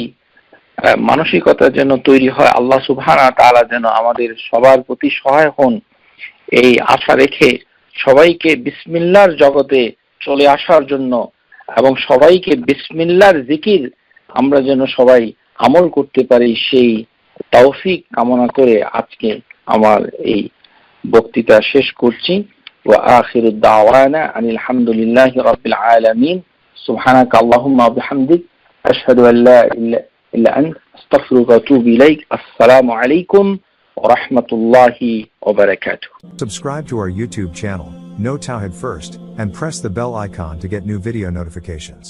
মানসিকতা যেন তৈরি হয়। আল্লাহ সুবহানাহু ওয়া তাআলা যেন আমাদের সবার প্রতি সহায় হন, এই আশা রেখে সবাইকে বিসমিল্লাহর জগতে চলে আসার জন্য এবং সবাইকে বিসমিল্লাহর জিকির আমরা যেন সবাই আমল করতে পারি, সেই তৌফিক কামনা করে আজকে আমার এই বক্তৃতা শেষ করছি। ওয়া আখিরু দাওয়ানা আনিল হামদুলিল্লাহি রাব্বিল আলামিন। সুবহানাকা আল্লাহুম্মা ওয়া বিহামদিক আশহাদু আল লা ইলাহা ইল্লা আনতা আস্তাগফিরুকা ওয়া আতুবু ইলাইক। আসসালামু আলাইকুম ওয়া রাহমাতুল্লাহি ওয়া বারাকাতুহু। Subscribe to our YouTube channel, Know Tawhid First, and press the bell icon to get new video notifications.